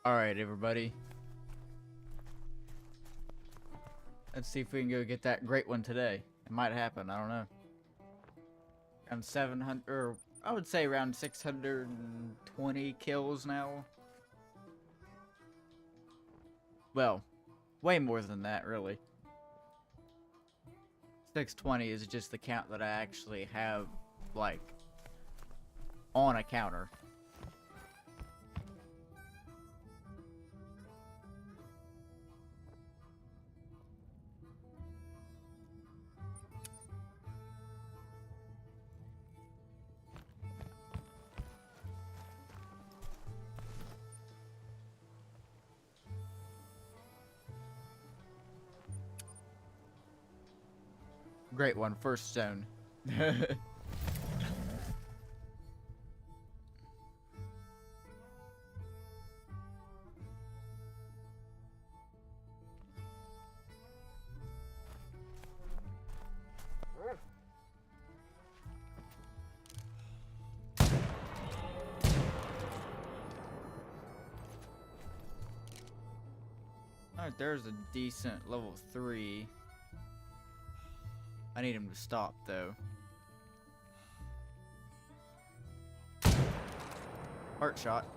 Alright, everybody. Let's see if we can go get that great one today. It might happen, I don't know. Around 700, or I would say around 620 kills now. Well, way more than that, really. 620 is just the count that I actually have, like, on a counter. Great one, first zone. Alright, there's a decent level 3. I need him to stop, though. Heart shot.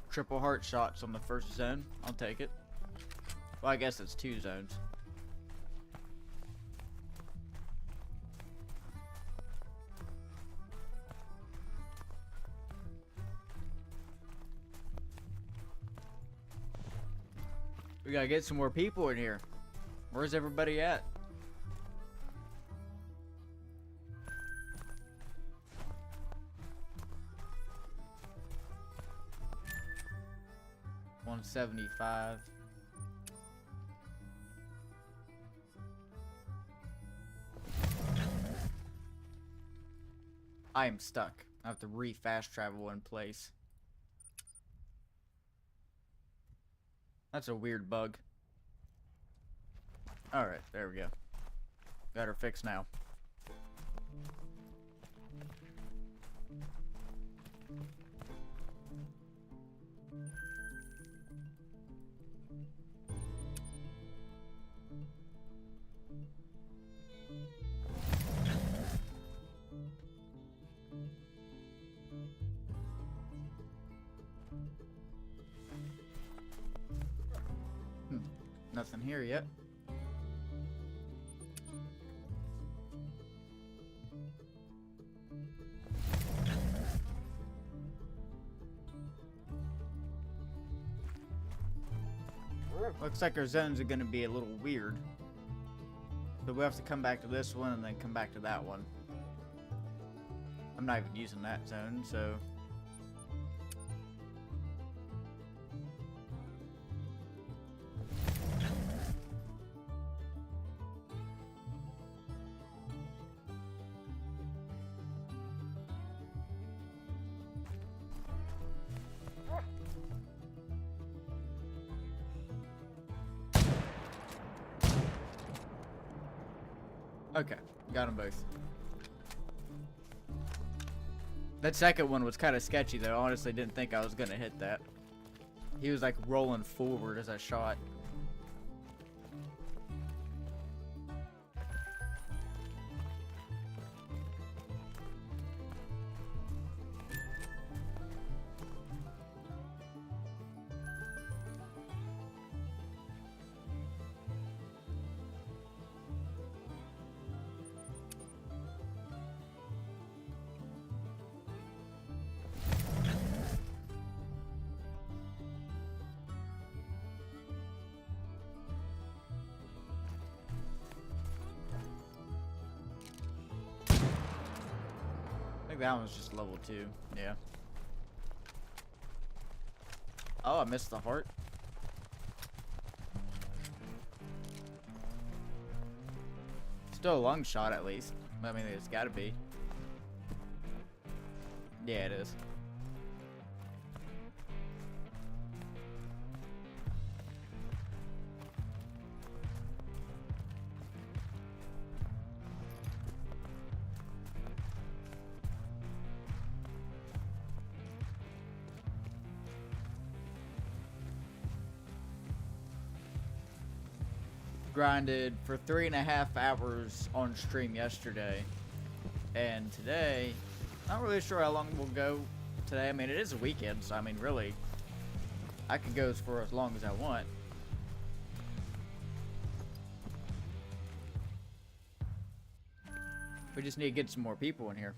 Triple heart shots on the first zone. I'll take it. Well, I guess it's 2 zones. We gotta get some more people in here. Where's everybody at? $175. I am stuck. I have to re-fast travel in place. That's a weird bug. Alright, there we go. Got her fixed now. Nothing here yet. Looks like our zones are going to be a little weird. So we'll have to come back to this one and then come back to that one. I'm not even using that zone, so... Okay, got them both. That second one was kind of sketchy though. I honestly didn't think I was gonna hit that. He was like rolling forward as I shot. I think that one was just level 2. Yeah. Oh, I missed the heart. Still a long shot at least. I mean, it's gotta be. Yeah, it is. grinded for 3.5 hours on stream yesterday, and today, not really sure how long we'll go today. I mean, it is a weekend, so I mean, really, I could go for as long as I want. We just need to get some more people in here.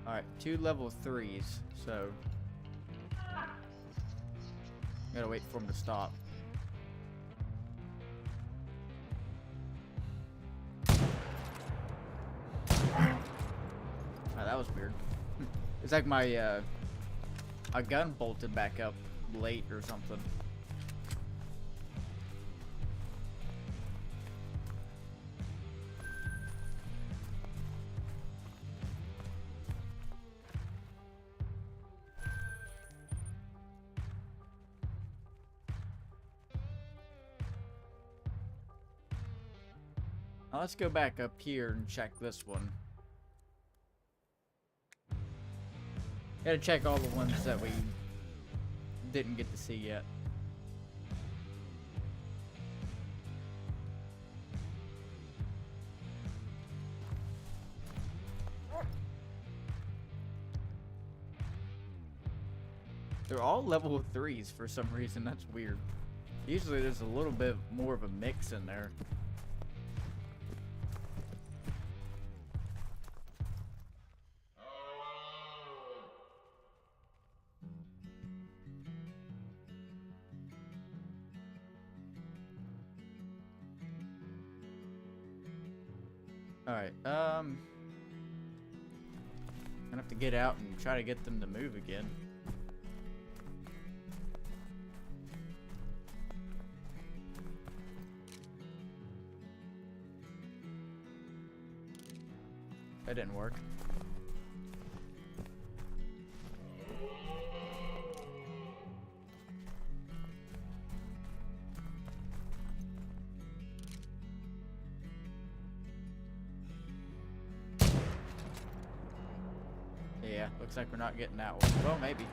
Alright, 2 level 3s, so gotta wait for them to stop. Oh, that was weird. It's like my gun bolted back up late or something. Now let's go back up here and check this one. Gotta check all the ones that we didn't get to see yet. They're all level 3s for some reason. That's weird. Usually there's a little bit more of a mix in there. Alright, gonna have to get out and try to get them to move again. That didn't work. Yeah, looks like we're not getting that one. Well, maybe.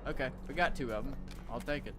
Okay, we got 2 of them. I'll take it.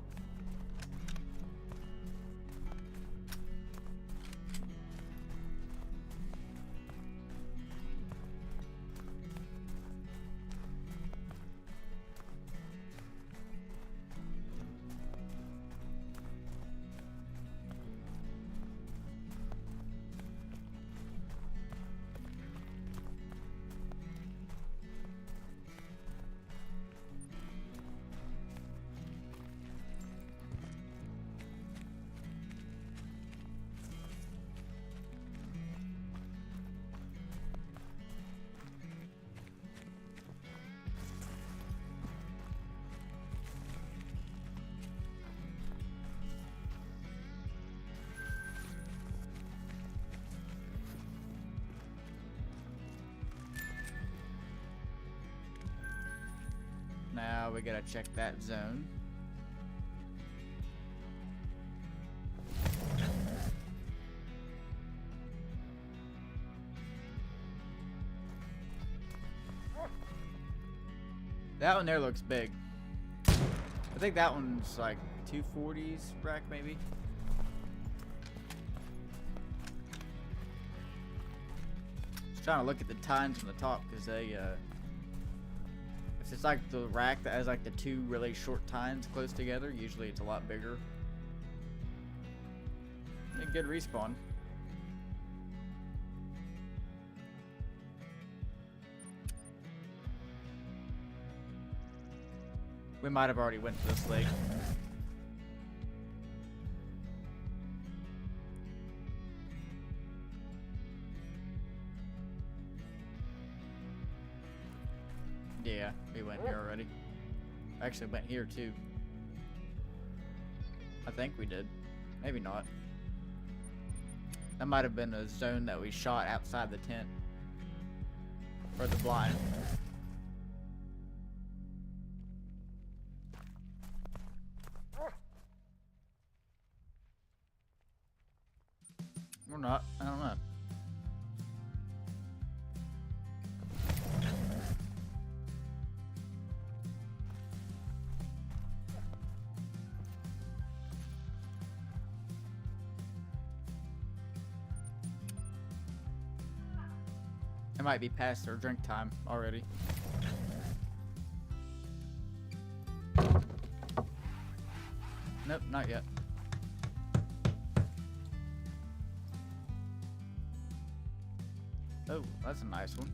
Now we gotta check that zone. That one there looks big. I think that one's like 240s rack maybe. Just trying to look at the tines on the top because they if it's like the rack that has like the 2 really short tines close together, usually it's a lot bigger. A good respawn. We might have already went to this lake. Yeah, we went here already. Actually went here too. I think we did. Maybe not. That might have been a zone that we shot outside the tent. Or the blind. Or not. I don't know. It might be past their drink time already. Nope, not yet. Oh, that's a nice one.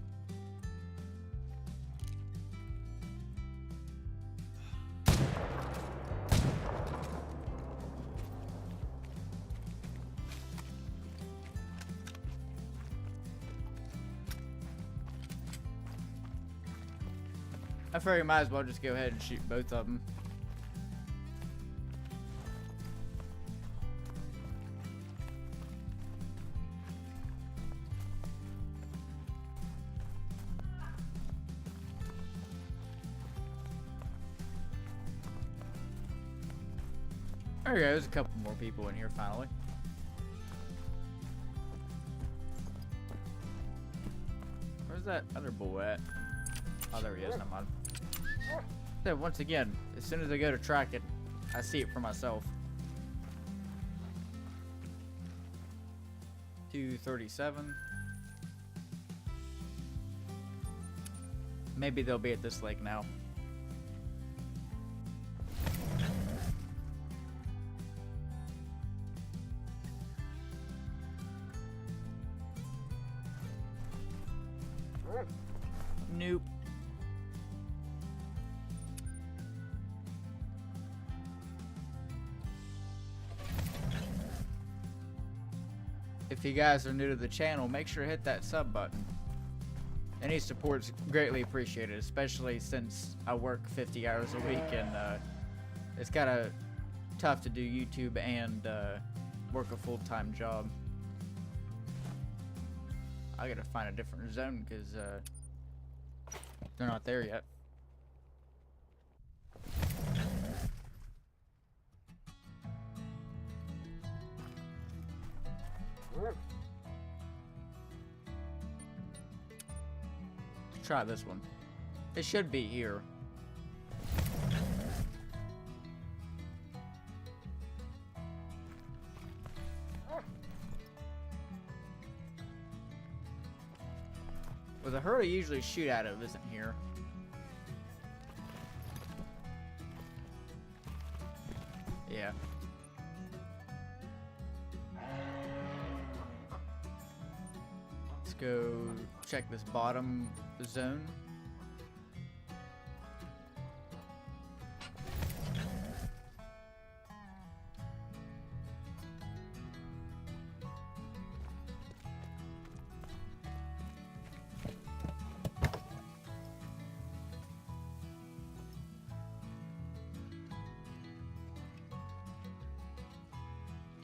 I figure you might as well just go ahead and shoot both of them. There we go, there's a couple more people in here finally. Where's that other boy at? Oh, there he is, never mind. So once again, as soon as I go to track it, I see it for myself. 237. Maybe they'll be at this lake now. Nope. If you guys are new to the channel, make sure to hit that sub button. Any support's greatly appreciated, especially since I work 50 hours a week and it's kind of tough to do YouTube and work a full-time job. I gotta find a different zone because they're not there yet. Let's try this one. It should be here. Well, the herd I usually shoot out of isn't here. Yeah. Let's go check this bottom zone.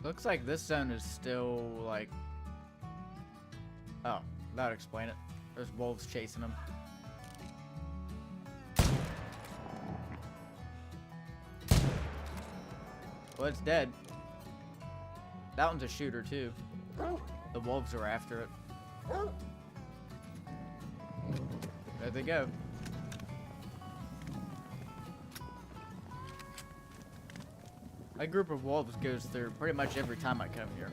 Looks like this zone is still like... Oh, that would explain it. There's wolves chasing them. Well, it's dead. That one's a shooter too. The wolves are after it. There they go. A group of wolves goes through pretty much every time I come here.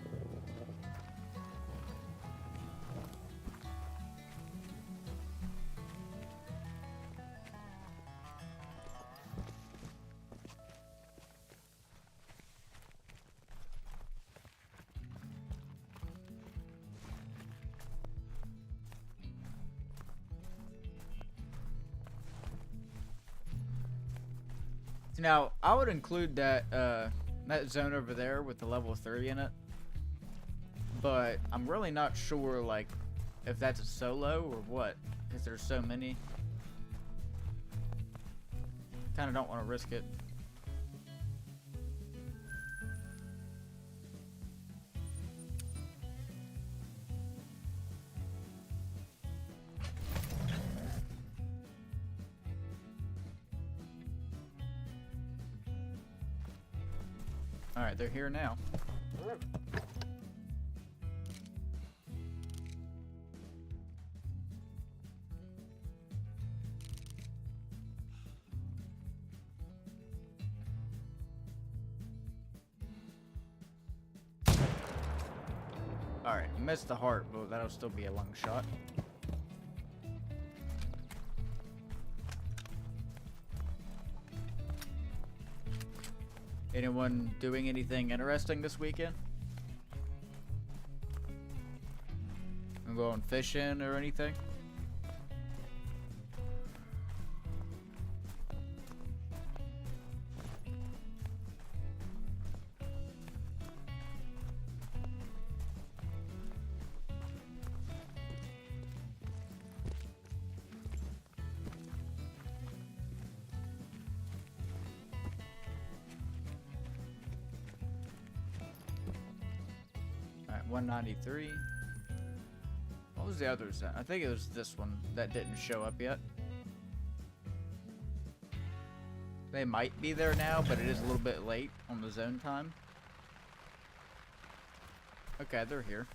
Now, I would include that that zone over there with the level 3 in it, but I'm really not sure, like, if that's a solo or what, because there's so many. Kind of don't want to risk it. Alright, they're here now. Alright, missed the heart, but that'll still be a lung shot. Anyone doing anything interesting this weekend? I'm going fishing or anything? Alright, 193. What was the other zone? I think it was this one that didn't show up yet. They might be there now, but it is a little bit late on the zone time. Okay, they're here.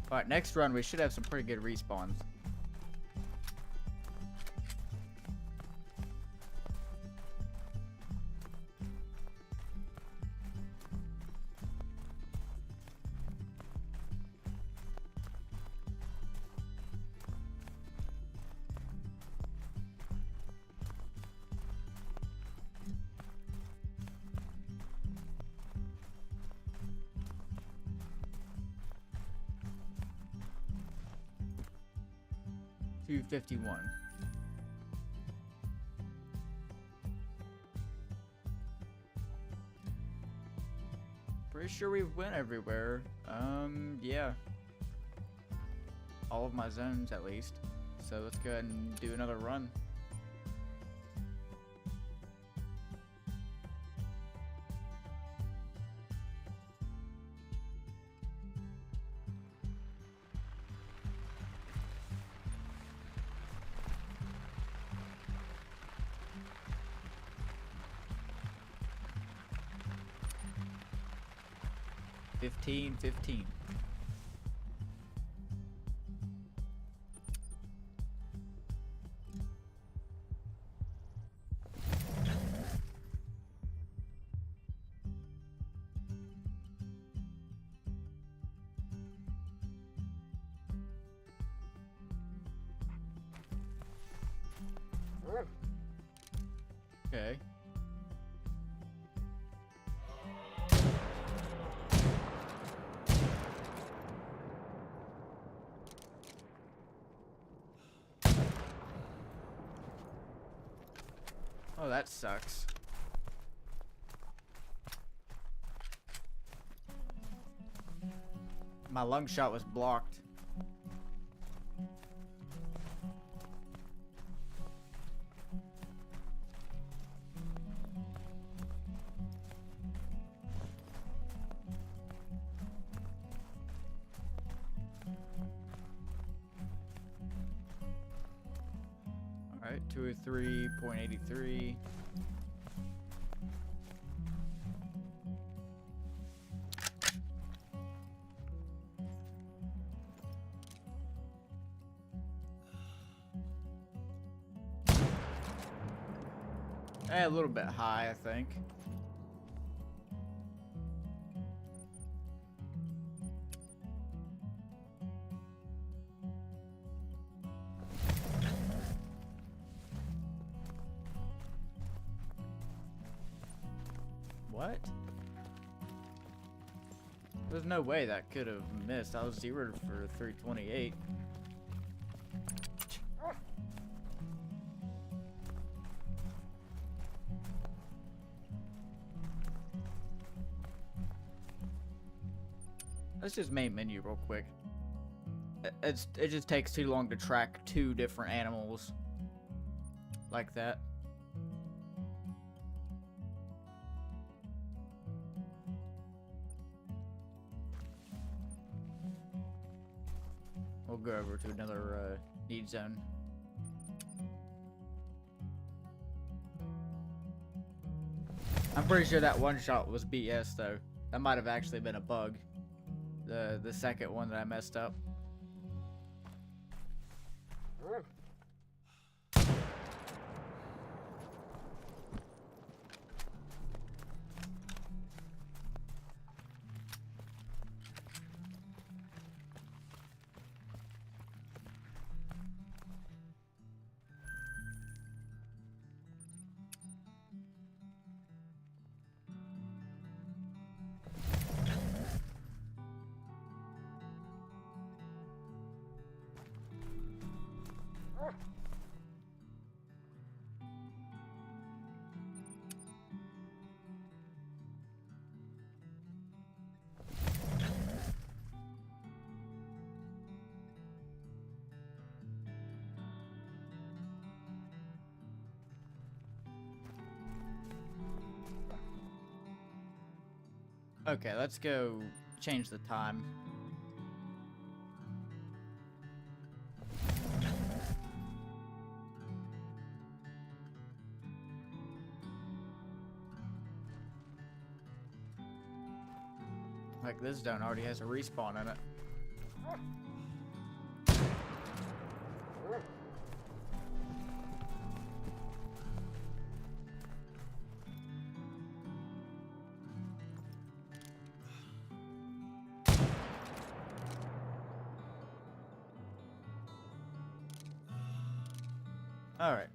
Alright, next run we should have some pretty good respawns. $251. Pretty sure we went everywhere. Yeah. All of my zones at least. So let's go ahead and do another run. $15. Okay. Oh, that sucks. My lung shot was blocked. Alright, 203.83. A little bit high, I think. What? There's no way that could have missed. I was zeroed for 328. Let's just main menu real quick. It just takes too long to track two different animals like that. We'll go over to another need zone. I'm pretty sure that one shot was BS though. That might have actually been a bug. The second one that I messed up. Okay, let's go change the time. Like, this zone already has a respawn in it. Alright.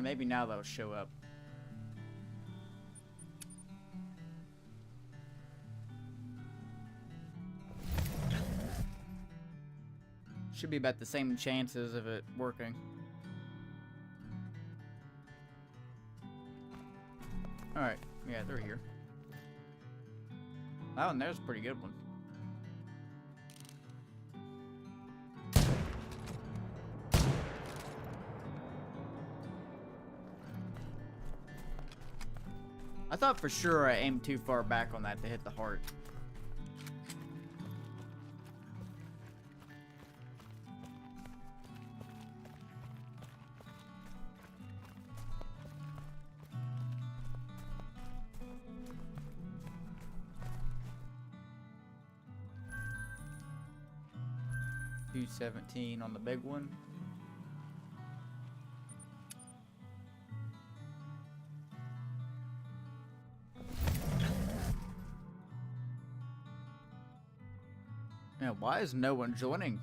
Maybe now they'll show up. Should be about the same chances of it working. Alright, yeah, they're here. That one there's a pretty good one. I thought for sure I aimed too far back on that to hit the heart. $217 on the big one. Yeah, why is no one joining?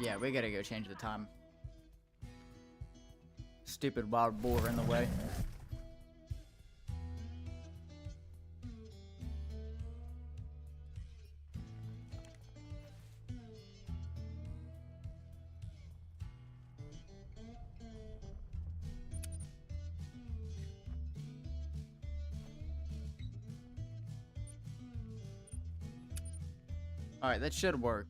Yeah, we gotta go change the time. Stupid wild boar in the way. Alright, that should work.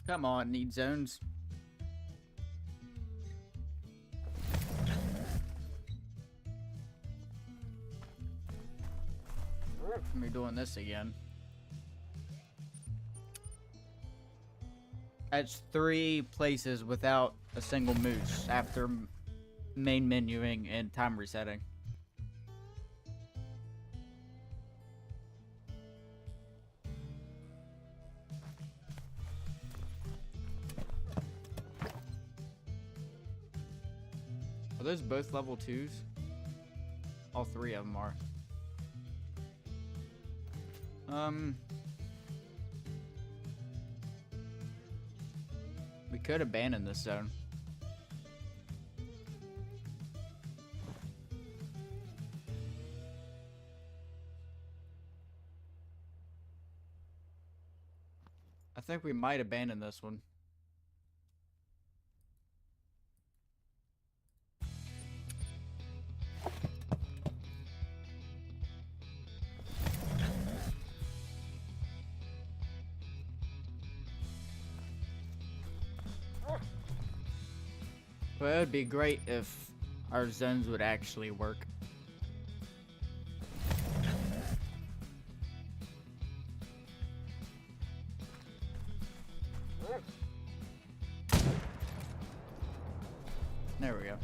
Come on, need zones. We're doing this again. That's 3 places without a single moose after main menuing and time resetting. Are those both level 2s? All 3 of them are. We could abandon this zone. I think we might abandon this one. Well, it would be great if our zones would actually work. There we go.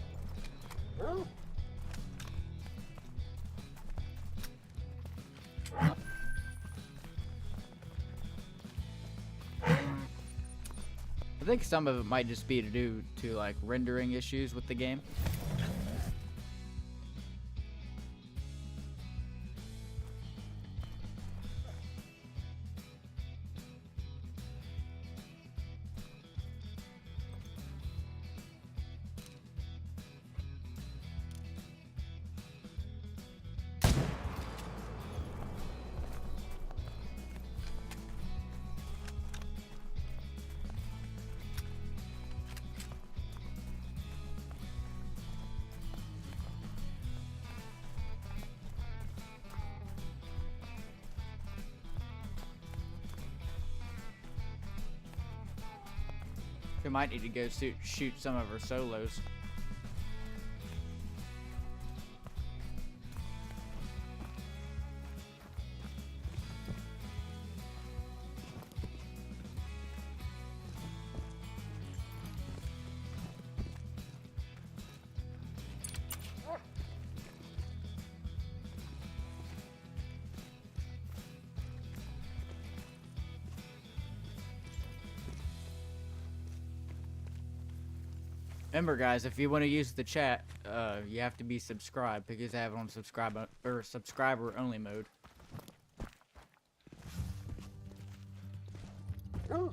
I think some of it might just be due to like rendering issues with the game. We might need to go shoot some of our solos. Remember, guys, if you want to use the chat, you have to be subscribed because I have it on subscriber only mode. I'm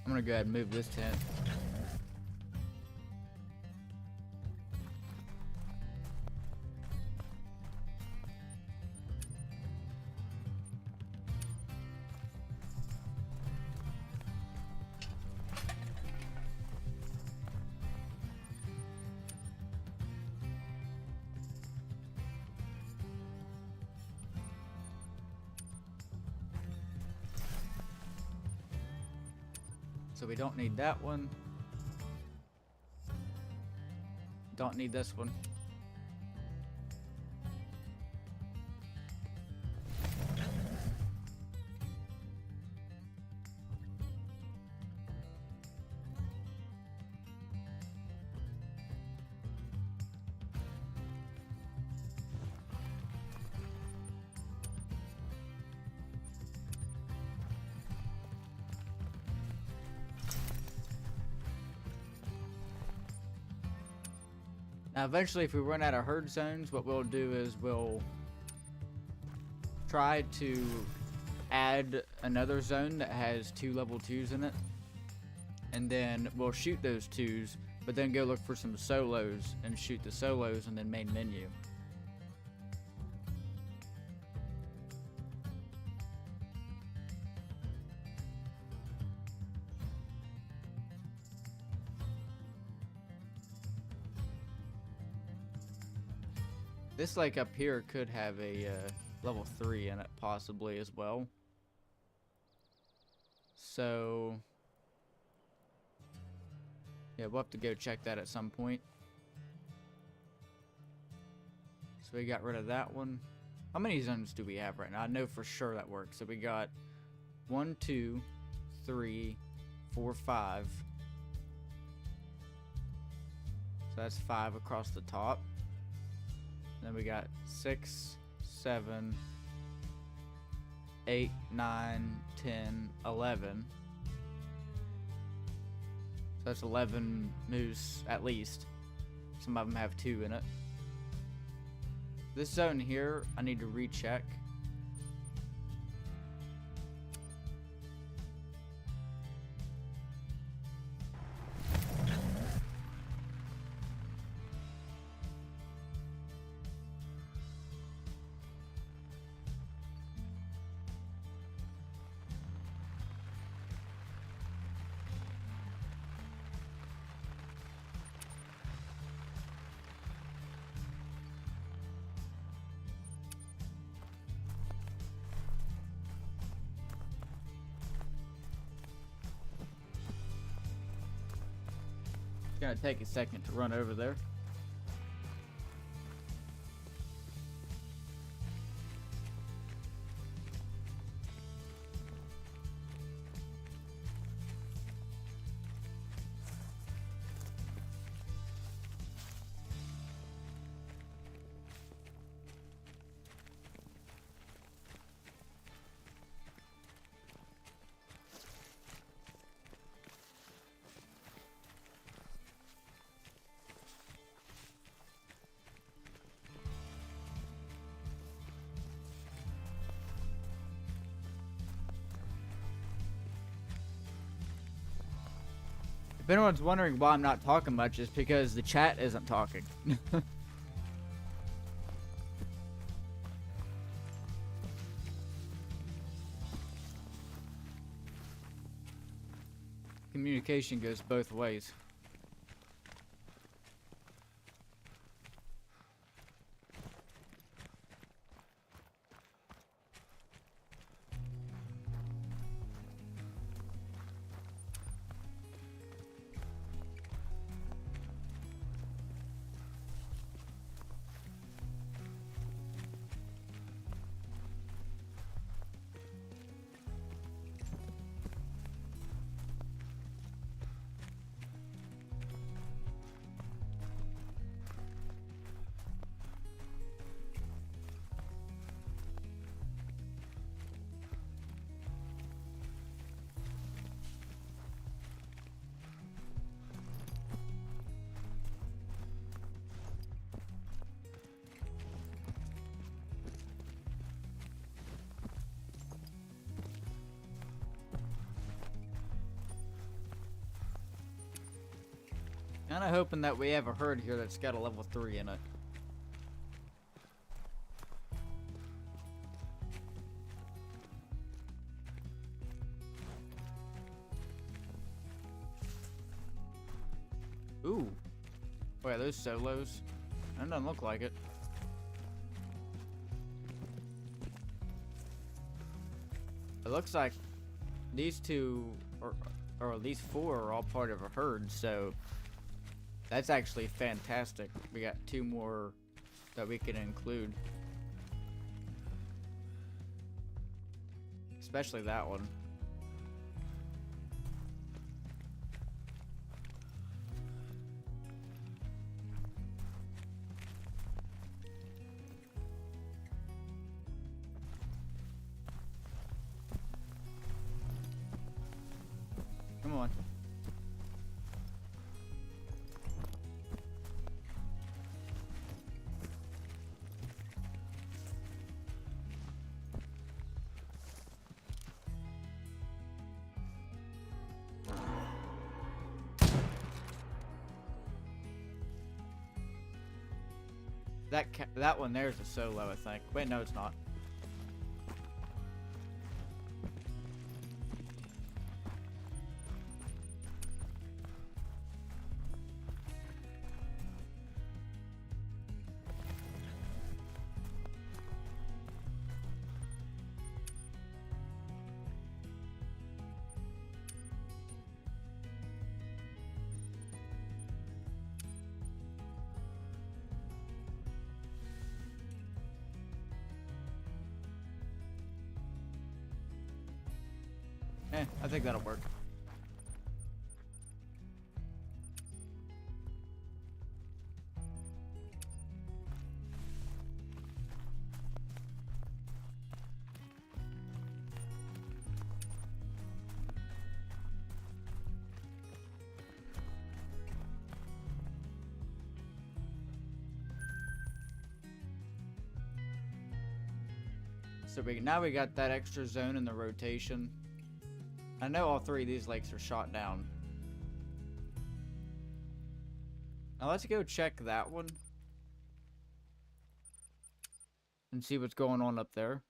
gonna go ahead and move this tent. So we don't need that one. Don't need this one. Now, eventually, if we run out of herd zones, what we'll do is we'll try to add another zone that has 2 level 2s in it. And then we'll shoot those 2s, but then go look for some solos and shoot the solos and then main menu. This lake up here could have a level 3 in it, possibly, as well. So, yeah, we'll have to go check that at some point. So we got rid of that one. How many zones do we have right now? I know for sure that works. So we got 1, 2, 3, 4, 5. So that's 5 across the top. Then we got 6, 7, 8, 9, 10, 11. That's 11 moose at least. Some of them have 2 in it. This zone here, I need to recheck. It's gonna take a second to run over there. If anyone's wondering why I'm not talking much, it's because the chat isn't talking. Communication goes both ways. Kinda hoping that we have a herd here that's got a level 3 in it. Ooh. Wait, are those solos? That doesn't look like it. It looks like these 2, or these 4 are all part of a herd, so that's actually fantastic. We got 2 more that we can include. Especially that one. Come on. That one there's a solo, I think. Wait, no, it's not. I think that'll work. So now we got that extra zone in the rotation. I know all 3 of these lakes are shot down. Now let's go check that one. And see what's going on up there.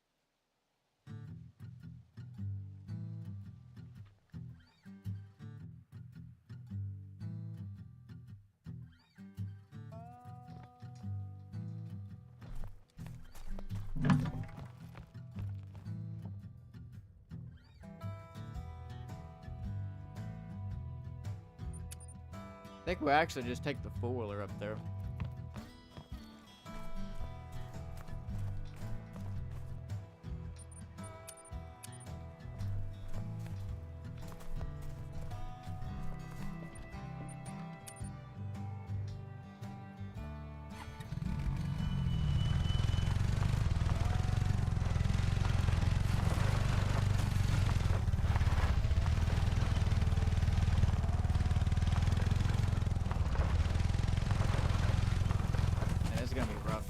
I think we'll actually just take the 4-wheeler up there. It's gonna be rough.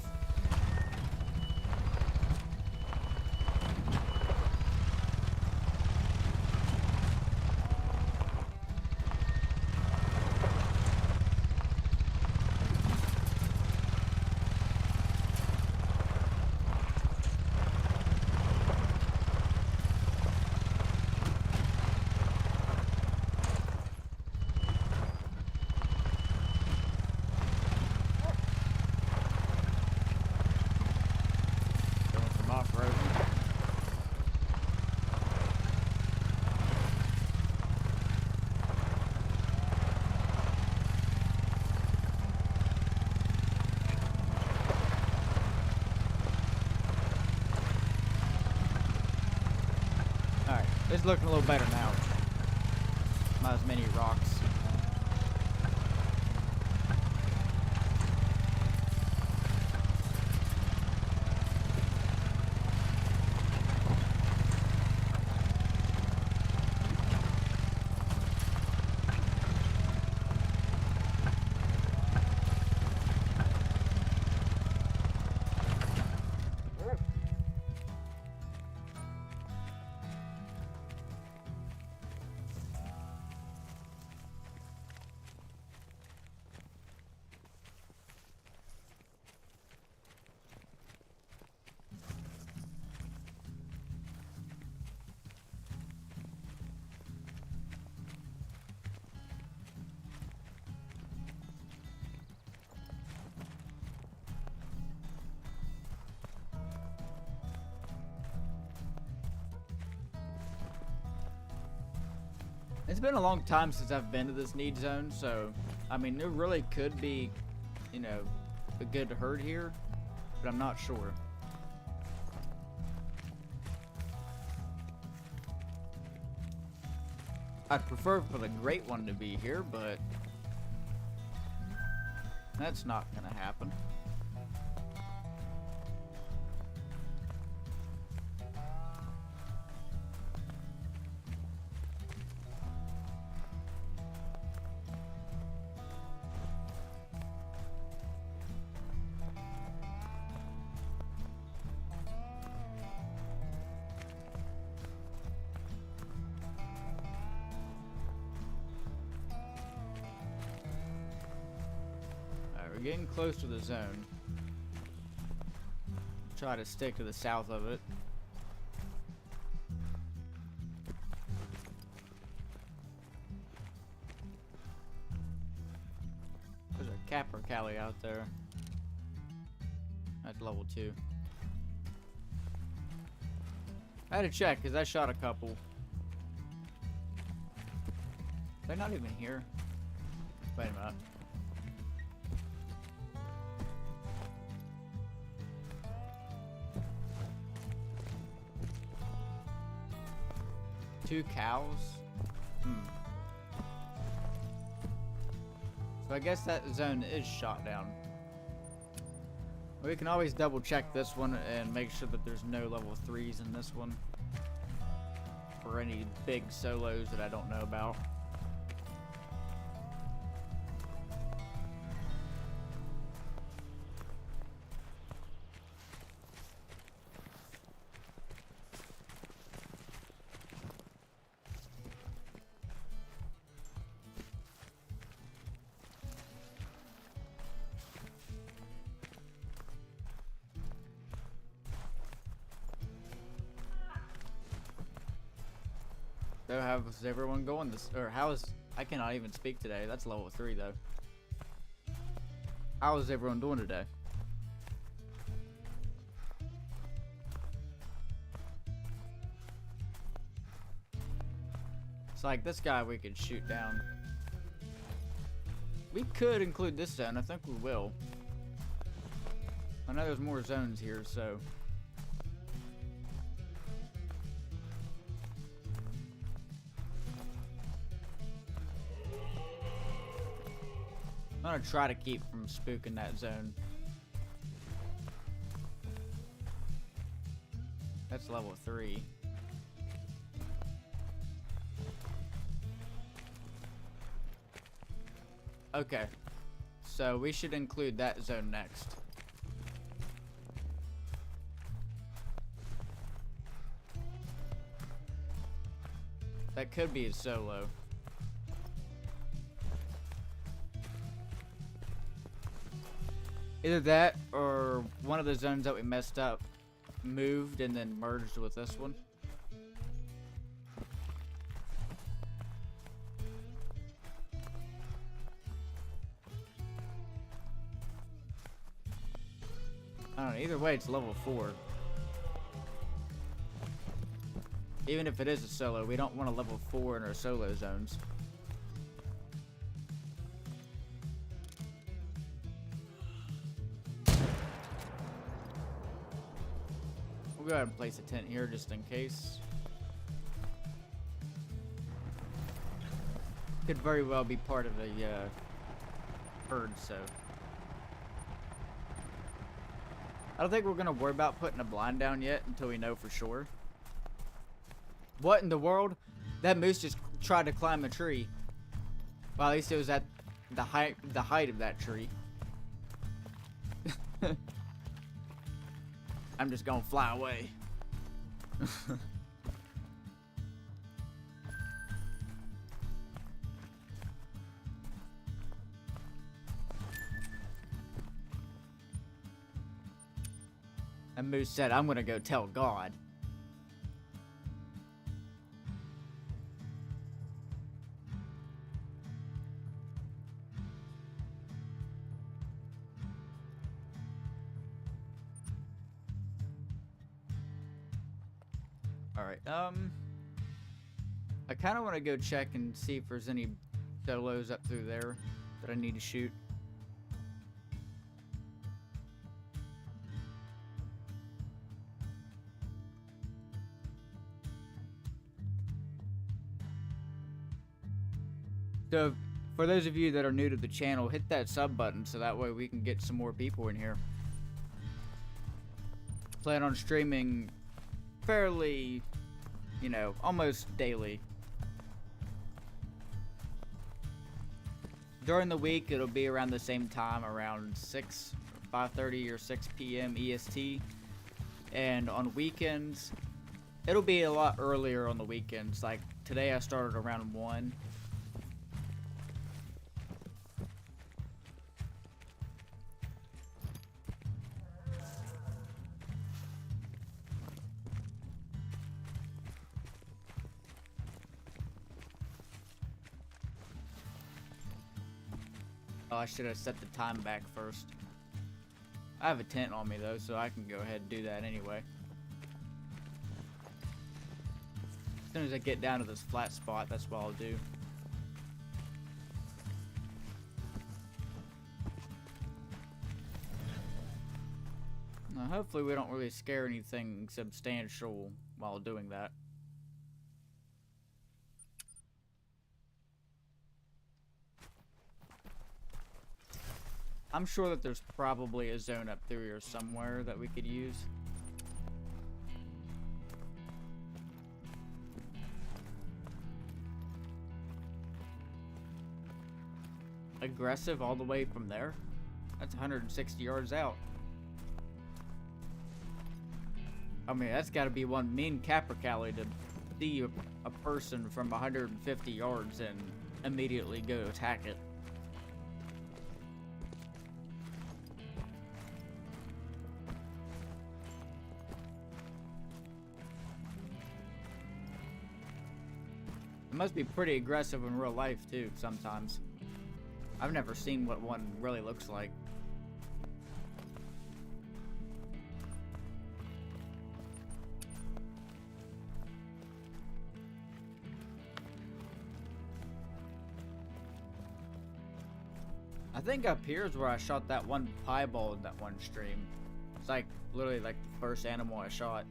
Alright, it's looking a little better now. Not as many rocks. It's been a long time since I've been to this need zone, so, I mean, there really could be, you know, a good herd here, but I'm not sure. I'd prefer for the great one to be here, but that's not gonna happen. We're getting close to the zone. Try to stick to the south of it. There's a capper Cali out there. At level 2. I had to check because I shot a couple. They're not even here. Wait a minute. Two cows? So I guess that zone is shot down. We can always double check this one and make sure that there's no level 3s in this one. For any big solos that I don't know about. So how's everyone going this, or I cannot even speak today. That's level 3 though. How is everyone doing today? It's like this guy we could shoot down. We could include this zone. I think we will. I know there's more zones here, so. I'm gonna try to keep from spooking that zone. That's level 3. Okay, so we should include that zone next. That could be a solo. Either that or one of the zones that we messed up moved and then merged with this one. I don't know, either way it's level 4. Even if it is a solo, we don't want a level 4 in our solo zones. We'll go ahead and place a tent here just in case. Could very well be part of a herd, so. I don't think we're gonna worry about putting a blind down yet until we know for sure. What in the world? That moose just tried to climb a tree. Well, at least it was at the height of that tree. I'm just gonna fly away. And Moose said, I'm gonna go tell God. Alright, I kinda wanna go check and see if there's any solos up through there that I need to shoot. So, for those of you that are new to the channel, hit that sub button so that way we can get some more people in here. Plan on streaming fairly, you know, almost daily. During the week, it'll be around the same time, around 5:30 or 6 p.m. EST. And on weekends, it'll be a lot earlier on the weekends. Like today I started around 1. Oh, I should have set the time back first. I have a tent on me though, so I can go ahead and do that anyway. As soon as I get down to this flat spot, that's what I'll do. Now, hopefully we don't really scare anything substantial while doing that. I'm sure that there's probably a zone up through here somewhere that we could use. Aggressive all the way from there? That's 160 yards out. I mean, that's got to be one mean capercaillie to see a person from 150 yards and immediately go attack it. It must be pretty aggressive in real life too, sometimes. I've never seen what one really looks like. I think up here is where I shot that one piebald in that one stream. It's like literally like the first animal I shot.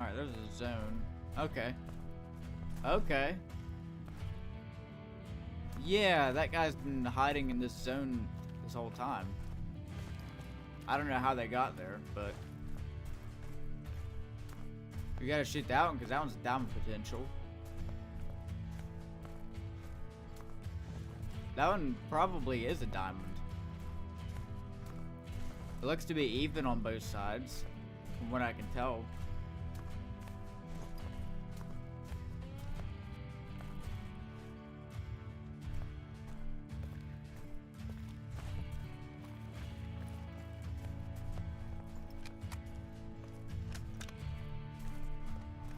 Alright, there's a zone. Okay. Okay. Yeah, that guy's been hiding in this zone this whole time. I don't know how they got there, but we gotta shoot that one because that one's diamond potential. That one probably is a diamond. It looks to be even on both sides, from what I can tell.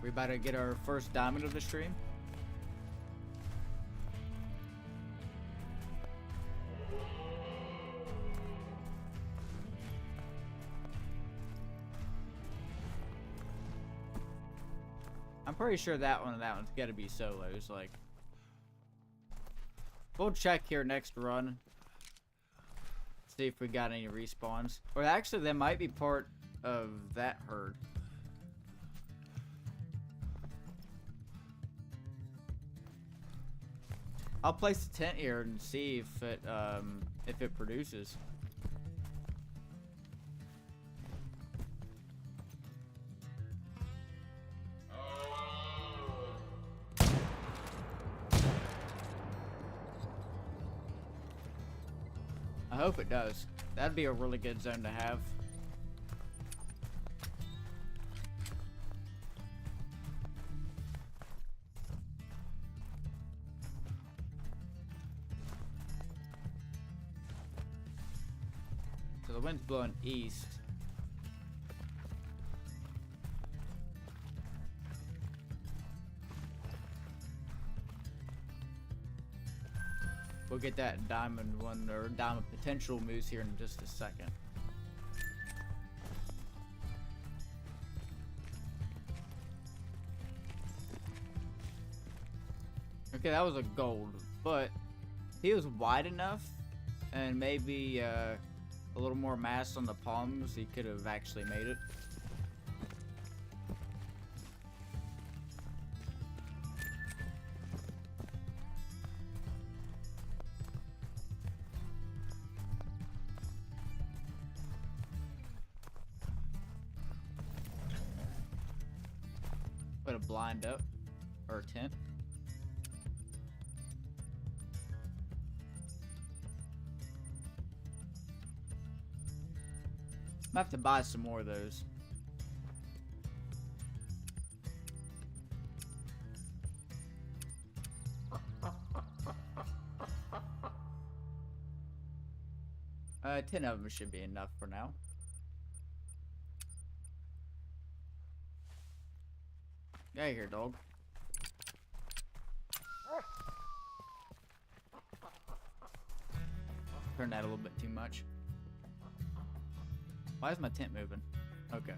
We about to get our first diamond of the stream. I'm pretty sure that one's got to be solos. Like, we'll check here next run. See if we got any respawns. Or actually, they might be part of that herd. I'll place the tent here and see if it produces. I hope it does. That'd be a really good zone to have. So the wind's blowing east. We'll get that diamond one, or diamond potential moose here in just a second. Okay, that was a gold, but he was wide enough and maybe a little more mass on the palms, he could have actually made it. Put a blind up, or a tent. I have to buy some more of those. 10 of them should be enough for now. Get out of here, dog. Turn that a little bit too much. Why is my tent moving? Okay.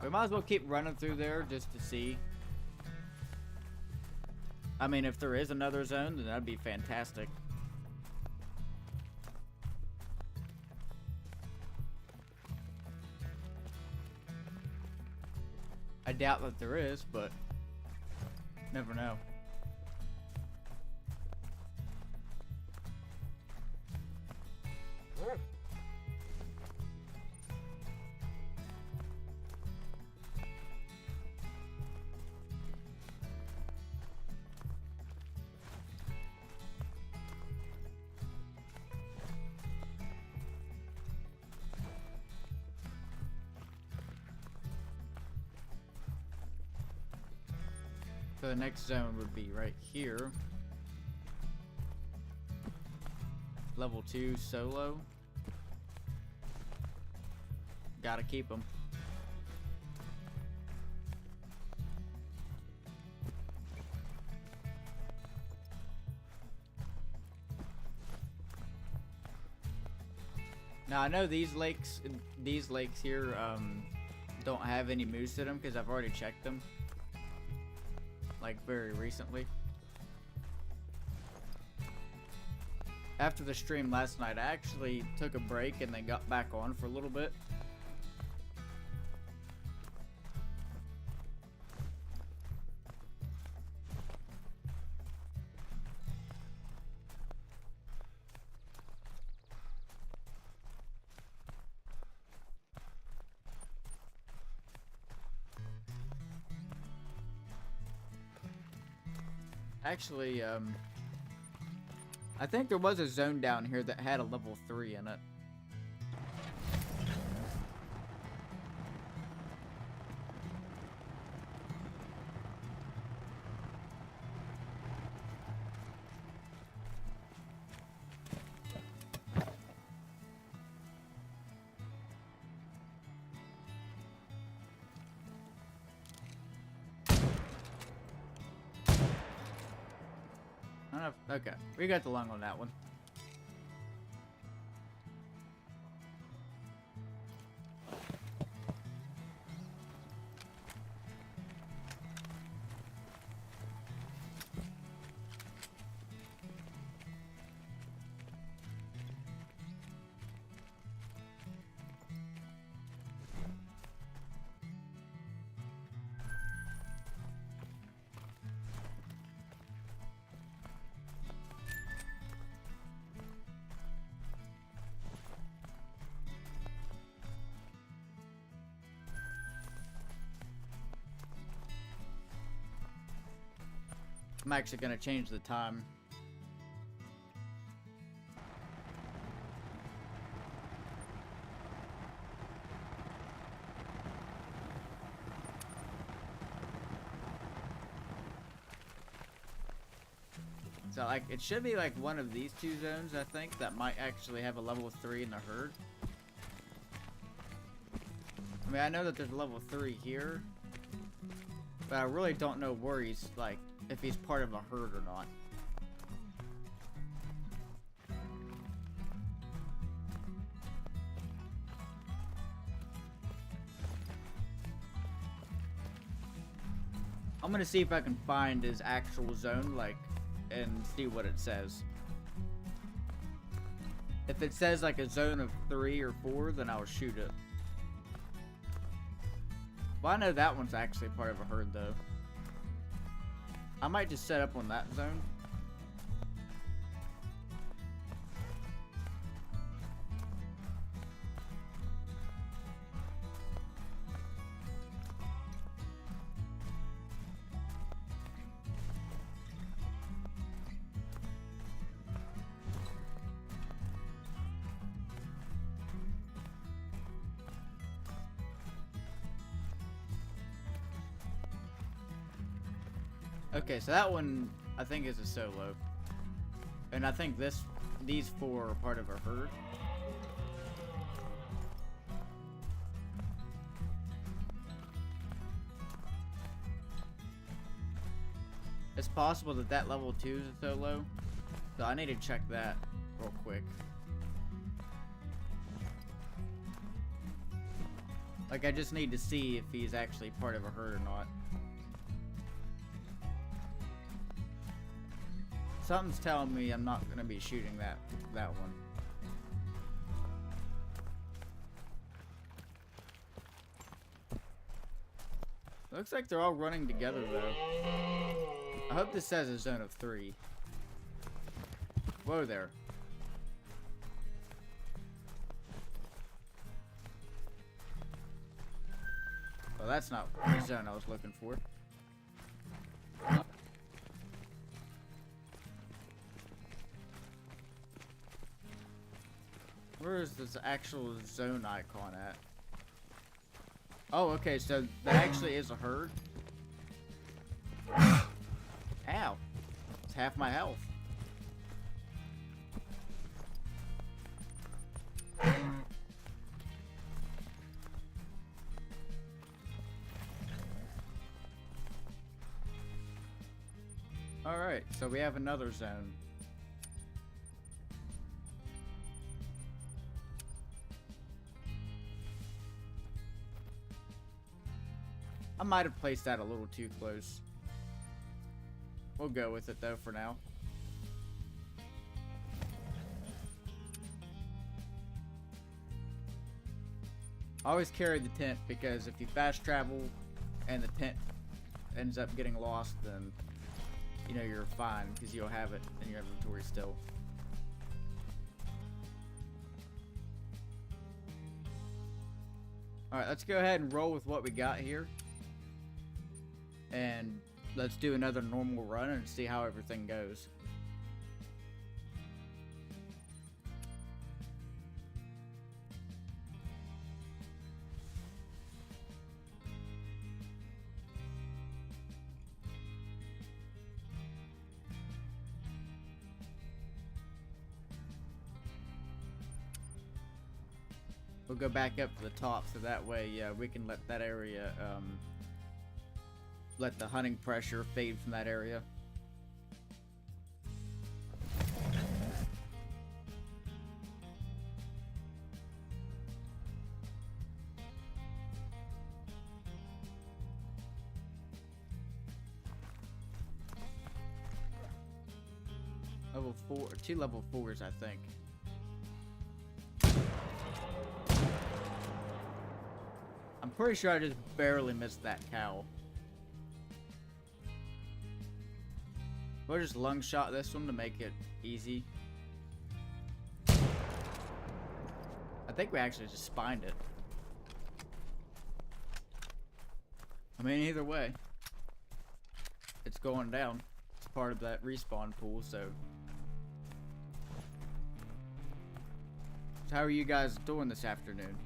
We might as well keep running through there just to see. I mean, if there is another zone, then that'd be fantastic. I doubt that there is, but never know. So the next zone would be right here. Level 2 solo. Gotta keep them. Now I know these lakes here don't have any moose in them because I've already checked them, like very recently. After the stream last night, I actually took a break and then got back on for a little bit. Actually, I think there was a zone down here that had a level 3 in it. Okay, we got the lung on that one. I'm actually gonna change the time. So like it should be like one of these two zones, I think, that might actually have a level 3 in the herd. I mean, I know that there's a level 3 here, but I really don't know where he's like, if he's part of a herd or not. I'm gonna see if I can find his actual zone, like, and see what it says. If it says like a zone of 3 or 4, then I'll shoot it. Well, I know that one's actually part of a herd though. I might just set up on that zone. Okay, so that one I think is a solo, and I think these 4 are part of a herd. It's possible that that level 2 is a solo, so I need to check that real quick. Like, I just need to see if he's actually part of a herd or not. Something's telling me I'm not gonna be shooting that one. Looks like they're all running together though. I hope this says a zone of 3. Whoa there. Well, that's not the zone I was looking for. Where is this actual zone icon at? Oh, okay, so that actually is a herd. It's half my health. Alright, so we have another zone. I might have placed that a little too close. We'll go with it though for now. I always carry the tent because if you fast travel and the tent ends up getting lost, then you know you're fine because you'll have it in your inventory still. Alright, let's go ahead and roll with what we got here. And let's do another normal run and see how everything goes. We'll go back up to the top so that way we can let that area, let the hunting pressure fade from that area. Level 4, 2 level 4s, I think. I'm pretty sure I just barely missed that cow. We'll just lung shot this one to make it easy. I think we actually just spined it. I mean, either way, it's going down. It's part of that respawn pool, so. So how are you guys doing this afternoon?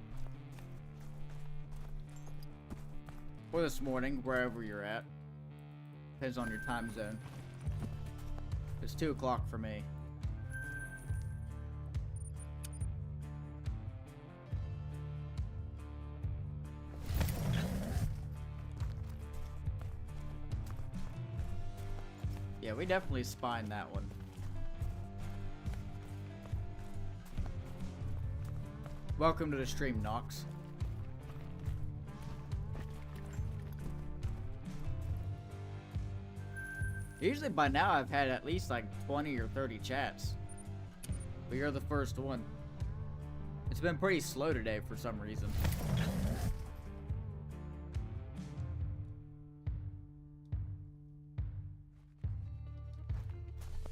Or this morning, wherever you're at. Depends on your time zone. It's 2 o'clock for me. Yeah, we definitely spined that one. Welcome to the stream, Nox. Usually by now I've had at least like 20 or 30 chats. But you're the first one. It's been pretty slow today for some reason.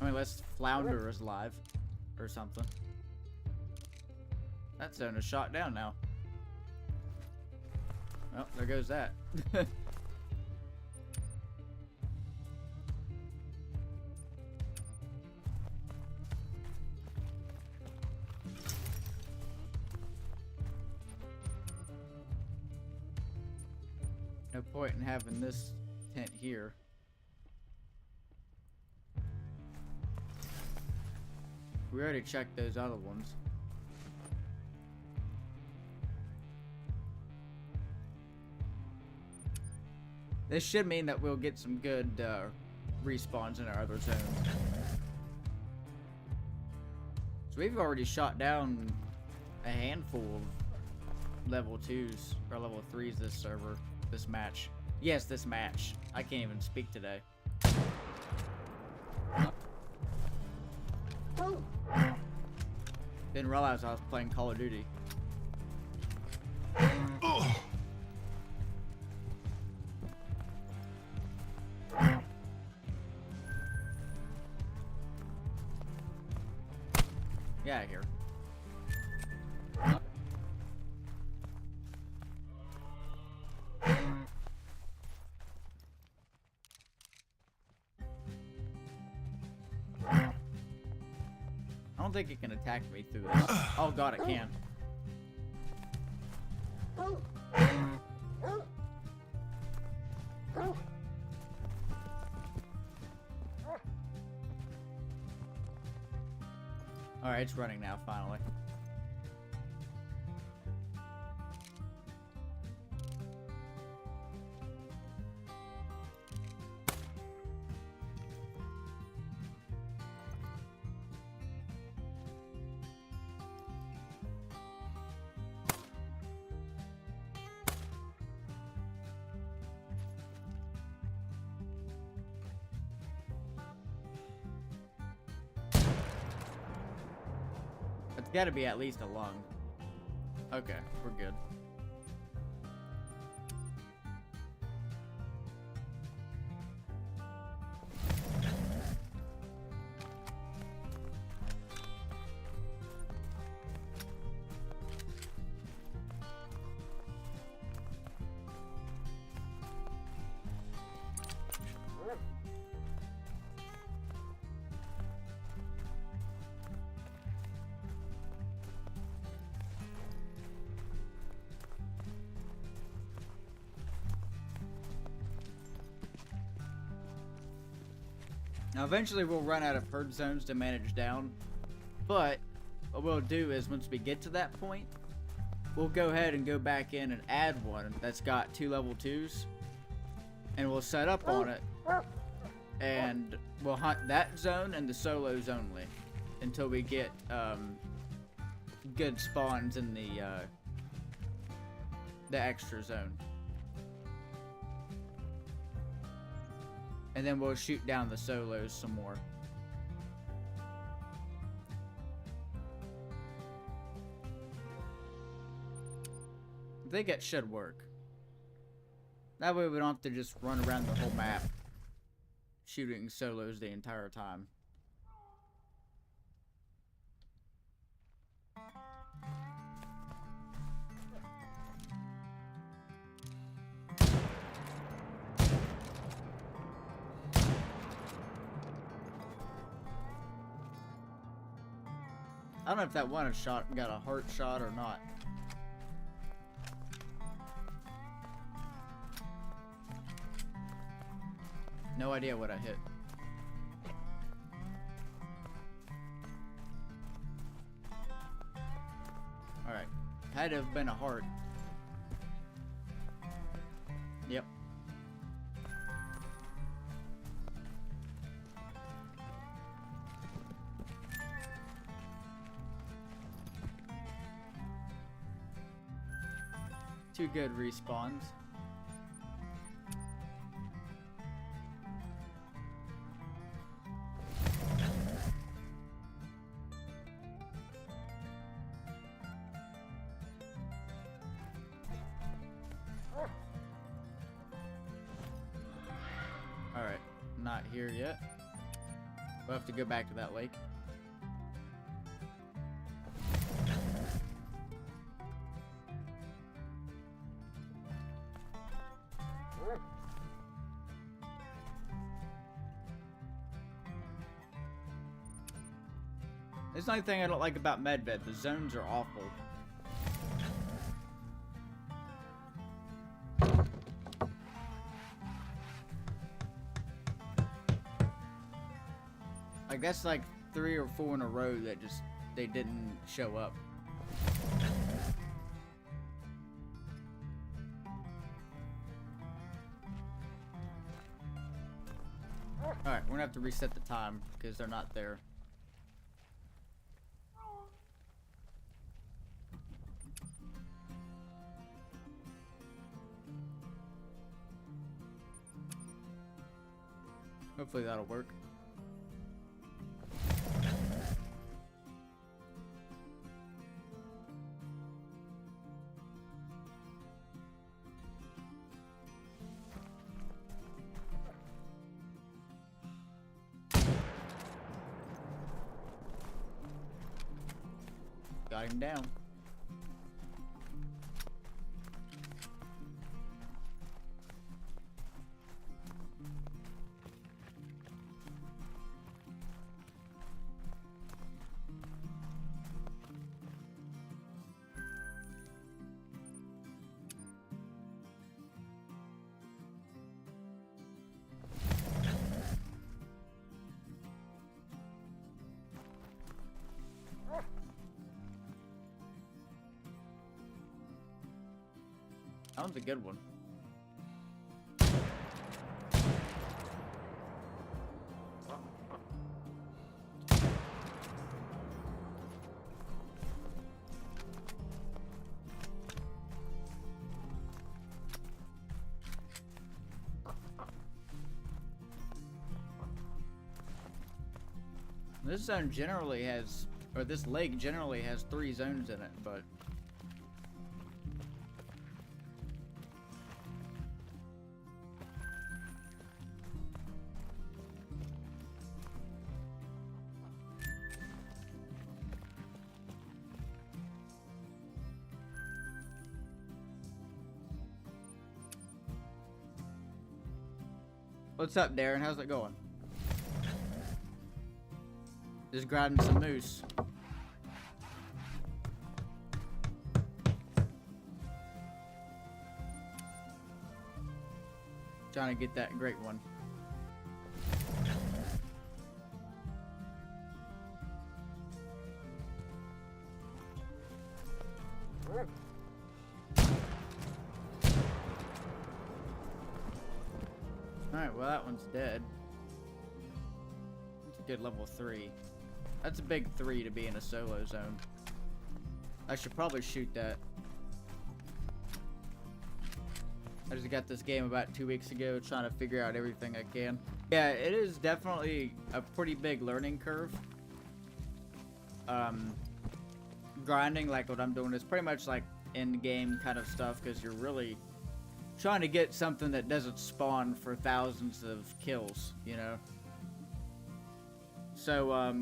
I mean, let's flounder is live or something. That zone is shot down now. Oh, there goes that. No point in having this tent here. We already checked those other ones. This should mean that we'll get some good respawns in our other zones. So we've already shot down a handful of level 2s or level 3s this server. This match. Yes, this match. I can't even speak today. Didn't realize I was playing Call of Duty. Get out of here. I don't think it can attack me through this. Oh god, it can. Alright, it's running now, finally. It's gotta be at least a lung. Okay, we're good. Now, eventually we'll run out of herd zones to manage down, but what we'll do is once we get to that point, we'll go ahead and go back in and add one that's got 2 level 2s, and we'll set up on it, and we'll hunt that zone and the solos only until we get good spawns in the extra zone. And then we'll shoot down the solos some more. I think it should work. That way we don't have to just run around the whole map shooting solos the entire time. I don't know if that one shot got a heart shot or not. No idea what I hit. Alright. Had to have been a heart. Yep. Two good respawns. Alright, not here yet. We'll have to go back to that lake. That's the only thing I don't like about Medved. The zones are awful. Like, that's like 3 or 4 in a row that just, they didn't show up. Alright, we're gonna have to reset the time because they're not there. Hopefully that'll work. Got him down. That one's a good one. This zone generally has, or this lake generally has 3 zones in it, but what's up, Darren? How's it going? Just grabbing some moose. Trying to get that great one. Alright, well that one's dead. It's a good level 3. That's a big 3 to be in a solo zone. I should probably shoot that. I just got this game about 2 weeks ago, trying to figure out everything I can. Yeah, it is definitely a pretty big learning curve. Grinding like what I'm doing is pretty much like in-game kind of stuff, because you're really trying to get something that doesn't spawn for thousands of kills, you know? So,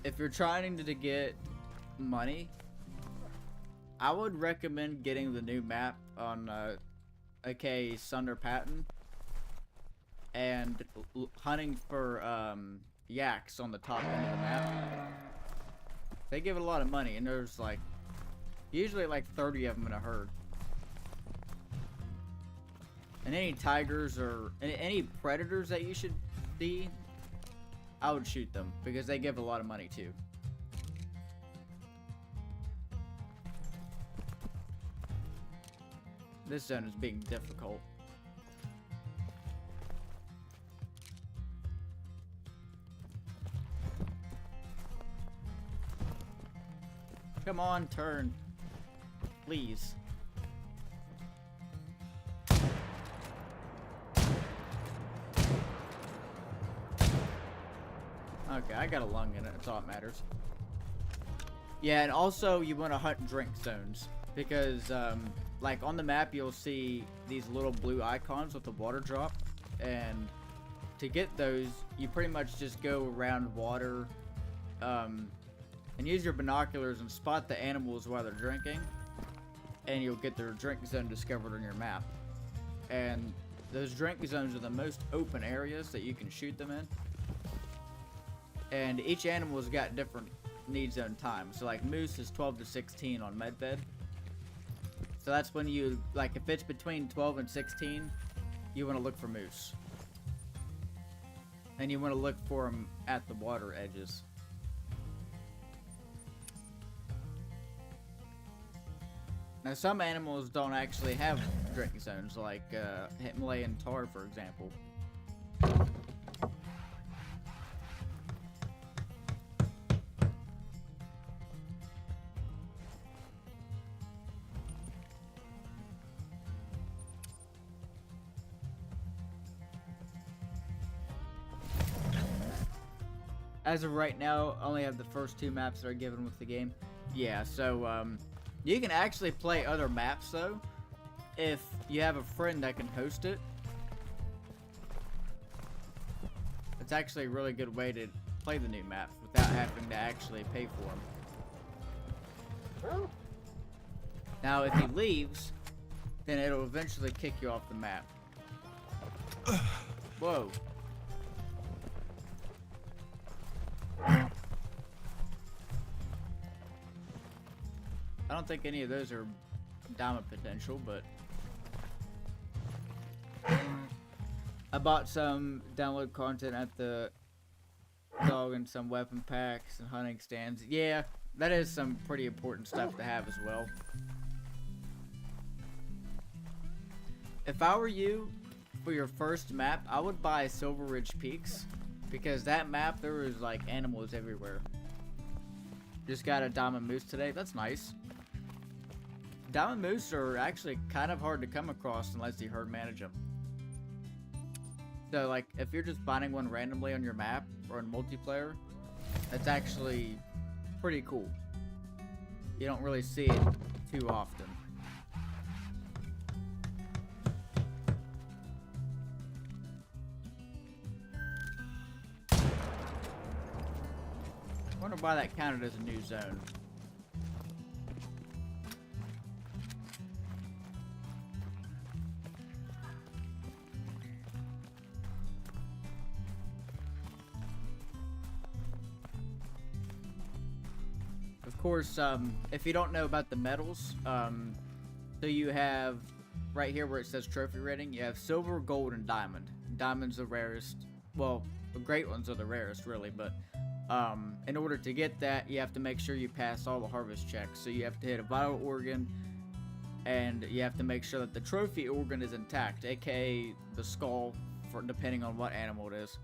if you're trying to get money, I would recommend getting the new map on AK Sunder Patton and hunting for yaks on the top end of the map. They give it a lot of money, and there's like usually like 30 of them in a herd. And any tigers or any predators that you should see, I would shoot them because they give a lot of money too. This zone is being difficult. Come on, turn. Please. Okay, I got a lung in it. That's all that matters. Yeah, and also you want to hunt drink zones because, like on the map, you'll see these little blue icons with the water drop, and to get those, you pretty much just go around water, and use your binoculars and spot the animals while they're drinking, and you'll get their drink zone discovered on your map. And those drink zones are the most open areas that you can shoot them in. And each animal's got different need zone time. So like moose is 12 to 16 on medbed. So that's when you, like if it's between 12 and 16, you want to look for moose. And you want to look for them at the water edges. Now some animals don't actually have drink zones, like Himalayan tar, for example. As of right now, I only have the first 2 maps that are given with the game. Yeah, so you can actually play other maps though, if you have a friend that can host it. It's actually a really good way to play the new maps without having to actually pay for them. Now, if he leaves, then it'll eventually kick you off the map. Whoa. I don't think any of those are diamond potential, but I bought some download content at the dog and some weapon packs and hunting stands. Yeah, that is some pretty important stuff to have as well. If I were you, for your first map, I would buy Silver Ridge Peaks, because that map, there was like animals everywhere. Just got a diamond moose today. That's nice. Diamond moose are actually kind of hard to come across unless you herd manage them. So like, if you're just finding one randomly on your map or in multiplayer, that's actually pretty cool. You don't really see it too often. I wonder why that counted as a new zone. Of course, if you don't know about the medals, so you have right here where it says trophy rating, you have silver, gold, and diamond. Diamond's the rarest. Well, the great ones are the rarest, really, but in order to get that, you have to make sure you pass all the harvest checks. So you have to hit a vital organ, and you have to make sure that the trophy organ is intact, aka the skull, for depending on what animal it is.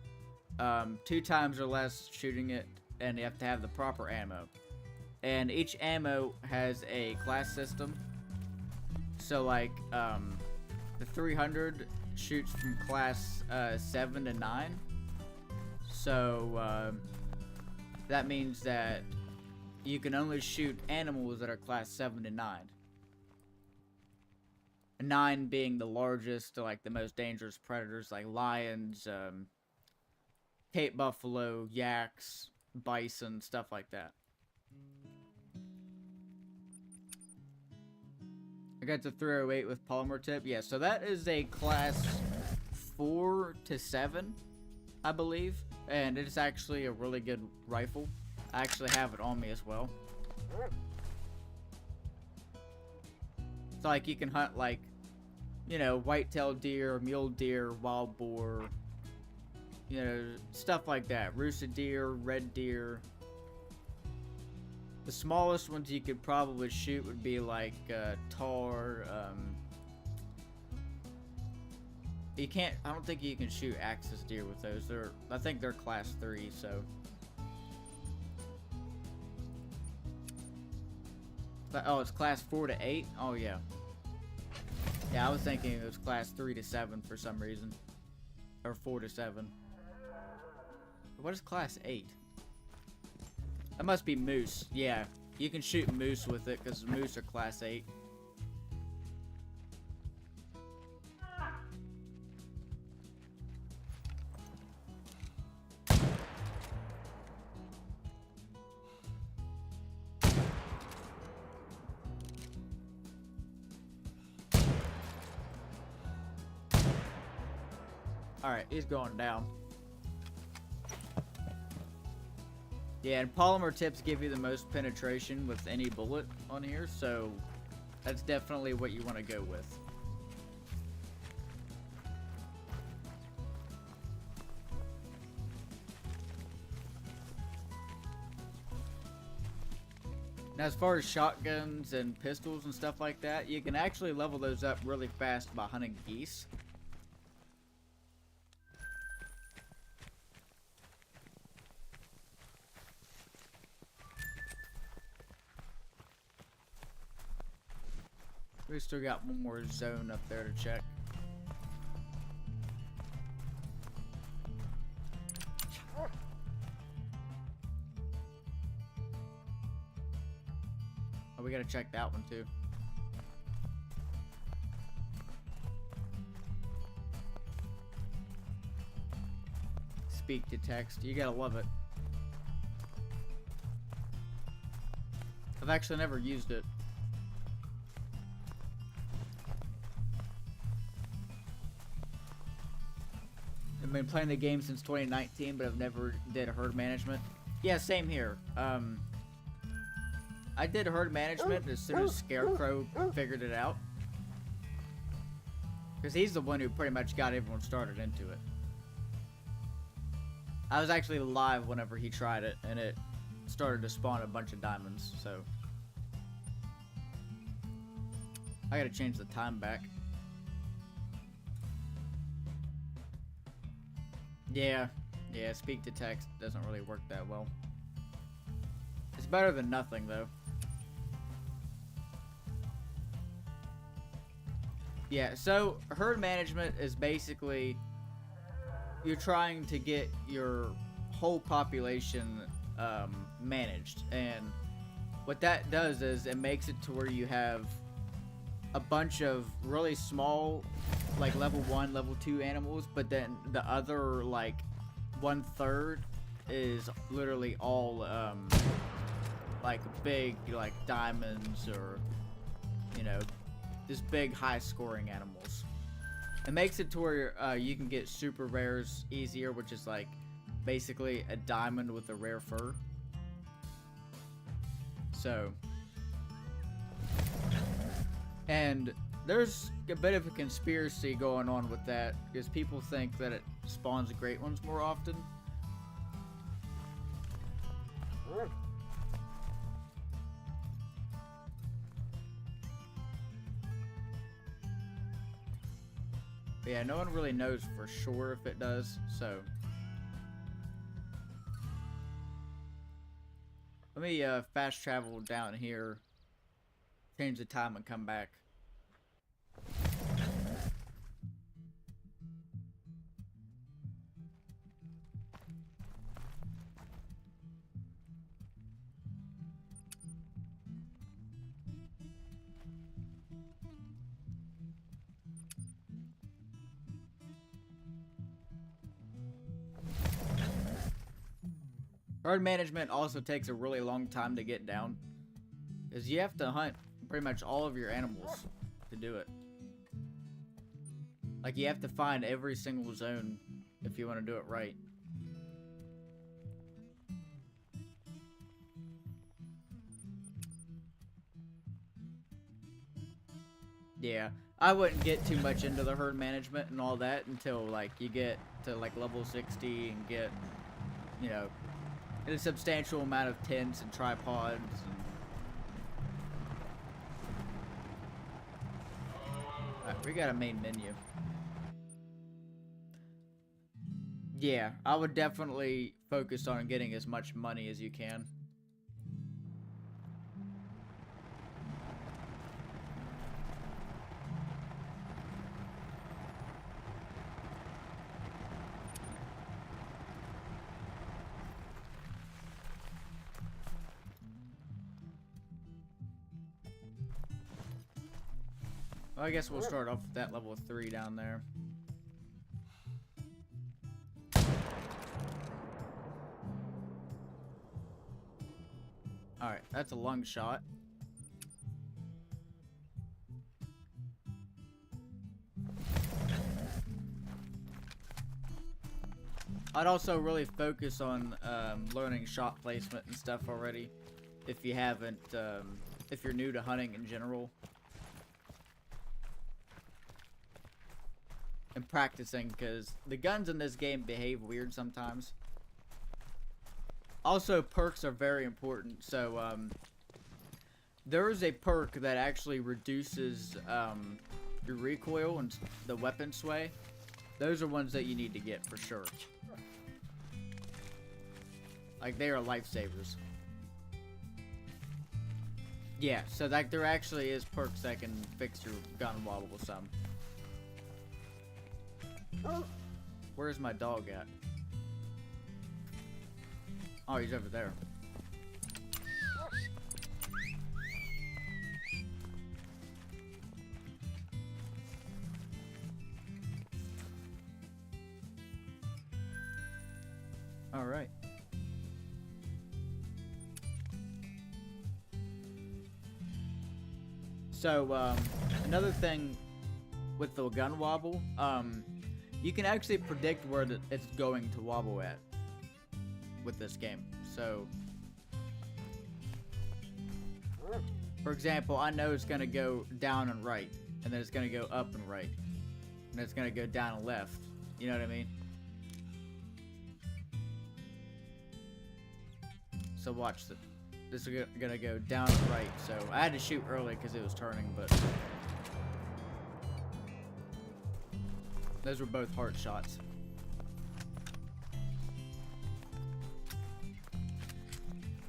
2 times or less shooting it, and you have to have the proper ammo. And each ammo has a class system. So like, the 300 shoots from class 7 to 9. So that means that you can only shoot animals that are class 7 to 9. 9 being the largest, like the most dangerous predators, like lions, Cape buffalo, yaks, bison, stuff like that. I got the 308 with polymer tip. Yeah, so that is a class 4 to 7, I believe. And it's actually a really good rifle. I actually have it on me as well. So like you can hunt like, you know, white-tailed deer, mule deer, wild boar, you know, stuff like that. Rooster deer, red deer. The smallest ones you could probably shoot would be like tahr. You can't. I don't think you can shoot axis deer with those. I think they're class 3. So. Oh, it's class 4 to 8. Oh yeah. Yeah, I was thinking it was class 3 to 7 for some reason, or 4 to 7. What is class 8? That must be moose. Yeah, you can shoot moose with it because moose are class 8. Alright, he's going down. Yeah, and polymer tips give you the most penetration with any bullet on here, so that's definitely what you want to go with. Now, as far as shotguns and pistols and stuff like that, you can actually level those up really fast by hunting geese. We still got one more zone up there to check. Oh, we gotta check that one too. Speak to text. You gotta love it. I've actually never used it. I've been playing the game since 2019, but I've never did herd management. Yeah, same here. I did herd management as soon as Scarecrow figured it out. Because he's the one who pretty much got everyone started into it. I was actually live whenever he tried it, and it started to spawn a bunch of diamonds, so. I gotta change the time back. Yeah, yeah, speak to text doesn't really work that well. It's better than nothing, though. Yeah, so herd management is basically you're trying to get your whole population managed, and what that does is it makes it to where you have a bunch of really small, like level 1, level 2 animals, but then the other like 1/3 is literally all like big, like diamonds, or you know, just big high scoring animals. It makes it to where you can get super rares easier, which is like basically a diamond with a rare fur. So, and there's a bit of a conspiracy going on with that, because people think that it spawns great ones more often. But yeah, no one really knows for sure if it does, so. Let me fast travel down here, change the time, and come back. Herd management also takes a really long time to get down, because you have to hunt pretty much all of your animals to do it. Like, you have to find every single zone if you want to do it right. Yeah, I wouldn't get too much into the herd management and all that until like you get to like level 60 and get, you know, a substantial amount of tents and tripods. Alright, we got a main menu. Yeah, I would definitely focus on getting as much money as you can. Well, I guess we'll start off with that level 3 down there. Alright, that's a lung shot. I'd also really focus on learning shot placement and stuff already, if you haven't, if you're new to hunting in general. And practicing, because the guns in this game behave weird sometimes. Also, perks are very important. So, there is a perk that actually reduces your recoil and the weapon sway. Those are ones that you need to get for sure. Like, they are lifesavers. Yeah, so like there actually is perks that can fix your gun wobble some. Where's my dog at? Oh, he's over there. All right. So, another thing with the gun wobble, you can actually predict where it's going to wobble at with this game. So, for example, I know it's going to go down and right, and then it's going to go up and right, and it's going to go down and left. You know what I mean? So watch this. This is going to go down and right. So I had to shoot early because it was turning, but those were both heart shots.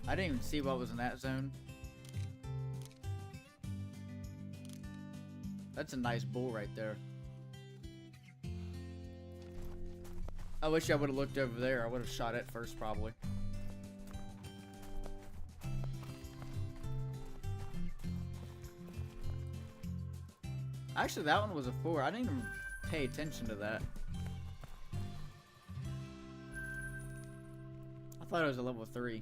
I didn't even see what was in that zone. That's a nice bull right there. I wish I would have looked over there. I would have shot it first, probably. Actually, that one was a 4. I didn't even pay attention to that. I thought it was a level 3.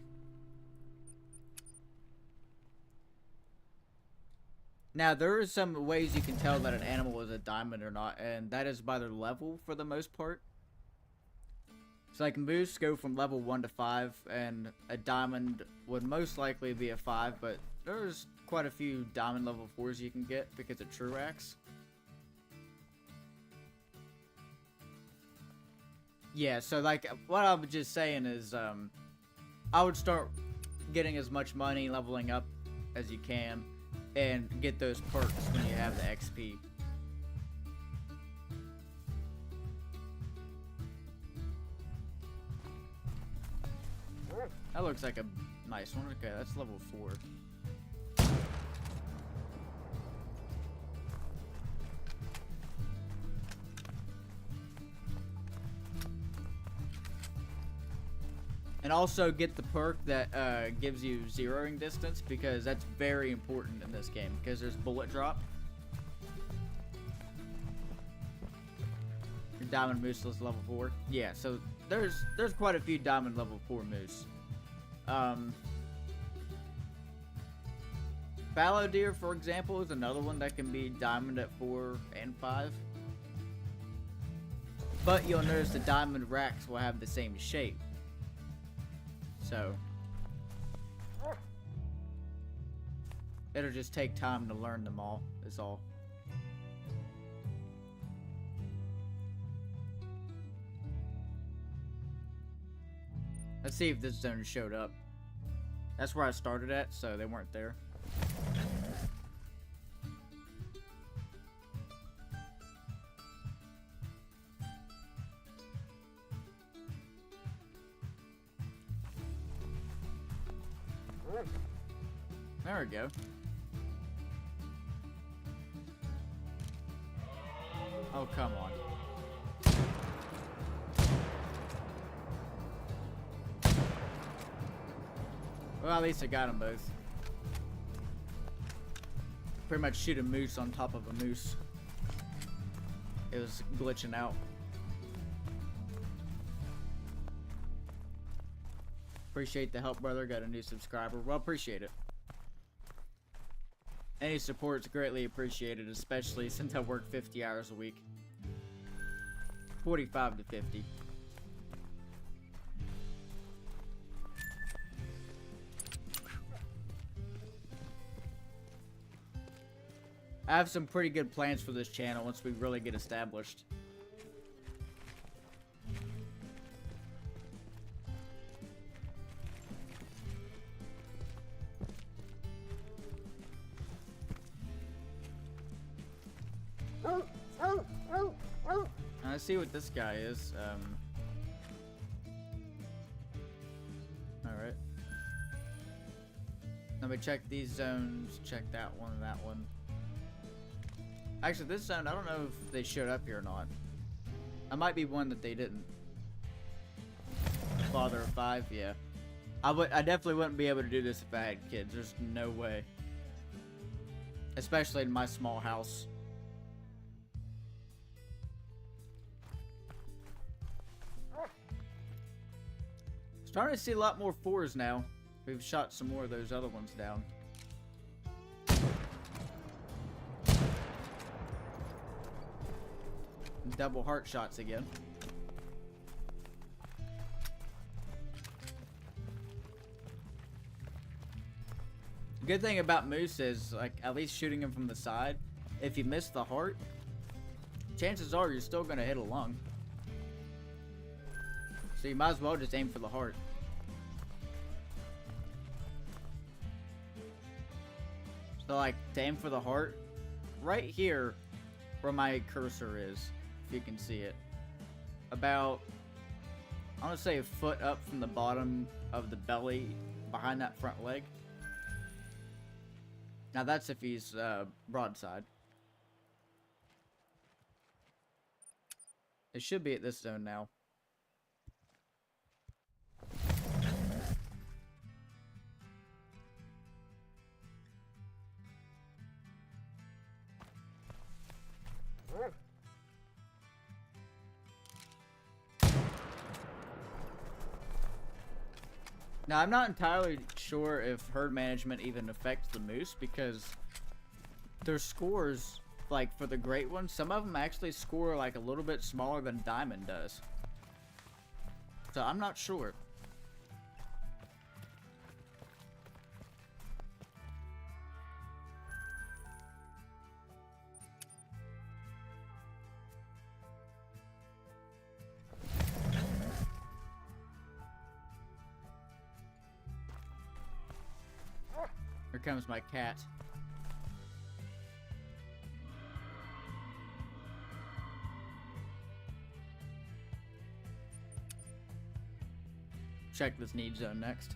Now, there are some ways you can tell that an animal is a diamond or not, and that is by their level for the most part. So like moose go from level 1 to 5, and a diamond would most likely be a 5, but there's quite a few diamond level 4s you can get because of true axe. Yeah, so like what I was just saying is I would start getting as much money leveling up as you can and get those perks when you have the XP. That looks like a nice one. Okay, that's level 4. And also get the perk that gives you zeroing distance, because that's very important in this game, because there's bullet drop. Your diamond moose is level 4. Yeah, so there's quite a few diamond level 4 moose. Fallow deer, for example, is another one that can be diamond at 4 and 5. But you'll notice the diamond racks will have the same shape. So it'll just take time to learn them all, is all. Let's see if this zone showed up. That's where I started at, so they weren't there. There we go. Oh, come on. Well, at least I got them both. Pretty much shoot a moose on top of a moose. It was glitching out. Appreciate the help, brother. Got a new subscriber. Well, appreciate it. Any support is greatly appreciated, especially since I work 50 hours a week. 45 to 50. I have some pretty good plans for this channel once we really get established. Let's see what this guy is. Alright. Let me check these zones, check that one and that one. Actually, this zone, I don't know if they showed up here or not. I might be one that they didn't. Father of 5, yeah. I definitely wouldn't be able to do this if I had kids. There's no way. Especially in my small house. Starting to see a lot more 4s now. We've shot some more of those other ones down. Double heart shots again. The good thing about moose is, like, at least shooting them from the side, if you miss the heart, chances are you're still gonna hit a lung. So you might as well just aim for the heart. So like, to aim for the heart, right here where my cursor is, if you can see it, about, I want to say a foot up from the bottom of the belly behind that front leg. Now that's if he's broadside. It should be at this zone now. Now, I'm not entirely sure if herd management even affects the moose, because their scores, like for the great ones, some of them actually score like a little bit smaller than diamond does. So I'm not sure. Here comes my cat. Check this need zone next.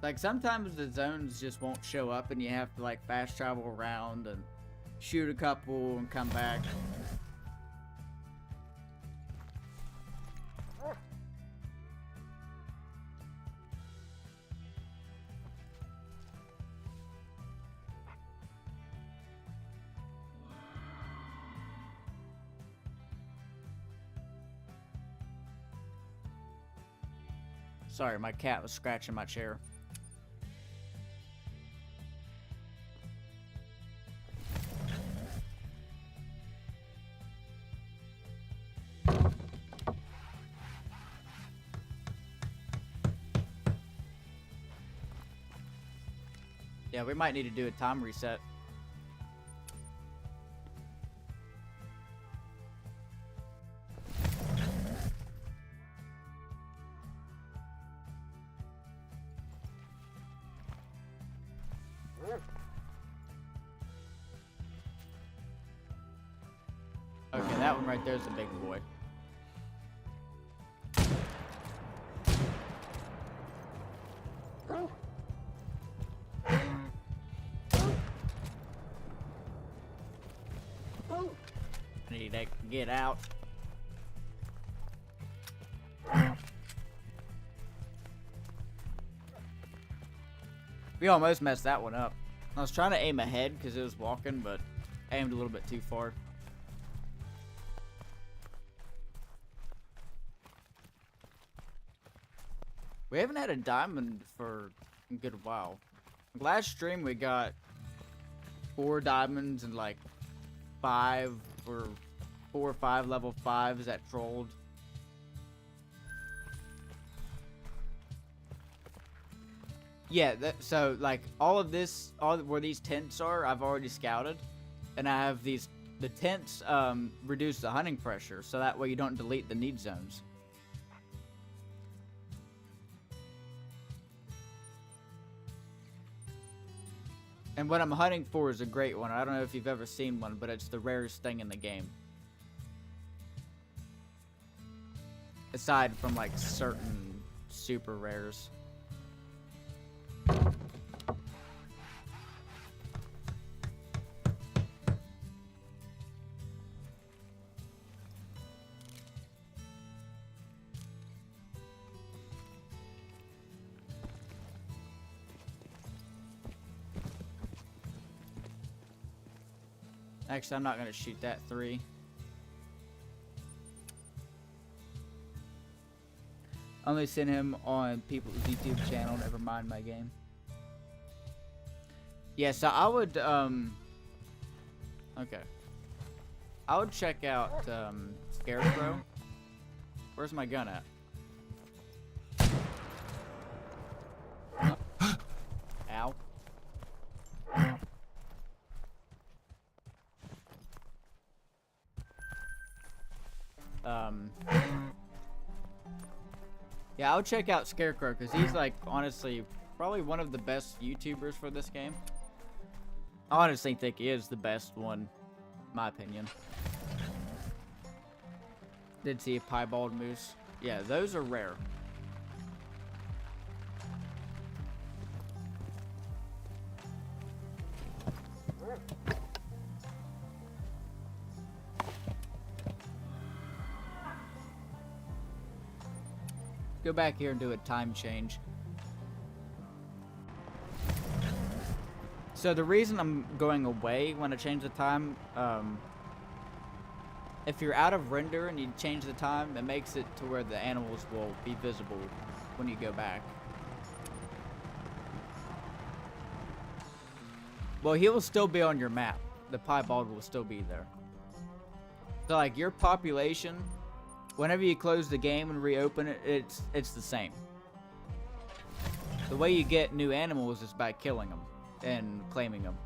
Like, sometimes the zones just won't show up and you have to like fast travel around and shoot a couple and come back. Sorry, my cat was scratching my chair. Yeah, we might need to do a time reset. Okay, that one right there is a big boy. I need to get out. We almost messed that one up. I was trying to aim ahead because it was walking, but aimed a little bit too far. We haven't had a diamond for a good while. Last stream we got 4 diamonds and like 5 or 4 or 5 level 5s that trolled. Yeah, so like all of this, where these tents are, I've already scouted, and I have the tents reduce the hunting pressure, so that way you don't delete the need zones. And what I'm hunting for is a great one. I don't know if you've ever seen one, but it's the rarest thing in the game. Aside from like certain super rares. Actually, I'm not going to shoot that 3. Only send him on people's YouTube channel, never mind my game. Yeah, so I would, okay. I would check out, Scarecrow. Where's my gun at? Ow. Yeah, I'll check out Scarecrow because he's like honestly probably one of the best YouTubers for this game. I honestly think he is the best one. my opinion. Did see a piebald moose. Yeah, those are rare. Go back here and do a time change. So the reason I'm going away when I change the time, if you're out of render and you change the time, it makes it to where the animals will be visible when you go back. Well, he will still be on your map. The piebald will still be there. So like your population, whenever you close the game and reopen it, it's the same. The way you get new animals is by killing them and claiming them.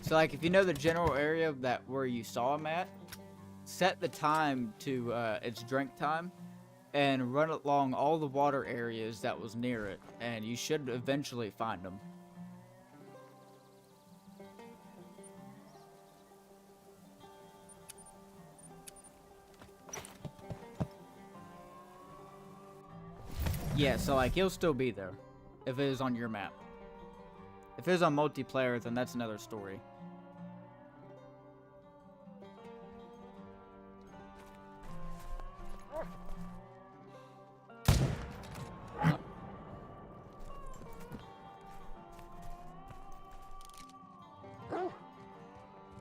So like if you know the general area that where you saw them at, set the time to its drink time and run along all the water areas that was near it, and you should eventually find them. Yeah, so like he'll still be there if it is on your map. If it is on multiplayer, then that's another story.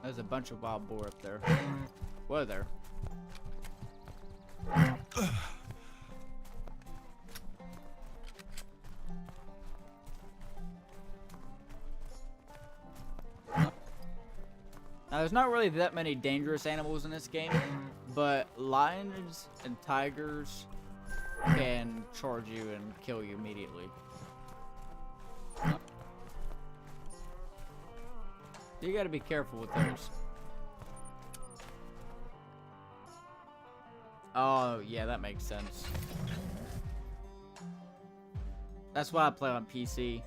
There's a bunch of wild boar up there. Whoa there. Now, there's not really that many dangerous animals in this game, but lions and tigers can charge you and kill you immediately. You gotta be careful with those. Oh, yeah, that makes sense. That's why I play on PC.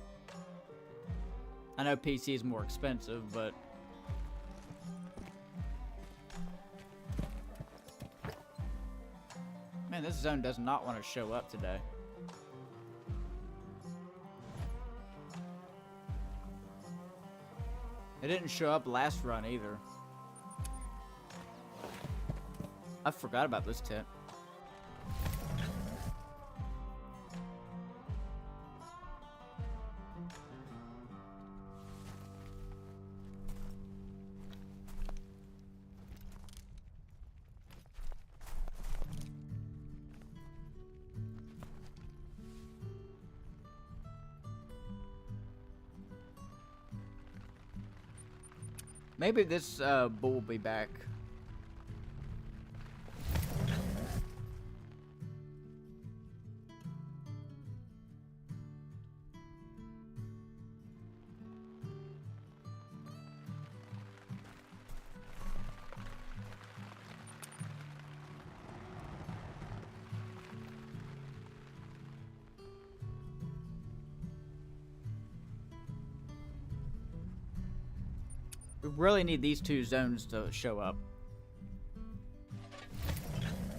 I know PC is more expensive, but... Man, this zone does not want to show up today. It didn't show up last run either. I forgot about this tent. Maybe this bull will be back. We really need these two zones to show up.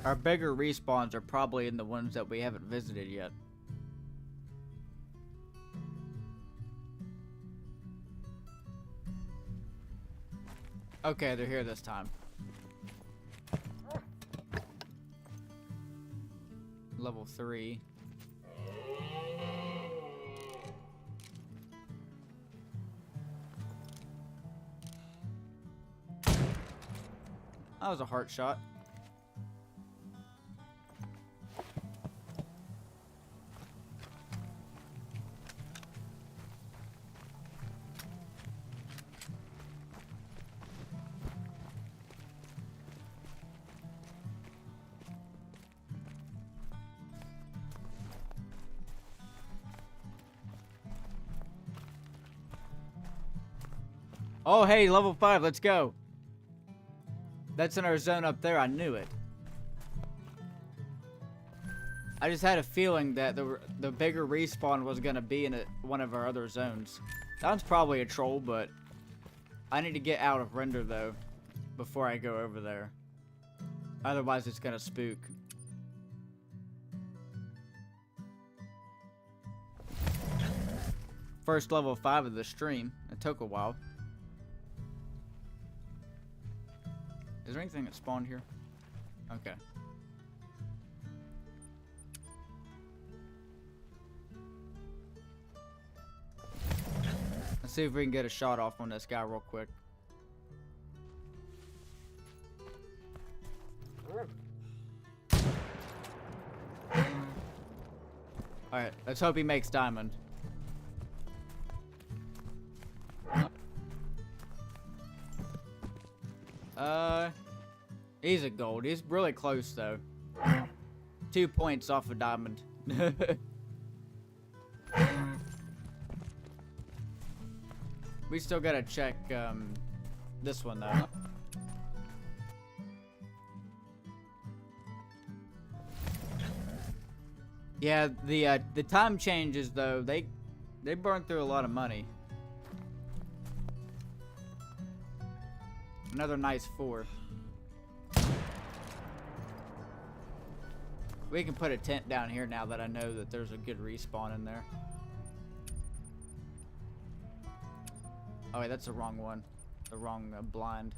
Our bigger respawns are probably in the ones that we haven't visited yet. Okay, they're here this time. Level 3. That was a heart shot. Oh, hey, level 5, let's go. That's in our zone up there, I knew it. I just had a feeling that the bigger respawn was gonna be in one of our other zones. That one's probably a troll, but I need to get out of render though before I go over there. Otherwise, it's gonna spook. First level 5 of the stream. It took a while. Is there anything that spawned here? Okay. Let's see if we can get a shot off on this guy real quick. Alright, let's hope he makes diamond. He's a gold. He's really close though. 2 points off a diamond. We still gotta check this one though. Yeah, the time changes though. They burn through a lot of money. Another nice 4. We can put a tent down here now that I know that there's a good respawn in there. Oh wait, that's the wrong one. The wrong blind.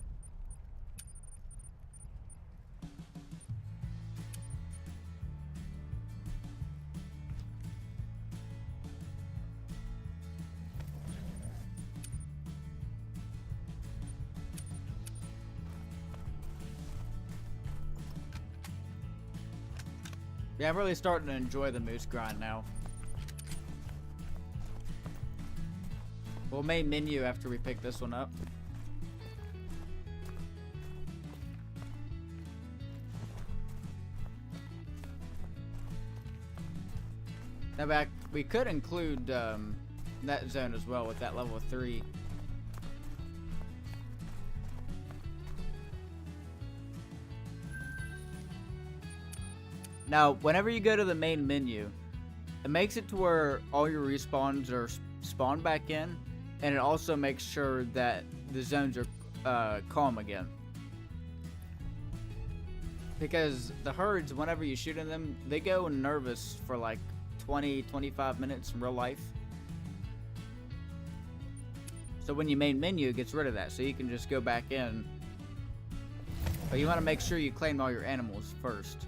Yeah, I'm really starting to enjoy the moose grind now. We'll main menu after we pick this one up. Now we could include that zone as well with that level 3. Now, whenever you go to the main menu, it makes it to where all your respawns are spawned back in, and it also makes sure that the zones are calm again. Because the herds, whenever you shoot in them, they go nervous for like 20-25 minutes in real life. So when you main menu, it gets rid of that, so you can just go back in. But you want to make sure you claim all your animals first.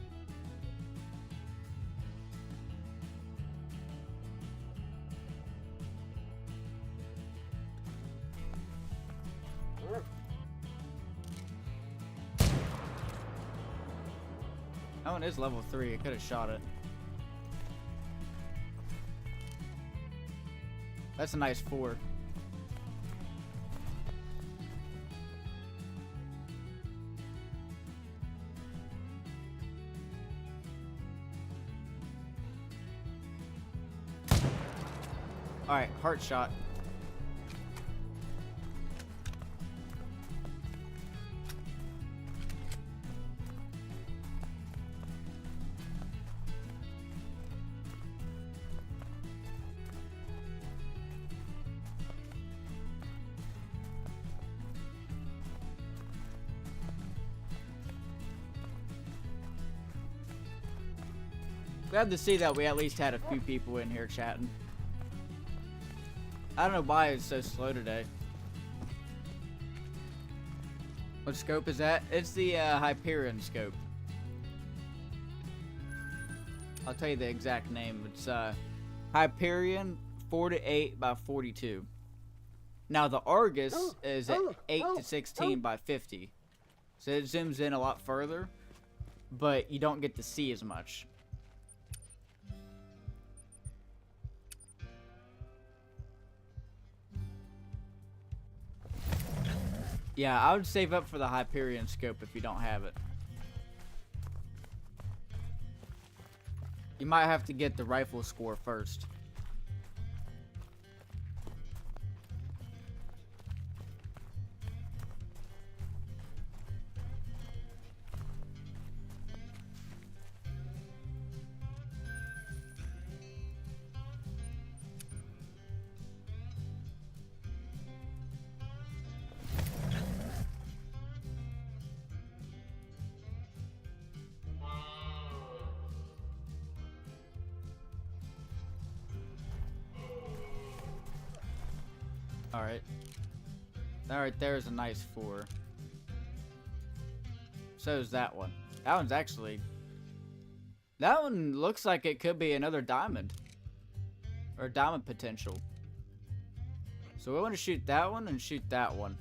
That one is level 3. I could have shot it. That's a nice 4. Alright, heart shot. Glad to see that we at least had a few people in here chatting. I don't know why it's so slow today. What scope is that? It's the Hyperion scope. I'll tell you the exact name. It's Hyperion 4:8 by 42. Now the Argus is at 8:16 by 50. So it zooms in a lot further, but you don't get to see as much. Yeah, I would save up for the Hyperion scope if you don't have it. You might have to get the rifle score first. Alright. That right there is a nice 4. So is that one. That one's actually... That one looks like it could be another diamond. Or diamond potential. So we want to shoot that one and shoot that one.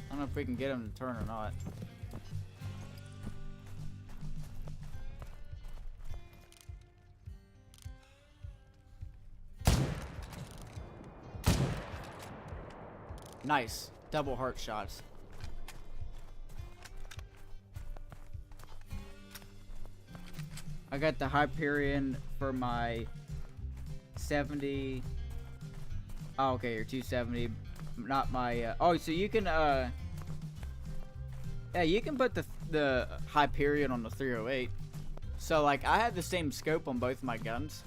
I don't know if we can get him to turn or not. Nice. Double heart shots. I got the Hyperion for my 70. Oh, okay, you're 270. Not my, oh, so you can, yeah, you can put the Hyperion on the 308. So, like, I have the same scope on both my guns.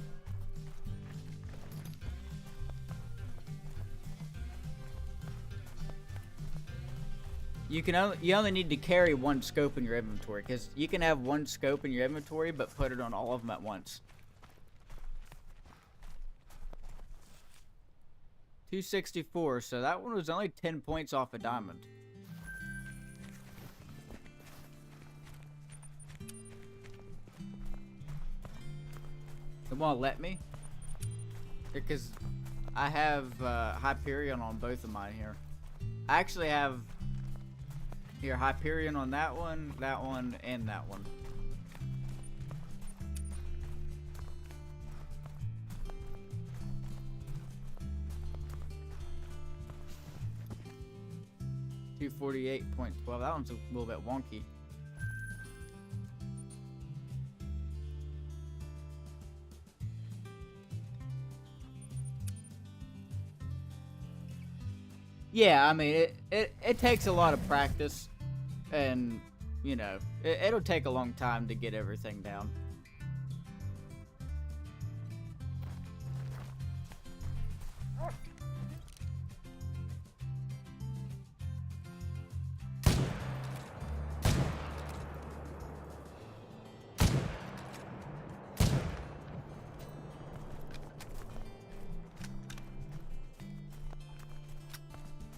You only need to carry one scope in your inventory, because you can have one scope in your inventory, but put it on all of them at once. 264, so that one was only 10 points off a diamond. It won't let me? Because I have Hyperion on both of mine here. I actually have here Hyperion on that one, and that one. .248.12. That one's a little bit wonky. Yeah, I mean, it takes a lot of practice, and, you know, it'll take a long time to get everything down.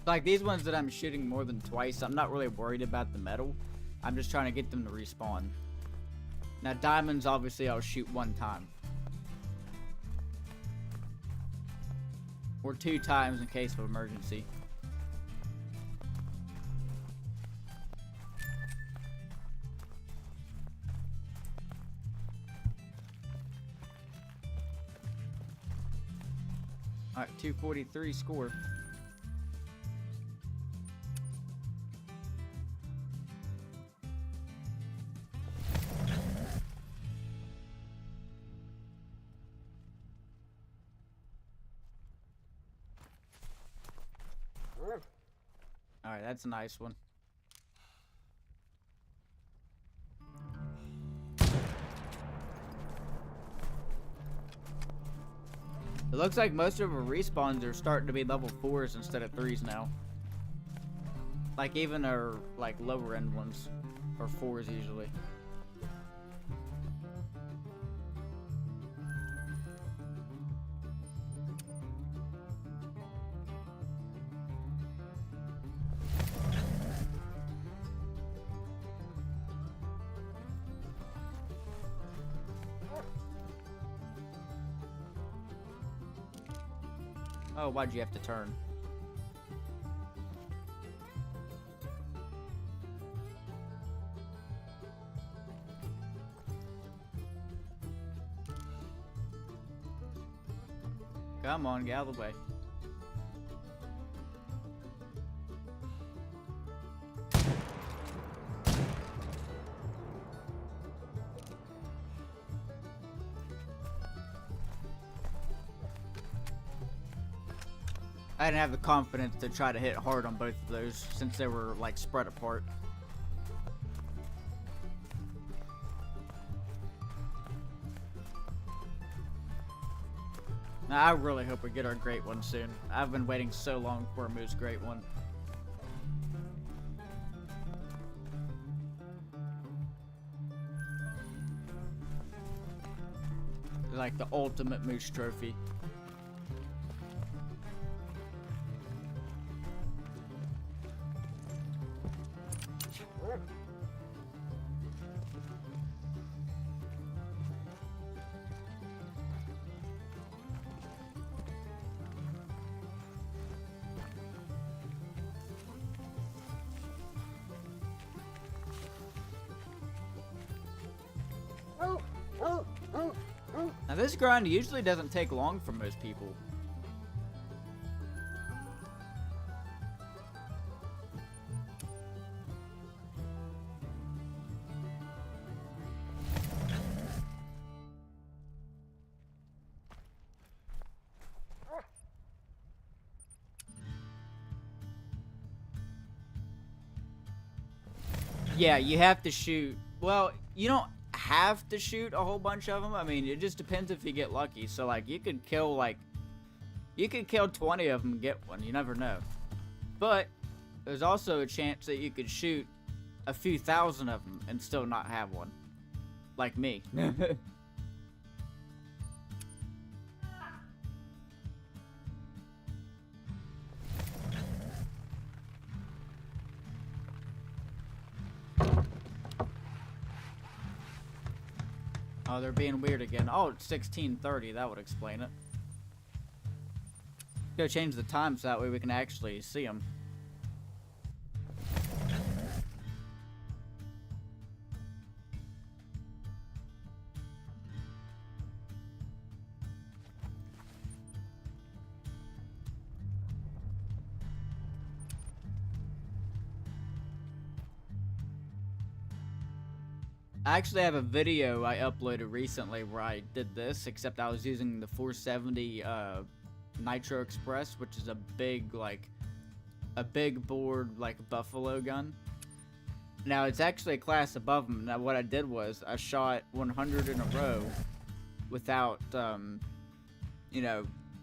Like these ones that I'm shooting more than twice, I'm not really worried about the metal. I'm just trying to get them to respawn. Now diamonds, obviously I'll shoot one time. Or 2 times in case of emergency. Alright, 243 score. Alright, that's a nice one. It looks like most of our respawns are starting to be level 4s instead of 3s now. Like even our like lower end ones are 4s usually. Oh, why'd you have to turn? Come on, get out of the way. I didn't have the confidence to try to hit hard on both of those since they were like spread apart. Now, I really hope we get our great one soon. I've been waiting so long for a Moose great one. Like the ultimate moose trophy. Now this grind usually doesn't take long for most people. Yeah, you have to shoot. Well, you don't have to shoot a whole bunch of them. I mean, it just depends if you get lucky. So, like, you could kill, 20 of them and get one. You never know. But there's also a chance that you could shoot a few thousand of them and still not have one. Like me. Oh, they're being weird again. Oh, it's 16:30. That would explain it. Go change the time so that way we can actually see them. I actually have a video I uploaded recently where I did this, except I was using the 470 Nitro Express, which is a big board, buffalo gun. Now, it's actually a class above them. Now, what I did was I shot 100 in a row without,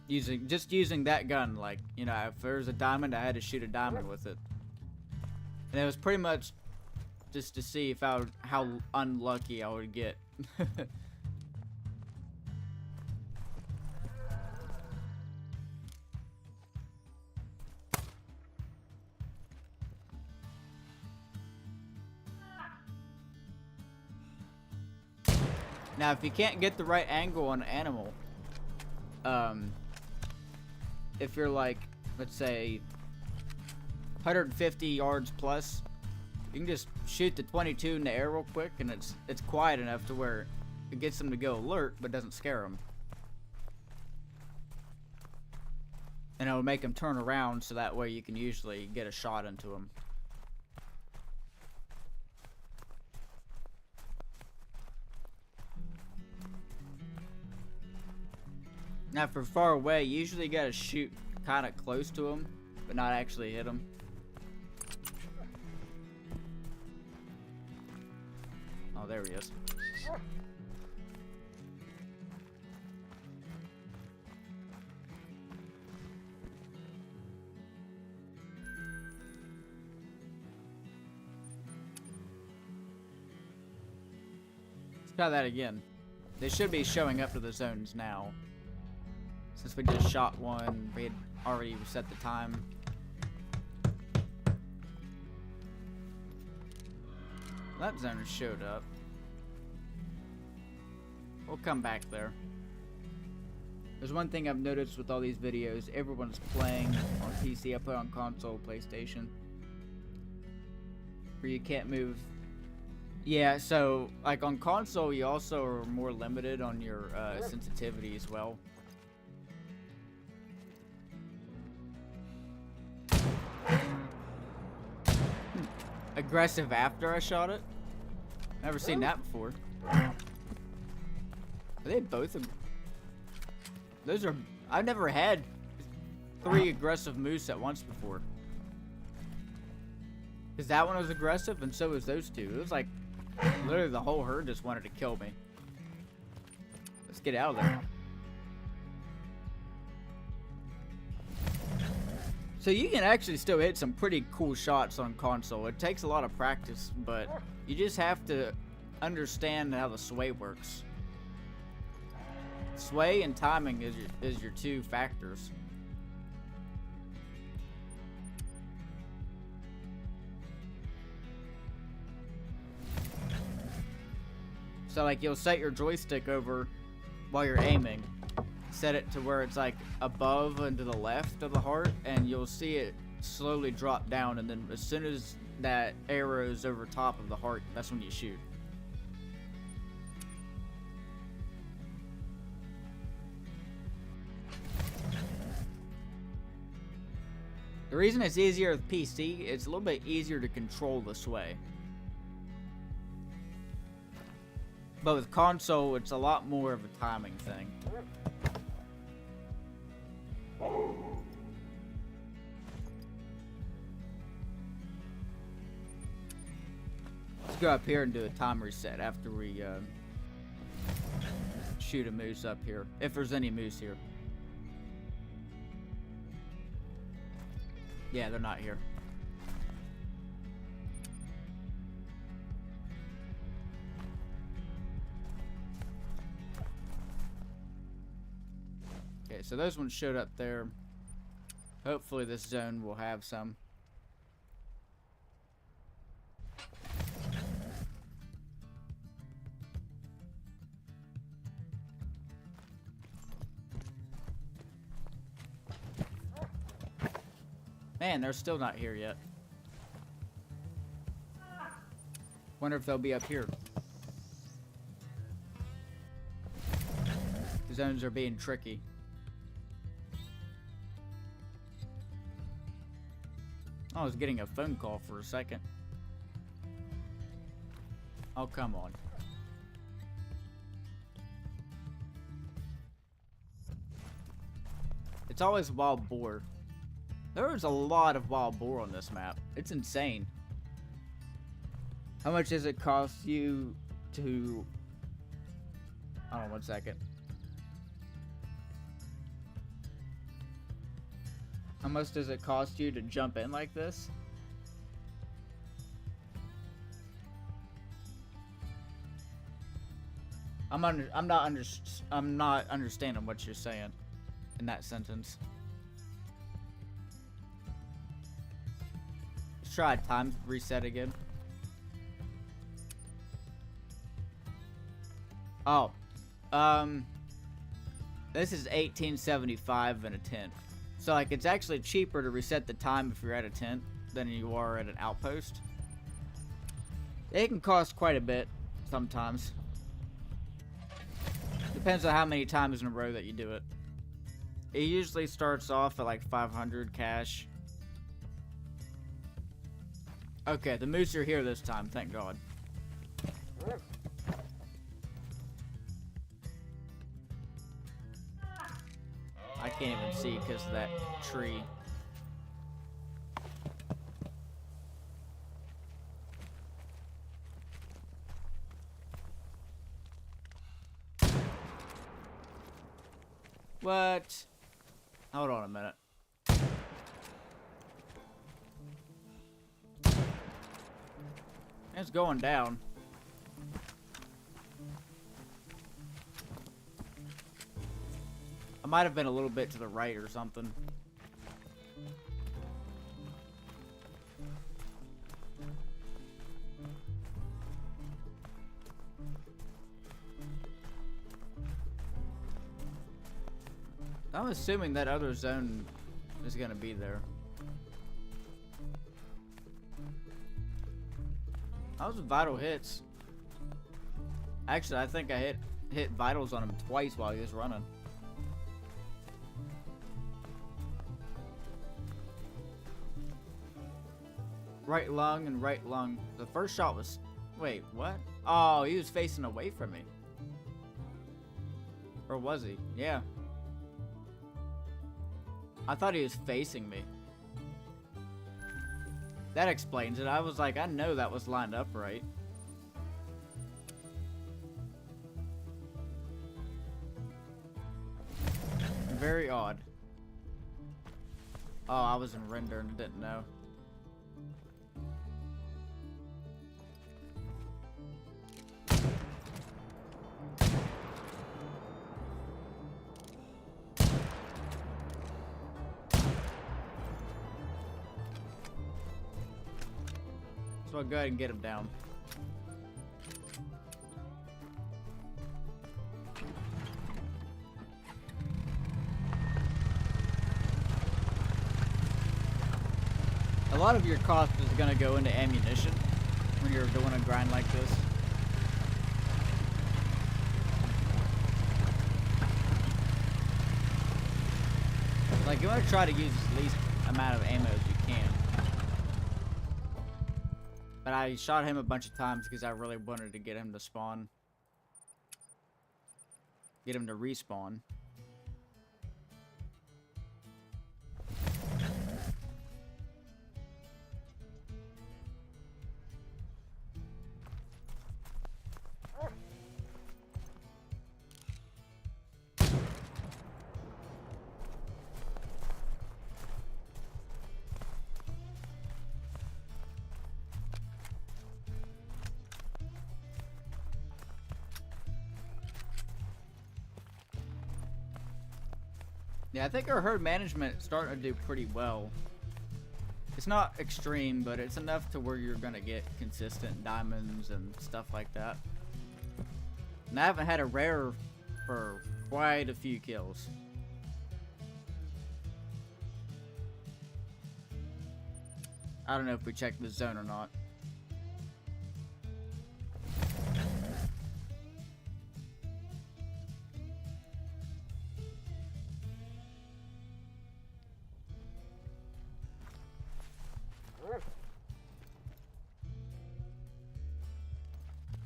using that gun. If there was a diamond, I had to shoot a diamond with it. And it was pretty much just to see if how unlucky I would get. Now, if you can't get the right angle on an animal, if you're let's say 150 yards plus, you can just shoot the 22 in the air real quick, and it's quiet enough to where it gets them to go alert, but doesn't scare them. And it'll make them turn around, so that way you can usually get a shot into them. Now, for far away, you usually gotta shoot kind of close to them, but not actually hit them. Oh, there he is. Let's try that again. They should be showing up to the zones now. Since we just shot one, we had already set the time. That zone showed up. We'll come back there. There's one thing I've noticed with all these videos. Everyone's playing on PC. I play on console, PlayStation. Where you can't move. Yeah, so, on console, you also are more limited on your sensitivity as well. Aggressive after I shot it. Never seen that before. Are they both? Those are. I've never had 3 aggressive moose at once before. Cause that one was aggressive, and so was those 2. It was like literally the whole herd just wanted to kill me. Let's get out of there. So you can actually still hit some pretty cool shots on console. It takes a lot of practice, but you just have to understand how the sway works. Sway and timing is your two factors. So like you'll set your joystick over while you're aiming. Set it to where it's like above and to the left of the heart, and you'll see it slowly drop down, and then as soon as that arrow is over top of the heart, that's when you shoot. The reason it's easier with PC, it's a little bit easier to control the sway. But with console, it's a lot more of a timing thing. Let's go up here and do a time reset after we shoot a moose up here, if there's any moose here. Yeah, they're not here. Okay, so those ones showed up there. Hopefully this zone will have some. Man, they're still not here yet. Wonder if they'll be up here. The zones are being tricky. I was getting a phone call for a second. Oh, come on. It's always wild boar. There is a lot of wild boar on this map. It's insane. How much does it cost you to... Hold on 1 second. How much does it cost you to jump in like this? I'm not understanding what you're saying in that sentence. Let's try time reset again. Oh, this is 1875 and a tent. So like it's actually cheaper to reset the time if you're at a tent than you are at an outpost. It can cost quite a bit sometimes. Depends on how many times in a row that you do it. It usually starts off at like 500 cash. Okay, the moose are here this time, thank God. I can't even see because of that tree. What? Hold on a minute. It's going down. I might have been a little bit to the right or something. I'm assuming that other zone is gonna be there. That was vital hits. Actually, I think I hit vitals on him twice while he was running. Right lung and right lung. The first shot was... Wait, what? Oh, he was facing away from me. Or was he? Yeah. I thought he was facing me. That explains it. I was like, I know that was lined up right. Very odd. Oh, I was in render and didn't know. So I'll go ahead and get him down. A lot of your cost is going to go into ammunition when you're doing a grind like this. Like, you want to try to use the least amount of ammo as you can. But I shot him a bunch of times because I really wanted to get him to spawn. Get him to respawn. Yeah, I think our herd management is starting to do pretty well. It's not extreme, but it's enough to where you're gonna get consistent diamonds and stuff like that. And I haven't had a rare for quite a few kills. I don't know if we checked the zone or not.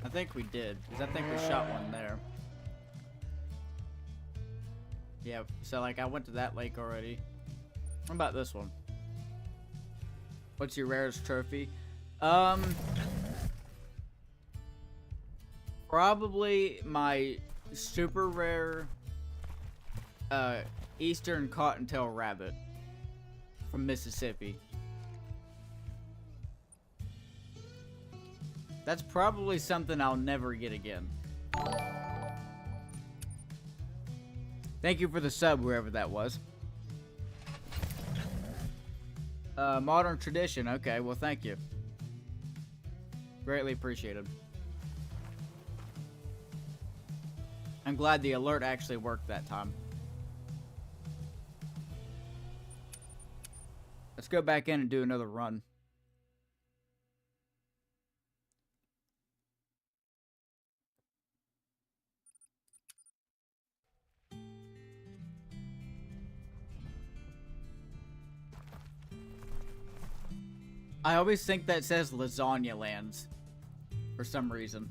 I think we did, because I think we shot one there. Yeah, so like I went to that lake already. What about this one? What's your rarest trophy? Probably my super rare Eastern Cottontail rabbit from Mississippi. That's probably something I'll never get again. Thank you for the sub, wherever that was. Modern tradition. Okay, well, thank you. Greatly appreciated. I'm glad the alert actually worked that time. Let's go back in and do another run. I always think that says Lasagna Lands for some reason.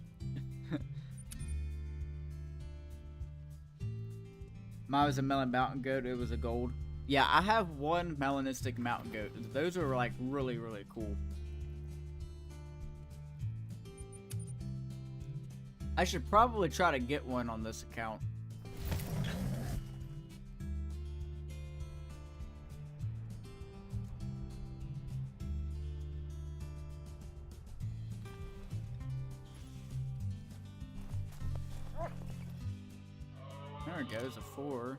Mine was a melon mountain goat. It was a gold. Yeah, I have one melanistic mountain goat. Those are like really, really cool. I should probably try to get one on this account. There it goes, a 4.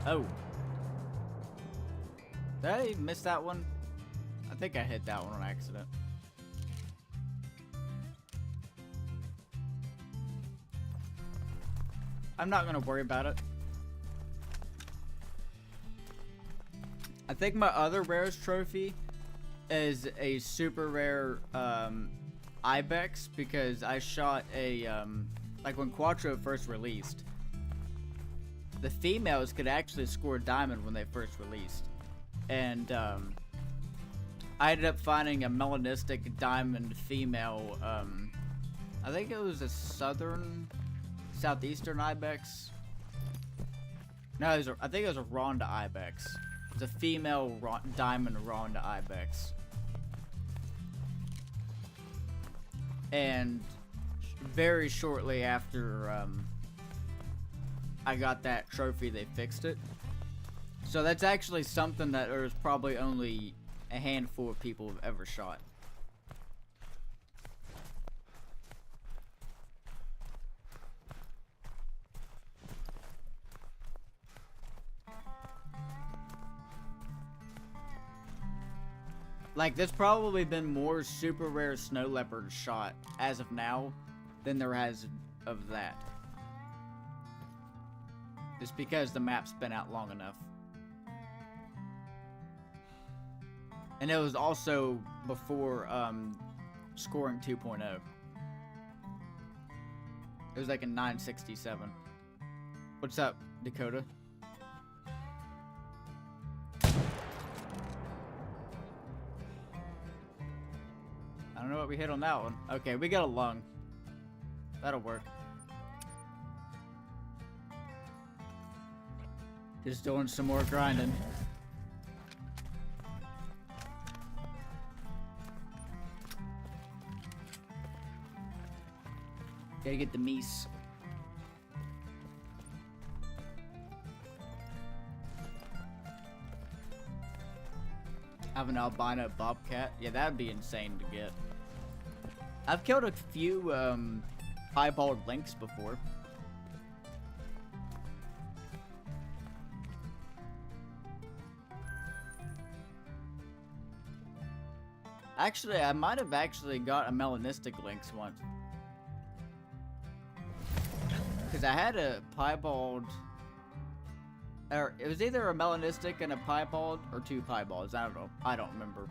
Oh. Did I miss that one? I think I hit that one on accident. I'm not gonna worry about it. I think my other rarest trophy is a super rare ibex, because I shot a like when Quattro first released, the females could actually score diamond when they first released, and I ended up finding a melanistic diamond female. I think it was a southeastern ibex. No, I think it was a Ronda ibex. It was a female diamond Ronda ibex. And very shortly after I got that trophy, they fixed it. So that's actually something that there's probably only a handful of people have ever shot. Like, there's probably been more super rare snow leopards shot as of now than there has of that. Just because the map's been out long enough. And it was also before scoring 2.0. It was like a 967. What's up, Dakota? I don't know what we hit on that one. Okay, we got a lung. That'll work. Just doing some more grinding. Gotta get the meese. Have an albino bobcat? Yeah, that'd be insane to get. I've killed a few piebald lynx before. Actually, I might have actually got a melanistic lynx once. Because I had a piebald, or it was either a melanistic and a piebald, or two piebalds. I don't know. I don't remember.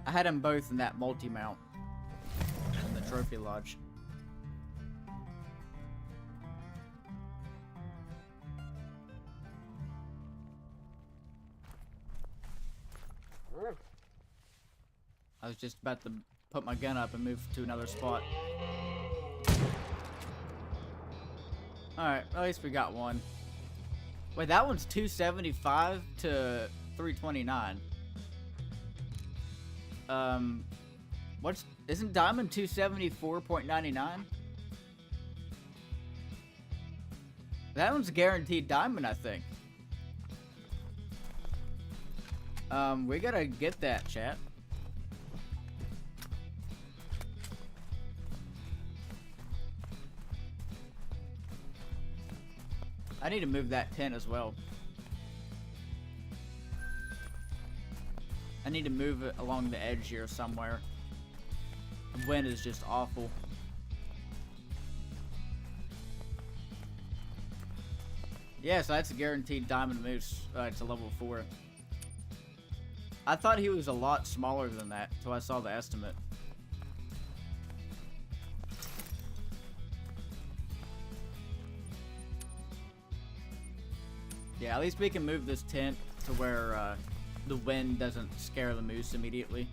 I had them both in that multi-mount in the trophy lodge. I was just about to put my gun up and move to another spot. Alright, at least we got one. Wait, that one's 275 to 329. Isn't diamond 274.99? That one's guaranteed diamond, I think. We gotta get that, chat. I need to move that tent as well. I need to move it along the edge here somewhere. The wind is just awful. Yeah, so that's a guaranteed diamond moose. It's a level 4. I thought he was a lot smaller than that until I saw the estimate. Yeah, at least we can move this tent to where the wind doesn't scare the moose immediately.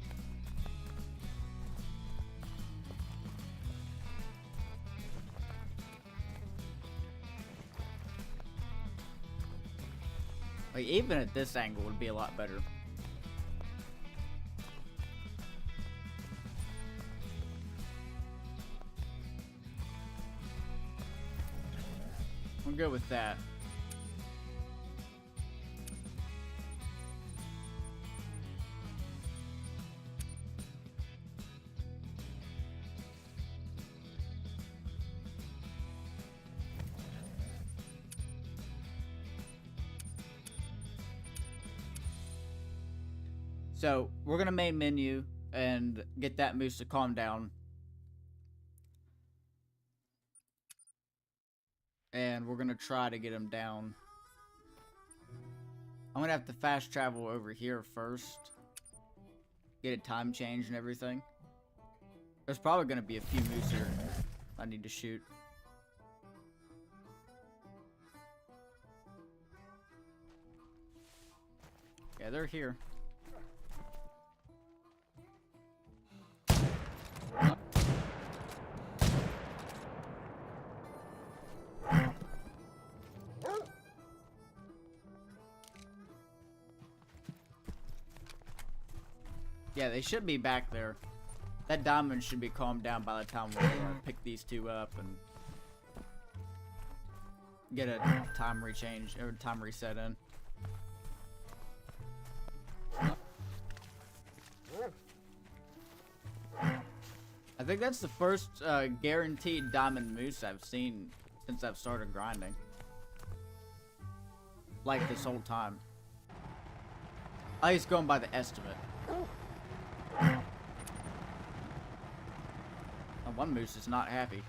Like, even at this angle would be a lot better. I'm good with that. So, we're gonna main menu and get that moose to calm down. And we're gonna try to get him down. I'm gonna have to fast travel over here first. Get a time change and everything. There's probably gonna be a few moose here I need to shoot. Yeah, they're here. Yeah, they should be back there. That diamond should be calmed down by the time we pick these two up and get a time rechange or time reset in. I think that's the first guaranteed diamond moose I've seen since I've started grinding. Like this whole time. I was going by the estimate. And one moose is not happy.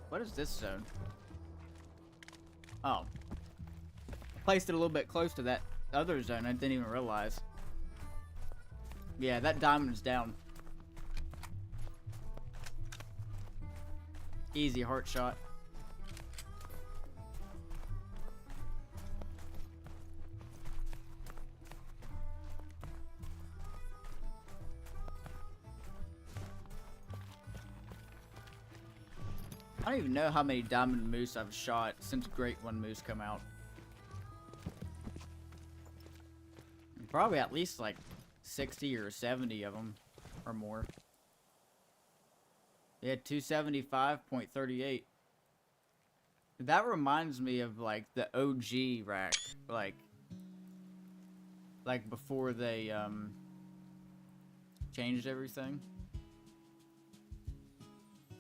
What is this zone? Oh. Placed it a little bit close to that other zone. I didn't even realize. Yeah, that diamond is down. Easy heart shot. I don't even know how many diamond moose I've shot since Great One Moose come out. Probably at least like 60 or 70 of them or more. They had 275.38. That reminds me of like the OG rack, like before they changed everything.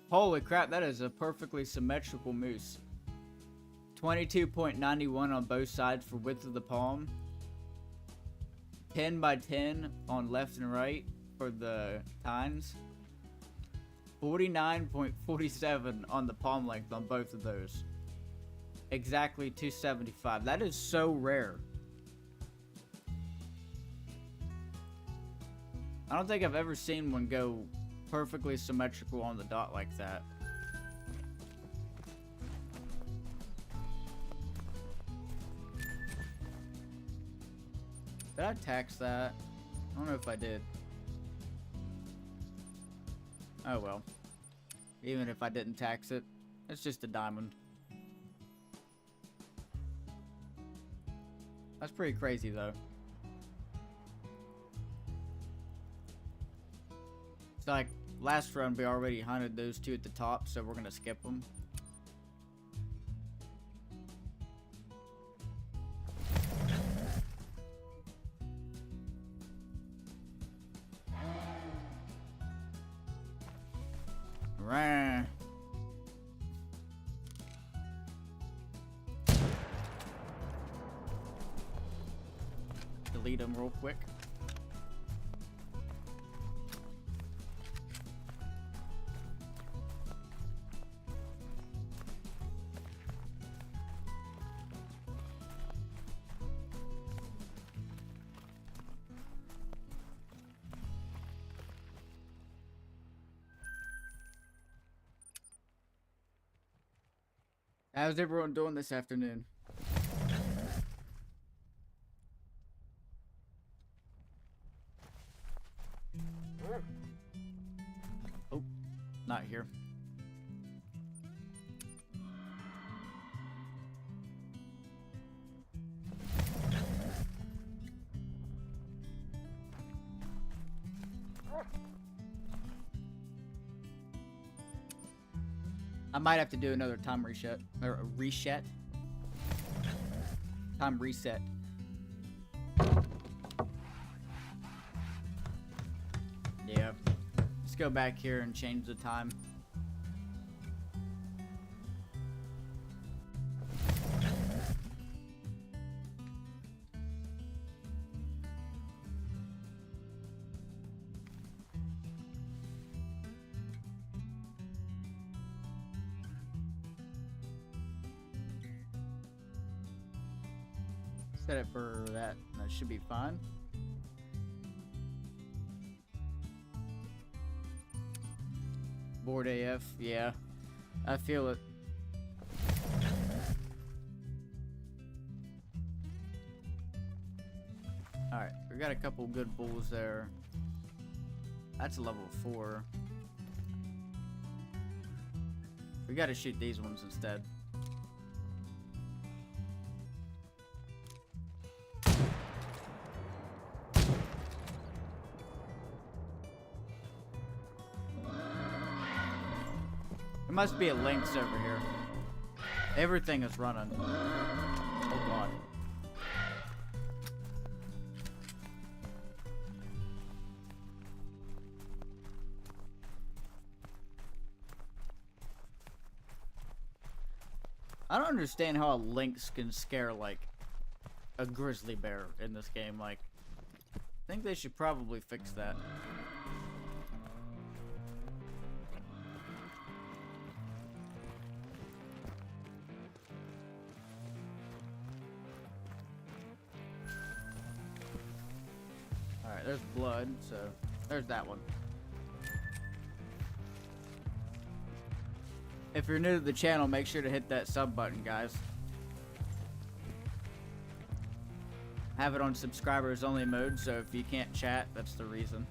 Holy crap, that is a perfectly symmetrical moose. 22.91 on both sides for width of the palm. 10 by 10 on left and right for the tines. 49.47 on the palm length on both of those. Exactly 275. That is so rare. I don't think I've ever seen one go perfectly symmetrical on the dot like that. Did I tax that? I don't know if I did. Oh well. Even if I didn't tax it, it's just a diamond. That's pretty crazy though. It's like last run we already hunted those two at the top, so we're gonna skip them. Rah. Delete them real quick. How's everyone doing this afternoon? Oh, not here. I might have to do another time reset, or a reset. Time reset. Yeah. Let's go back here and change the time. Set it for that. That should be fine. Bored AF, yeah. I feel it. Alright, we got a couple good bulls there. That's a level 4. We gotta shoot these ones instead. must be a Lynx over here. Everything is running. Oh god. I don't understand how a Lynx can scare, like, a grizzly bear in this game. Like, I think they should probably fix that. Alright, there's blood, so there's that one. If you're new to the channel, make sure to hit that sub button, guys. Have it on subscribers only mode, so if you can't chat, that's the reason.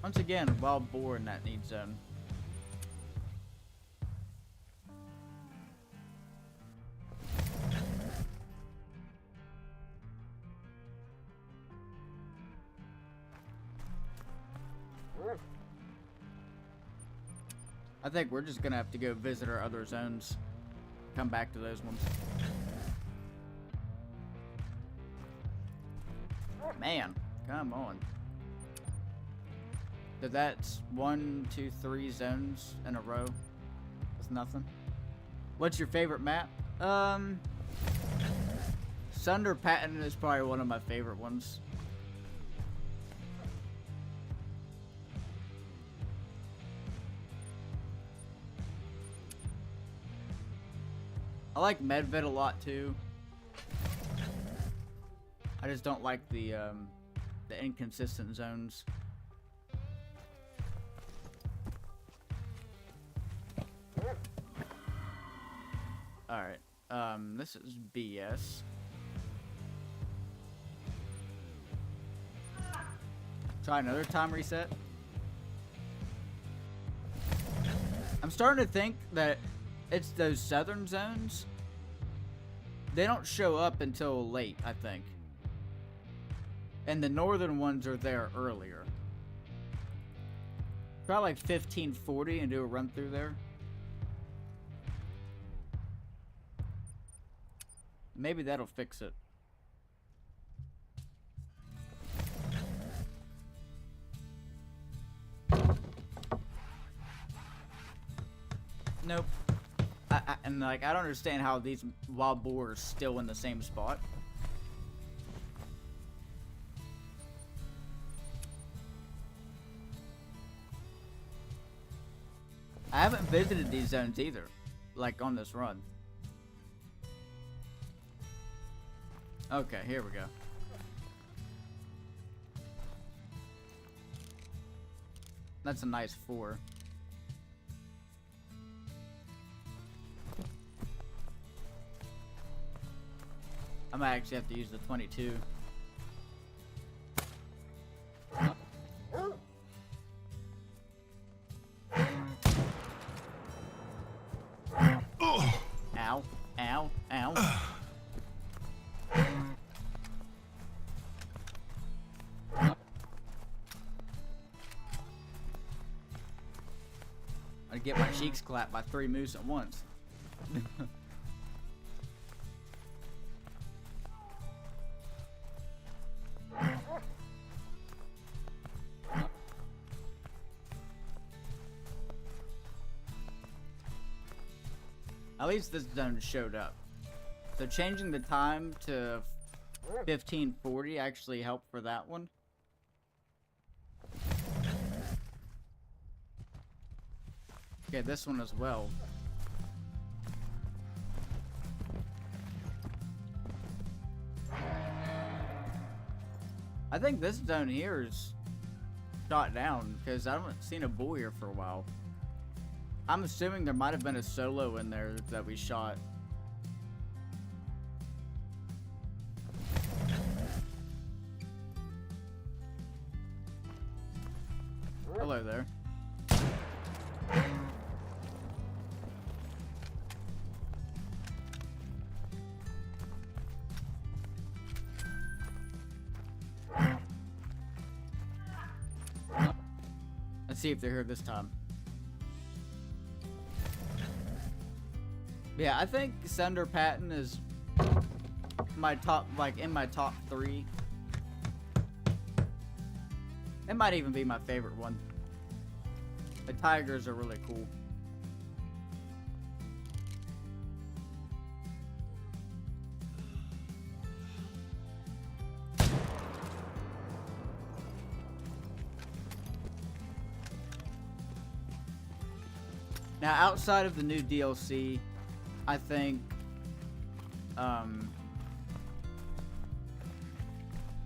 Once again, wild boar in that need zone. I think we're just gonna have to go visit our other zones. Come back to those ones. Man, come on. So that's 1, 2, 3 zones in a row. That's nothing. What's your favorite map? Sunder Patton is probably one of my favorite ones. I like Medved a lot too. I just don't like the inconsistent zones. Alright, this is BS. Try another time reset. I'm starting to think that it's those southern zones. They don't show up until late, I think. And the northern ones are there earlier. Try like 1540 and do a run through there. Maybe that'll fix it. Nope. And like, I don't understand how these wild boar are still in the same spot. I haven't visited these zones either, like on this run. Okay, here we go. That's a nice 4. I might actually have to use the 22. Ow, ow, ow. I get my cheeks clapped by 3 moose at once. At least this zone showed up. So changing the time to 1540 actually helped for that one. Okay, this one as well. I think this zone here is shot down because I haven't seen a bull here for a while. I'm assuming there might have been a solo in there that we shot. Hello there. See if they're here this time. Yeah, I think Sender Patton is my top, like in my top 3. It might even be my favorite one. The tigers are really cool. Now, outside of the new DLC, I think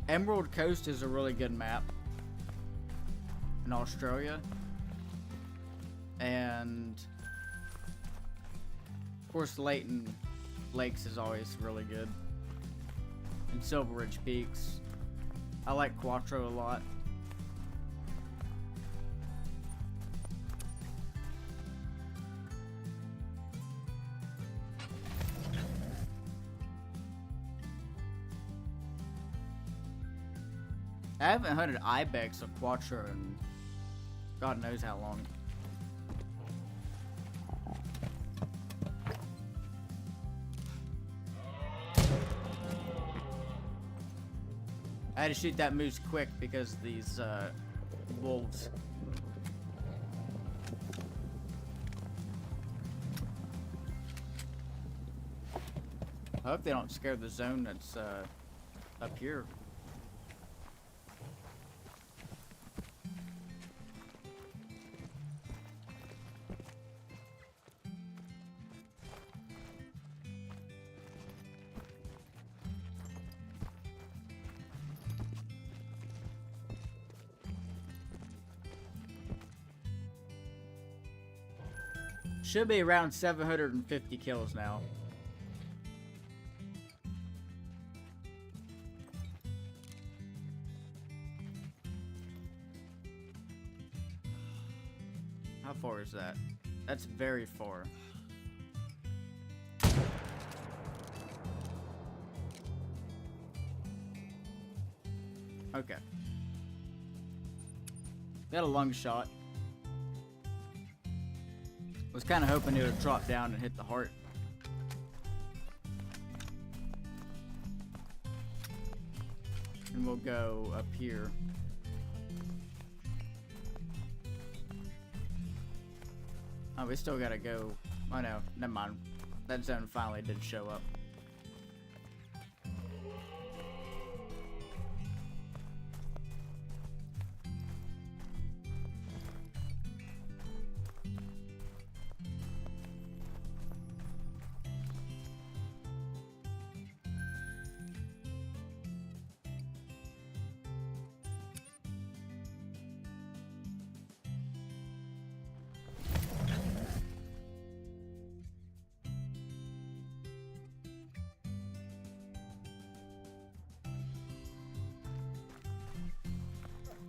Emerald Coast is a really good map in Australia, and of course Leighton Lakes is always really good, and Silver Ridge Peaks. I like Quattro a lot. I haven't hunted ibex or Quattro in God knows how long. I had to shoot that moose quick because of these wolves. I hope they don't scare the zone that's up here. Should be around 750 kills now. How far is that? That's very far. Okay. Got a lung shot. Was kind of hoping it would drop down and hit the heart. And we'll go up here. Oh, we still gotta go. Oh no, never mind. That zone finally did show up.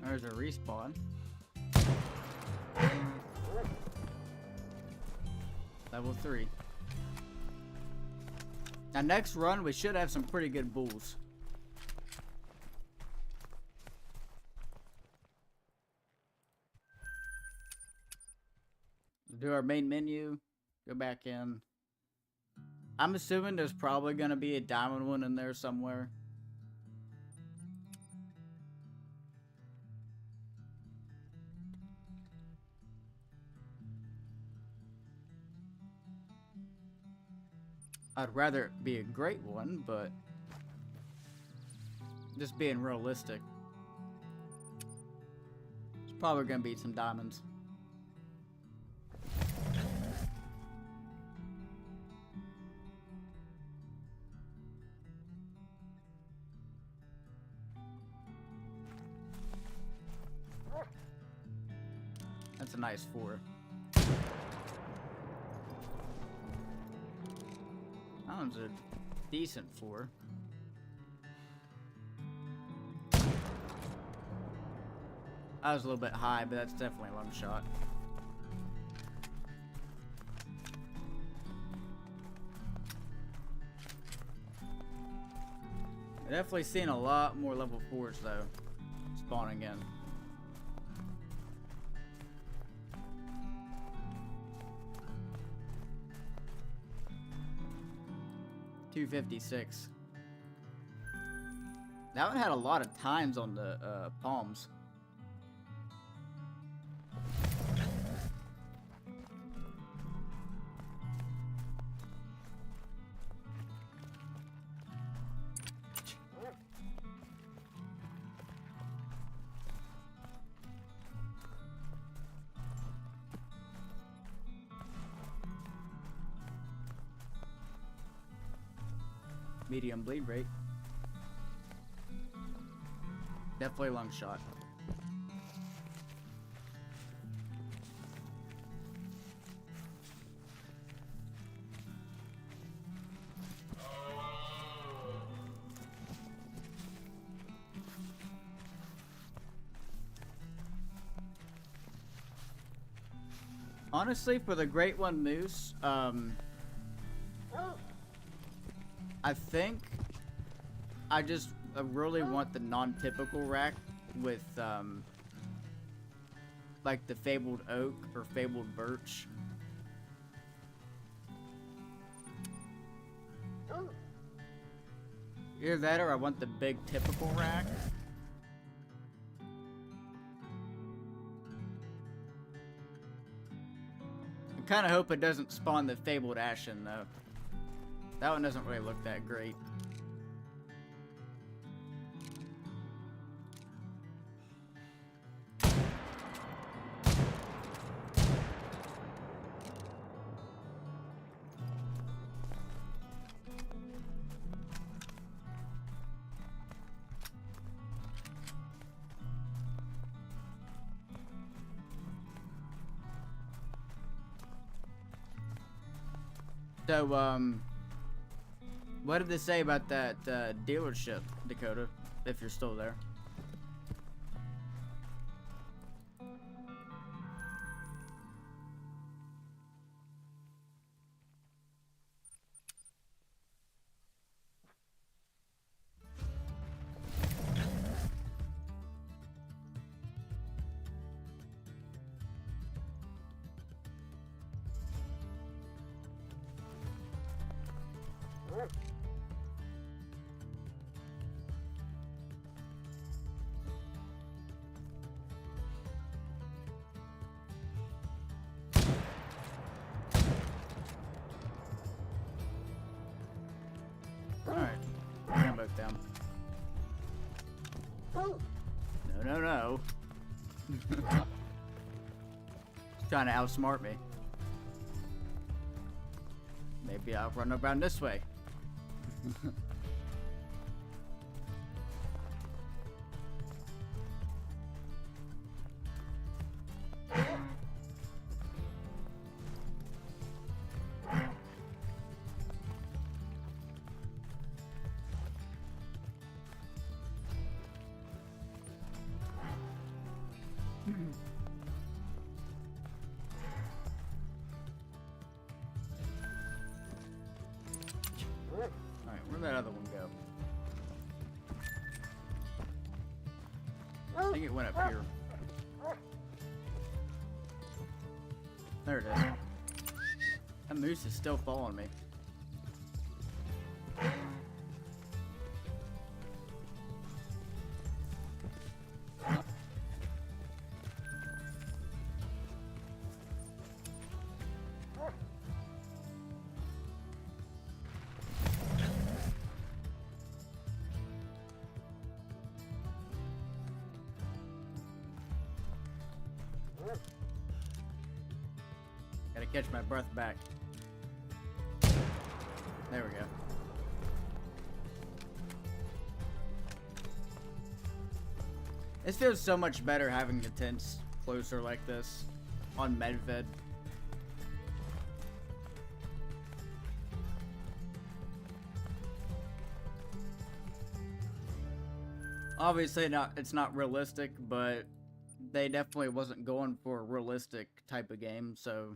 There's a respawn. Level 3. Now next run we should have some pretty good bulls. Do our main menu. Go back in. I'm assuming there's probably gonna be a diamond one in there somewhere. I'd rather it be a great one, but just being realistic, it's probably gonna be some diamonds. That's a nice 4. That one's a decent 4. That was a little bit high, but that's definitely a long shot. I've definitely seen a lot more level 4s though, spawning in. 256. That one had a lot of times on the palms. Medium bleed rate. Definitely a lung shot. Honestly, for the Great One Moose, I think I just really want the non-typical rack with like the Fabled Oak or Fabled Birch. Either that or I want the big typical rack. I kind of hope it doesn't spawn the Fabled Ashen though. That one doesn't really look that great. So, what did they say about that dealership, Dakota, if you're still there? Alright, bring them both down. No. Trying to outsmart me. Maybe I'll run around this way. Alright, where'd that other one go? I think it went up here. There it is. That moose is still following me. Gotta catch my breath back. There we go. This feels so much better having the tents closer like this on Medved. Obviously it's not realistic, but they definitely wasn't going for a realistic type of game, so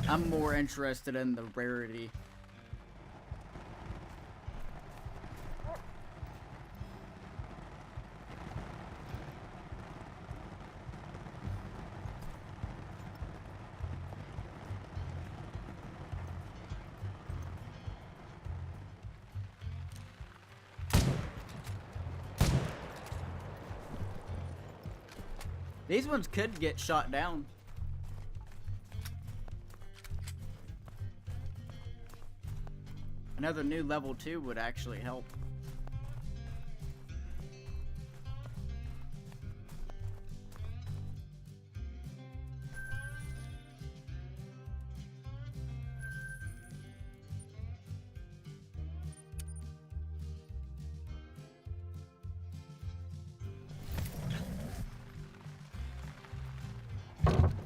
I'm more interested in the rarity. These ones could get shot down. Another new level 2 would actually help.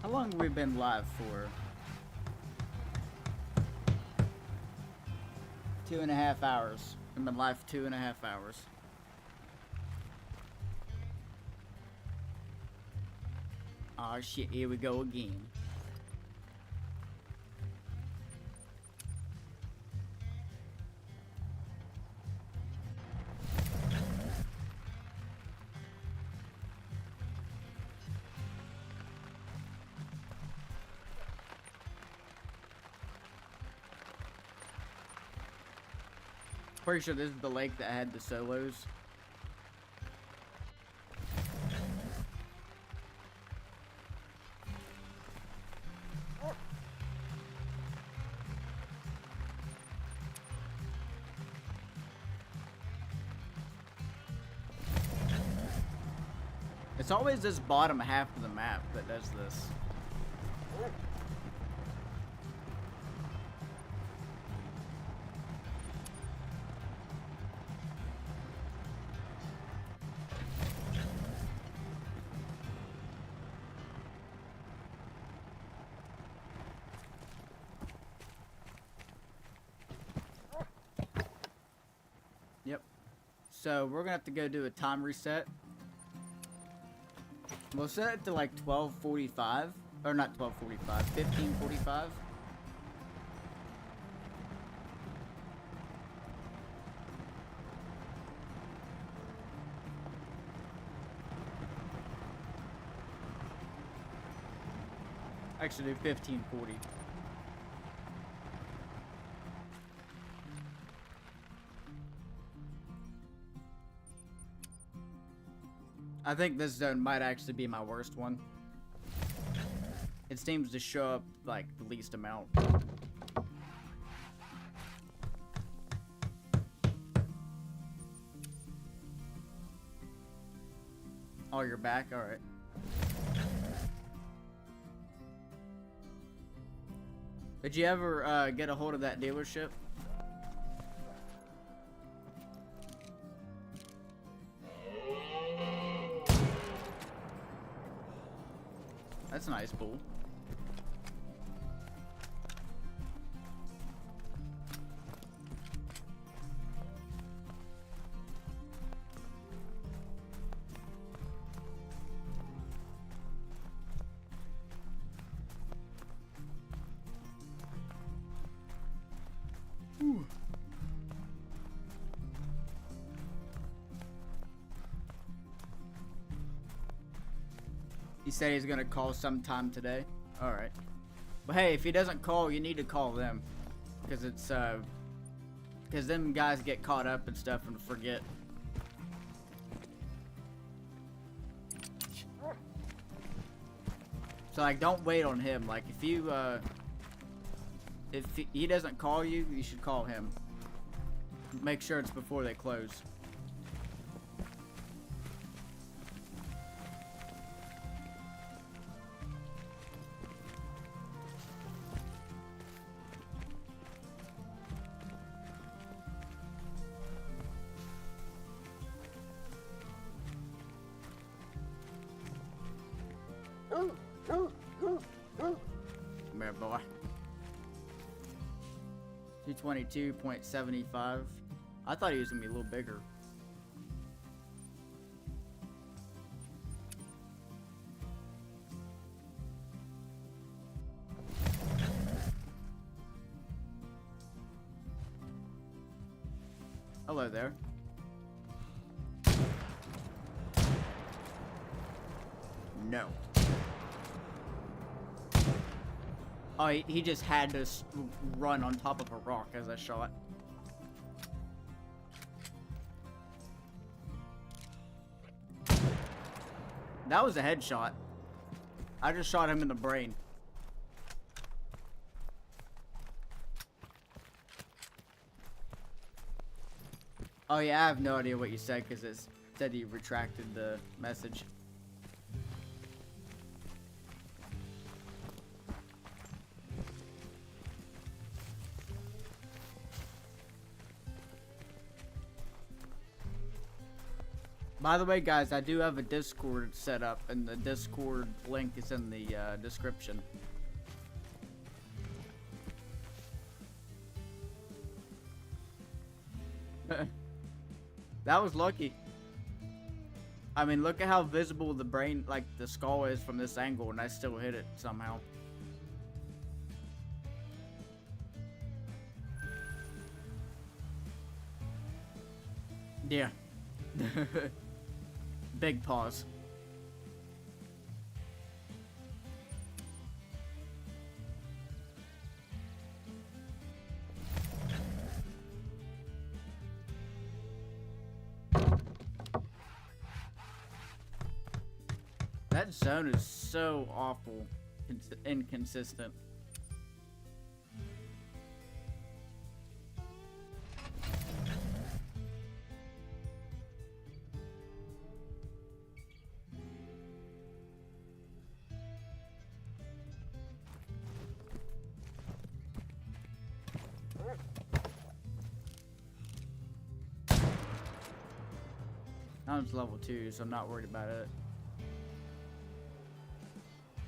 How long have we been live for? 2.5 hours. I've been live for 2.5 hours. Aw, shit, here we go again. Pretty sure this is the lake that had the solos. It's always this bottom half of the map that does this. Yep. So we're gonna have to go do a time reset. We'll set it to like 12:45, or not 12:45, 15:45. Actually, do 15:40. I think this zone might actually be my worst one. It seems to show up like the least amount. Oh, you're back? Alright. Did you ever get a hold of that dealership? That's a nice pool. Ooh. He said he's gonna call sometime today. Alright. Well, hey, if he doesn't call, you need to call them. Because it's, because them guys get caught up and stuff and forget. So, like, don't wait on him. Like, if you, if he doesn't call you, you should call him. Make sure it's before they close. Come here, boy. 222.75. I thought he was gonna be a little bigger. Hello there. No. Oh, he just had to run on top of a rock as I shot. That was a headshot. I just shot him in the brain. Oh yeah, I have no idea what you said because it said you retracted the message. By the way, guys, I do have a Discord set up, and the Discord link is in the description. That was lucky. I mean, look at how visible the brain, like the skull is from this angle, and I still hit it somehow. Yeah. Big pause. That zone is so awful, inconsistent. Now it's level 2, so I'm not worried about it.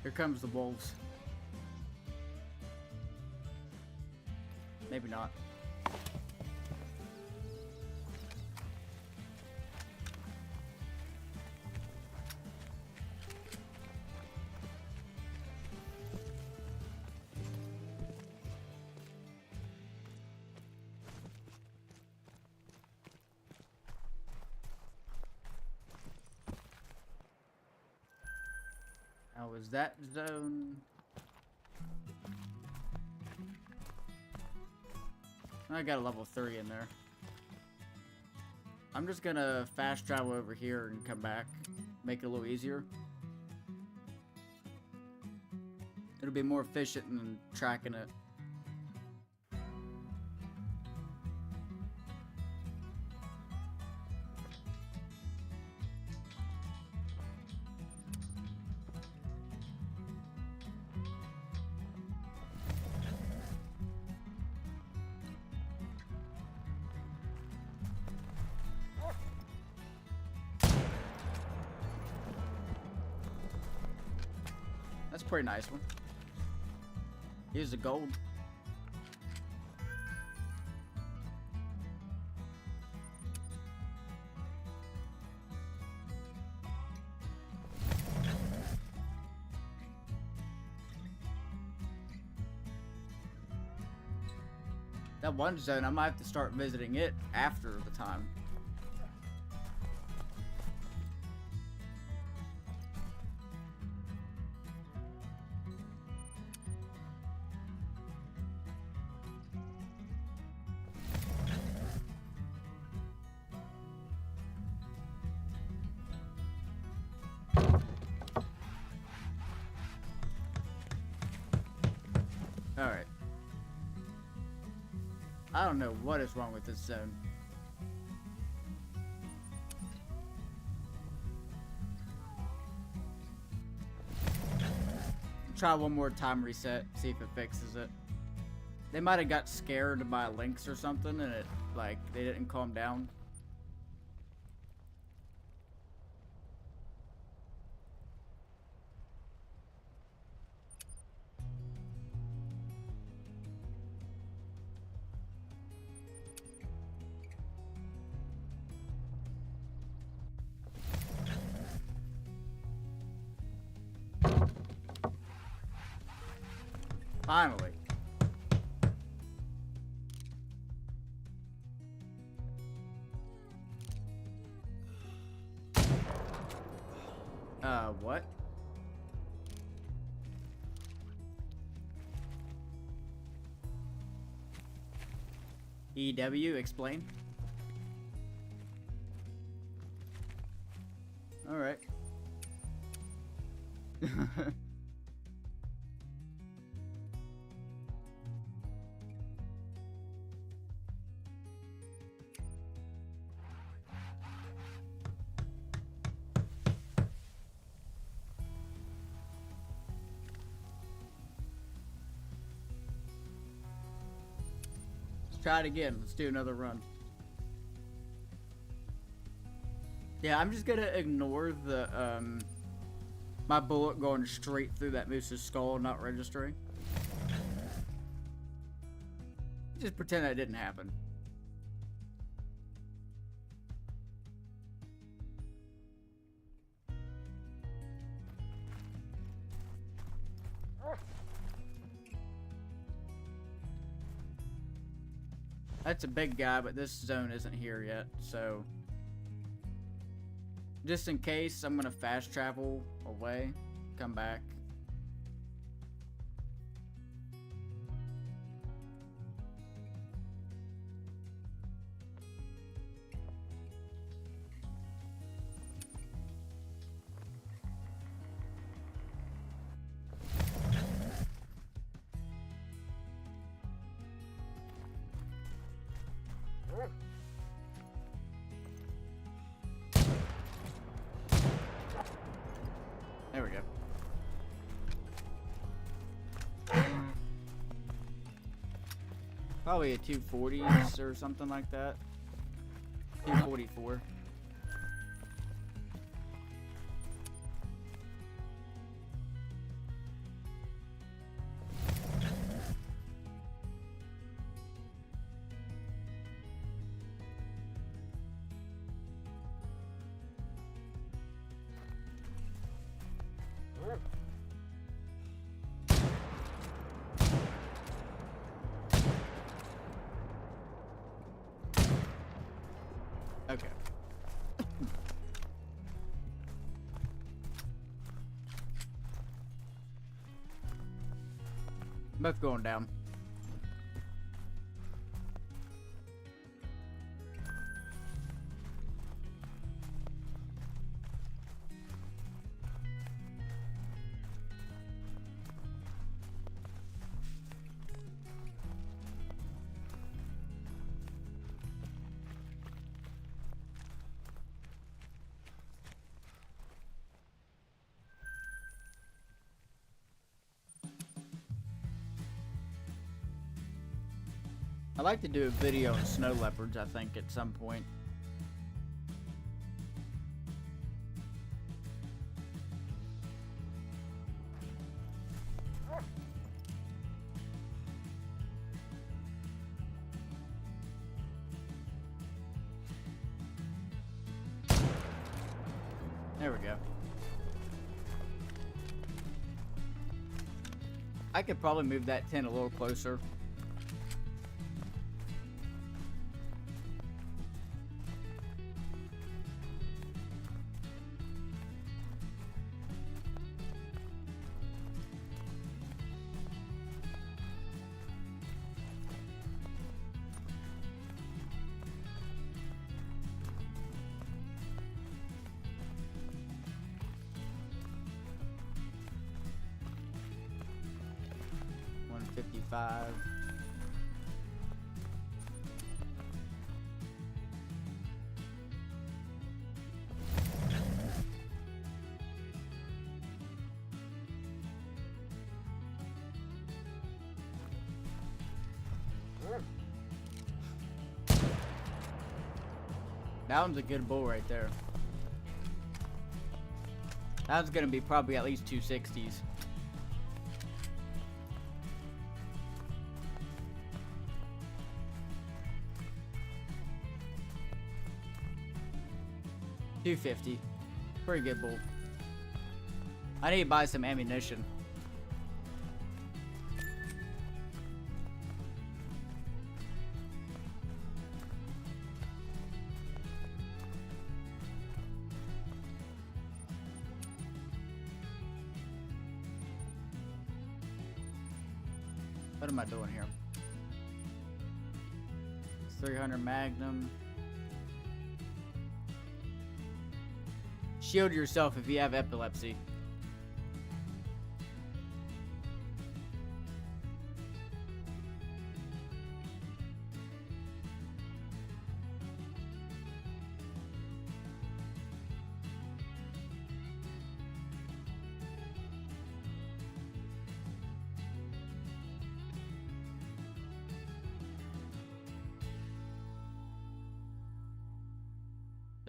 Here comes the wolves. Maybe not. Now, is that zone? I got a level 3 in there. I'm just gonna fast travel over here and come back. Make it a little easier. It'll be more efficient than tracking it. That's a pretty nice one. Here's the gold. That one zone, I might have to start visiting it after the time. Alright. I don't know what is wrong with this zone. Try one more time reset, see if it fixes it. They might have got scared by links or something and it, like, they didn't calm down. Finally. What? EW, explain. Alright. Try it again. Let's do another run. Yeah, I'm just gonna ignore the, my bullet going straight through that moose's skull, not registering. Just pretend that didn't happen. That's a big guy, but this zone isn't here yet, so... Just in case, I'm gonna fast travel away, come back. There we go. Probably a 240s or something like that. 244. Okay. Both going down. I'd like to do a video on snow leopards, I think, at some point. There we go. I could probably move that tent a little closer. $155. That one's a good bull right there. That one's gonna be probably at least 260s. $250. Pretty good bull. I need to buy some ammunition. What am I doing here? 300 Magnum. Shield yourself if you have epilepsy.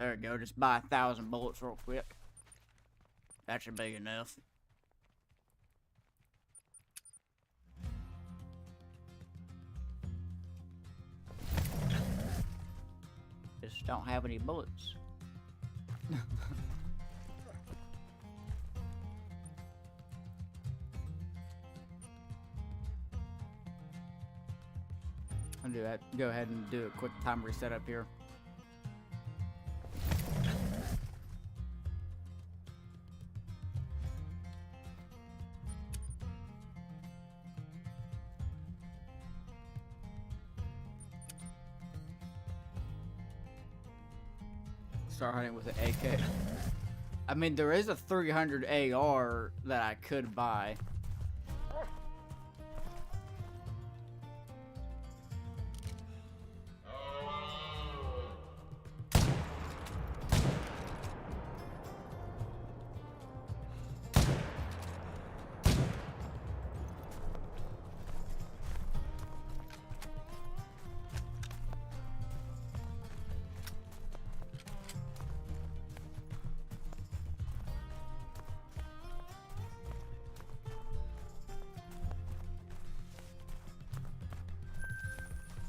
There we go. Just buy 1,000 bullets real quick. That should be enough. Just don't have any bullets. I'll do that. Go ahead and do a quick time reset up here. Start hunting with an AK. I mean, there is a 300 AR that I could buy.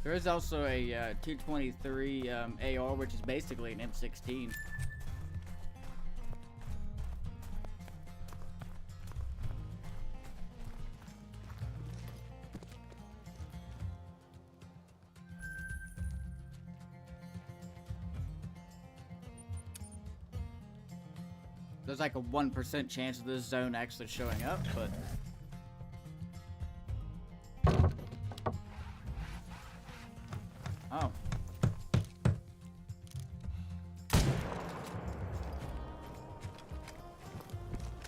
There is also a 223 AR, which is basically an M16. There's like a 1% chance of this zone actually showing up, but... Oh.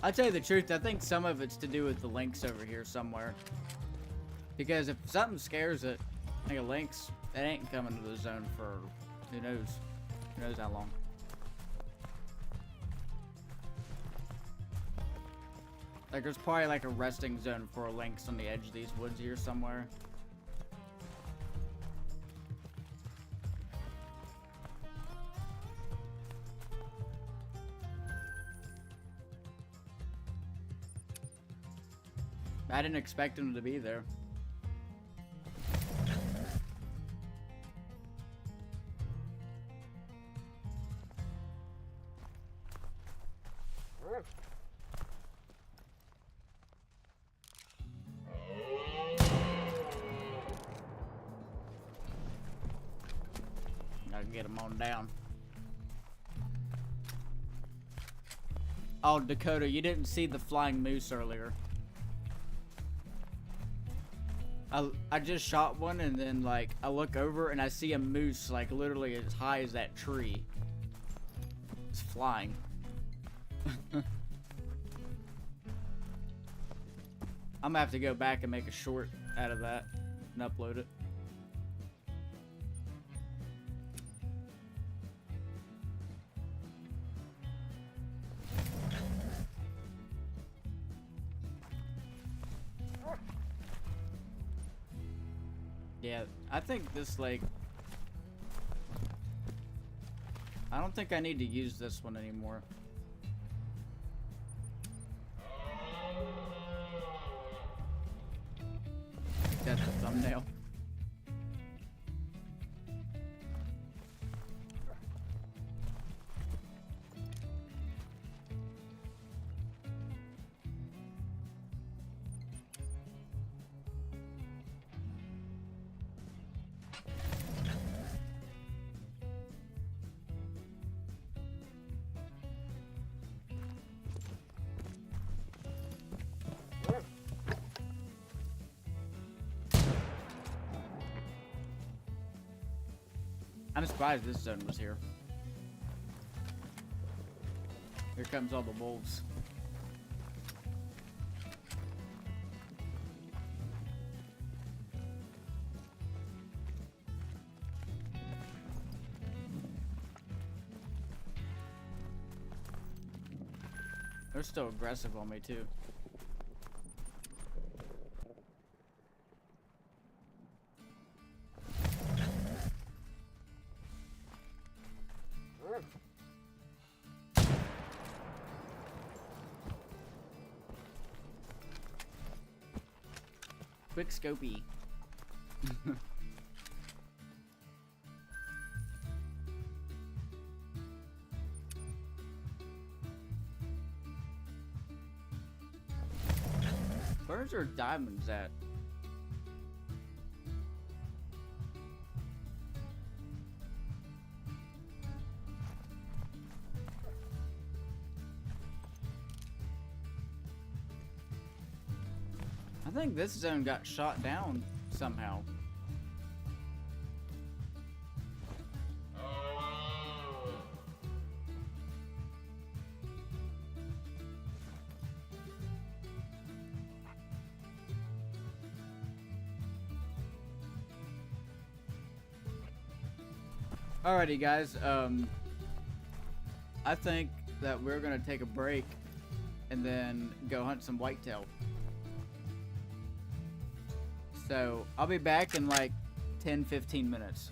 I'll tell you the truth, I think some of it's to do with the links over here somewhere. Because if something scares it, like a lynx, it ain't coming to the zone for who knows how long. Like there's probably like a resting zone for a lynx on the edge of these woods here somewhere. I didn't expect him to be there. I can get him on down. Oh, Dakota, you didn't see the flying moose earlier. I just shot one and then like I look over and I see a moose like literally as high as that tree. It's flying. I'm gonna have to go back and make a short out of that and upload it. Yeah, I think this like I don't think I need to use this one anymore. Make that the thumbnail. I'm surprised this zone was here. Here comes all the wolves. They're still aggressive on me too. quick scopy. Where's our diamonds at? I think this zone got shot down somehow. Alrighty, guys. I think that we're gonna take a break and then go hunt some whitetail. So I'll be back in like 10-15 minutes.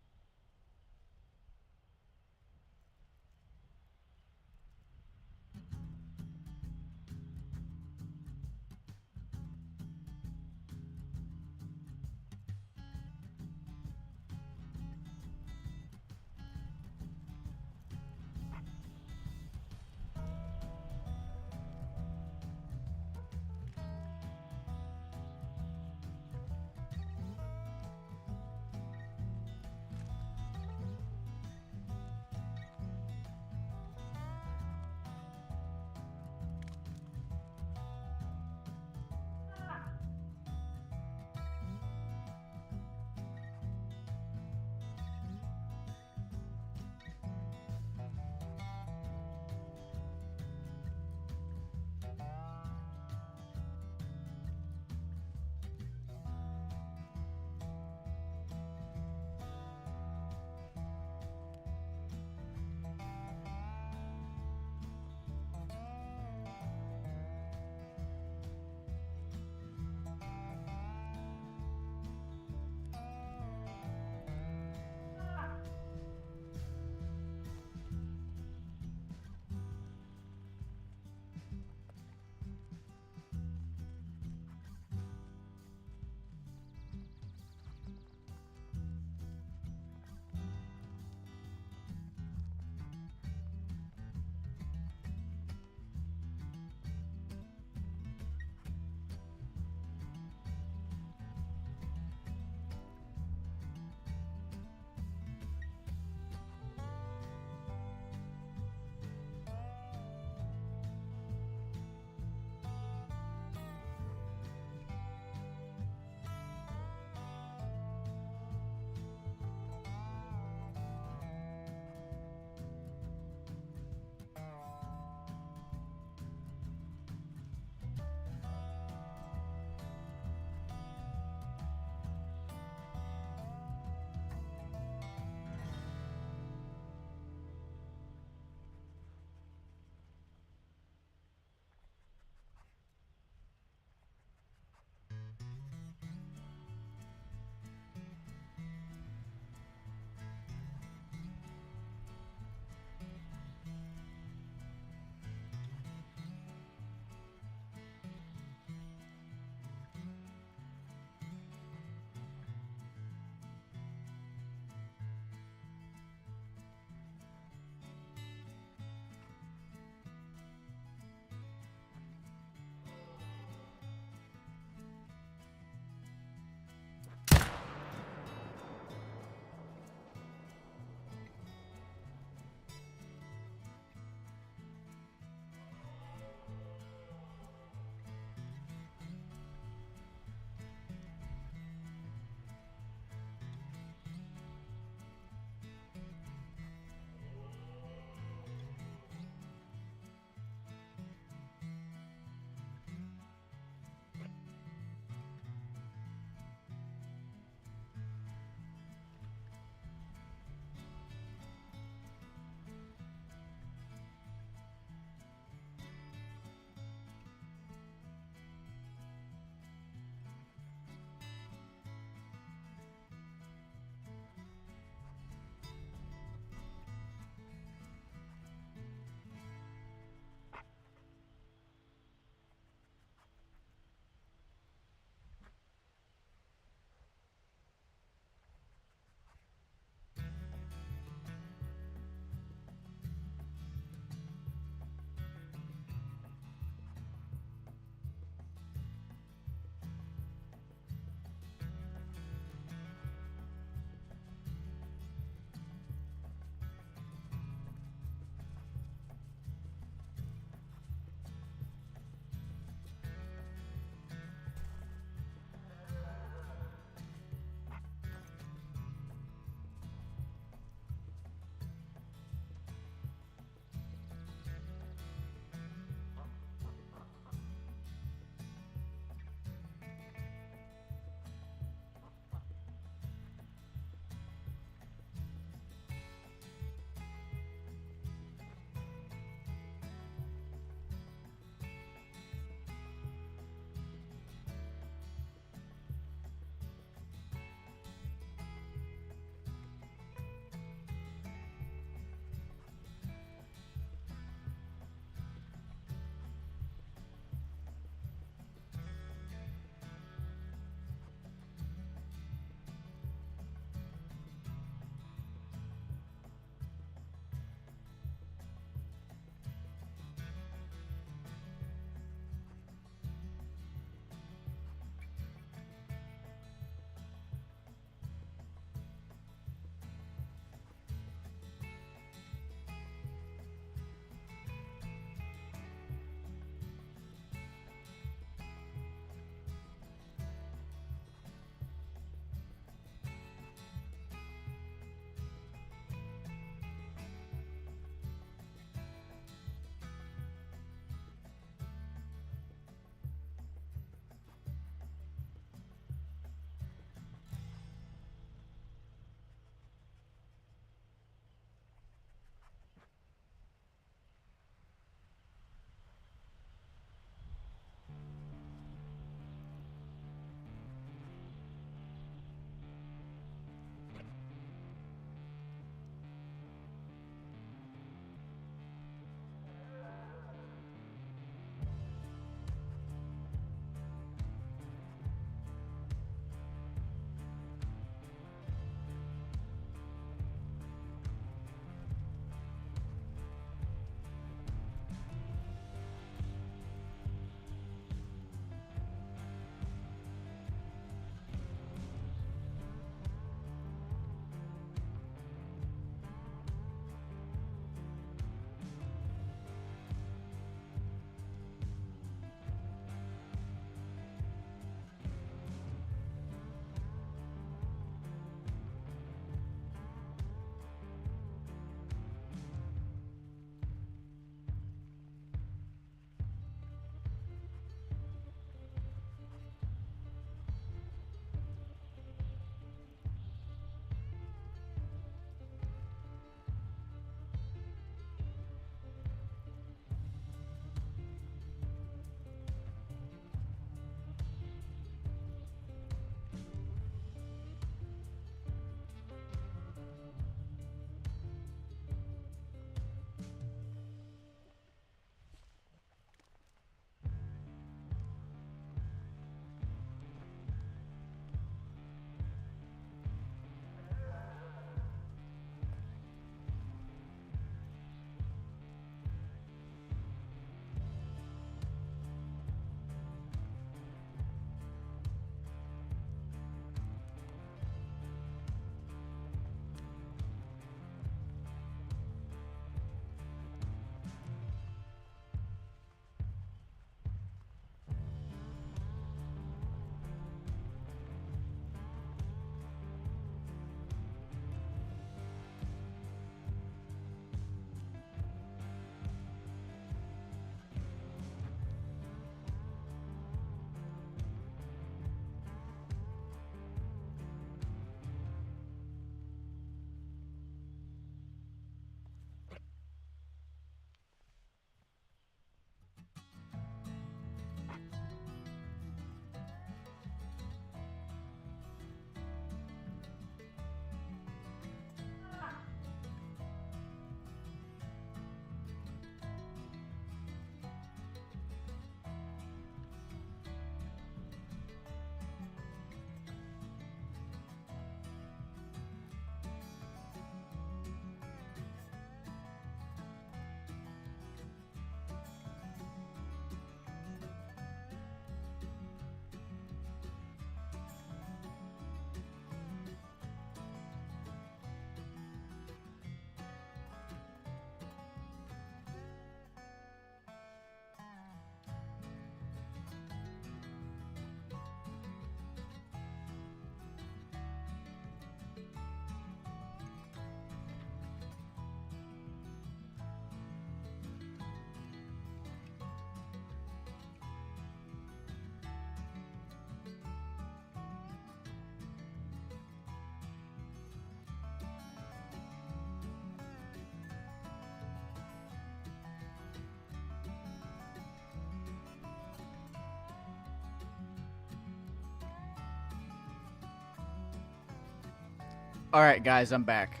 Alright, guys, I'm back.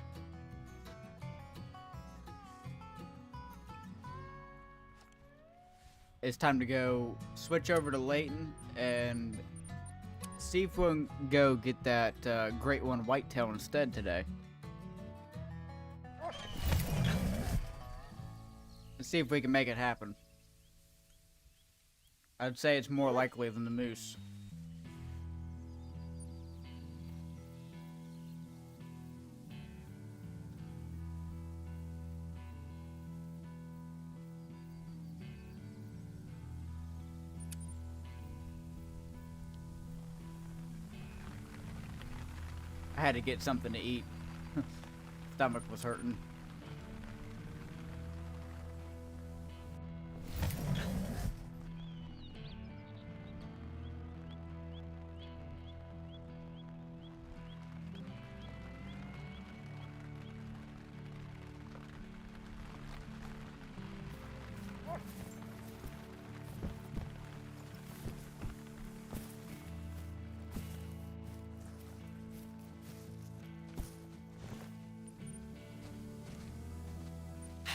It's time to go switch over to Layton and see if we can go get that great one whitetail instead today. Let's see if we can make it happen. I'd say it's more likely than the moose. I had to get something to eat. Stomach was hurting.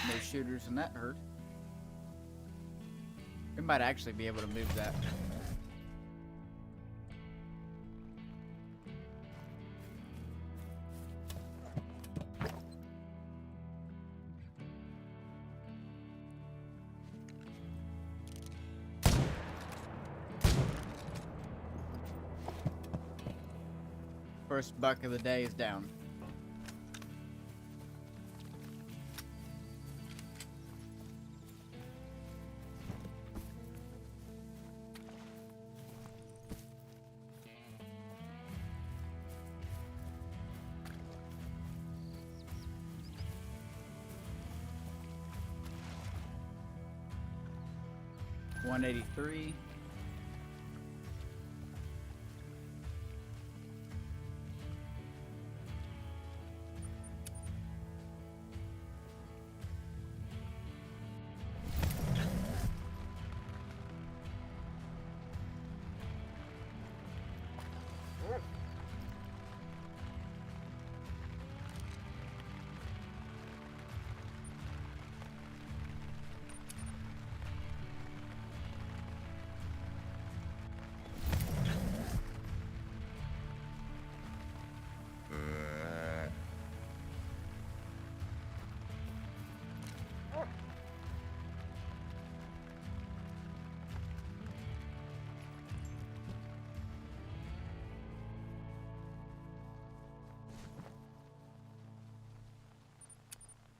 No shooters in that herd. We might actually be able to move that. First buck of the day is down. $183.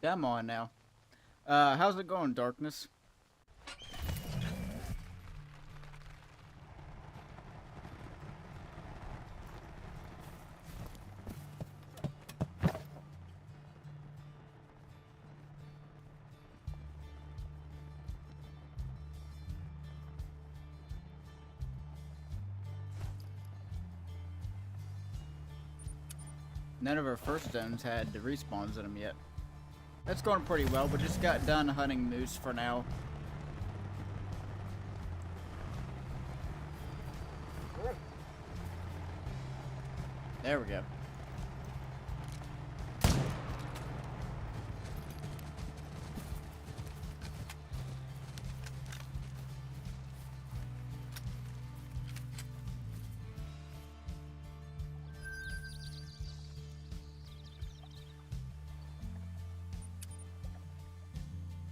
Come on now. How's it going, Darkness? None of our first zones had the respawns in them yet. That's going pretty well. We just got done hunting moose for now. There we go.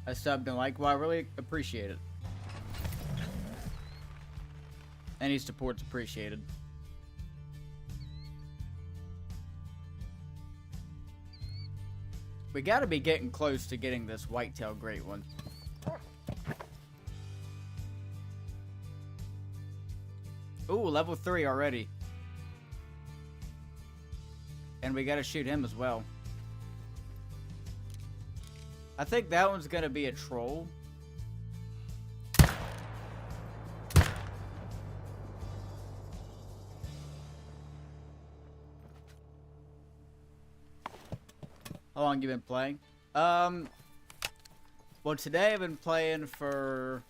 A sub and like, well, I really appreciate it. Any support's appreciated. We gotta be getting close to getting this whitetail great one. Ooh, level 3 already. And we gotta shoot him as well. I think that one's gonna be a troll. How long you been playing? Well, today I've been playing for...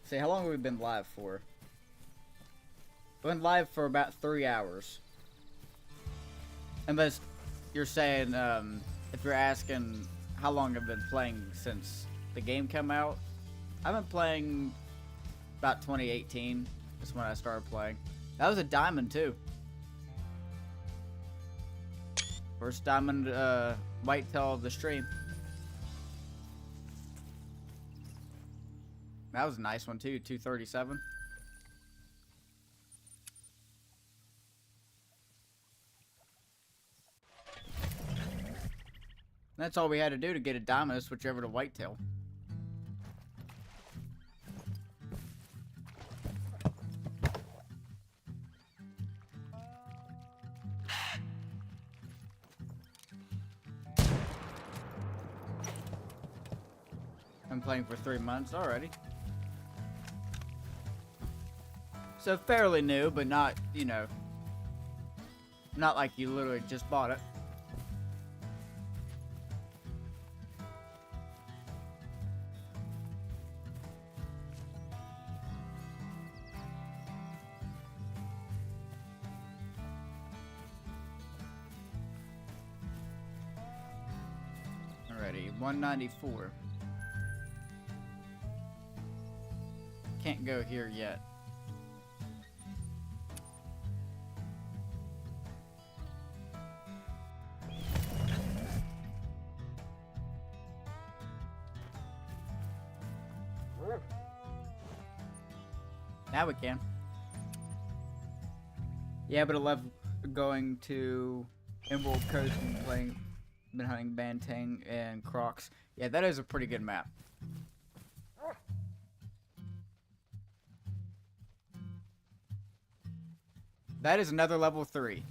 See, how long have we been live for? We've been live for about 3 hours. And you're saying, if you're asking how long I've been playing since the game came out, I've been playing about 2018. That's when I started playing. That was a diamond too. First diamond whitetail of the stream. That was a nice one too, 237. That's all we had to do to get a diamond, switch over to whitetail. I'm playing for 3 months already. So fairly new, but not, you know, not like you literally just bought it. Alrighty, 194. Can't go here yet. Now we can. Yeah, but I love going to Emerald Coast and playing, been hunting Bantang and Crocs. Yeah, that is a pretty good map. That is another level 3.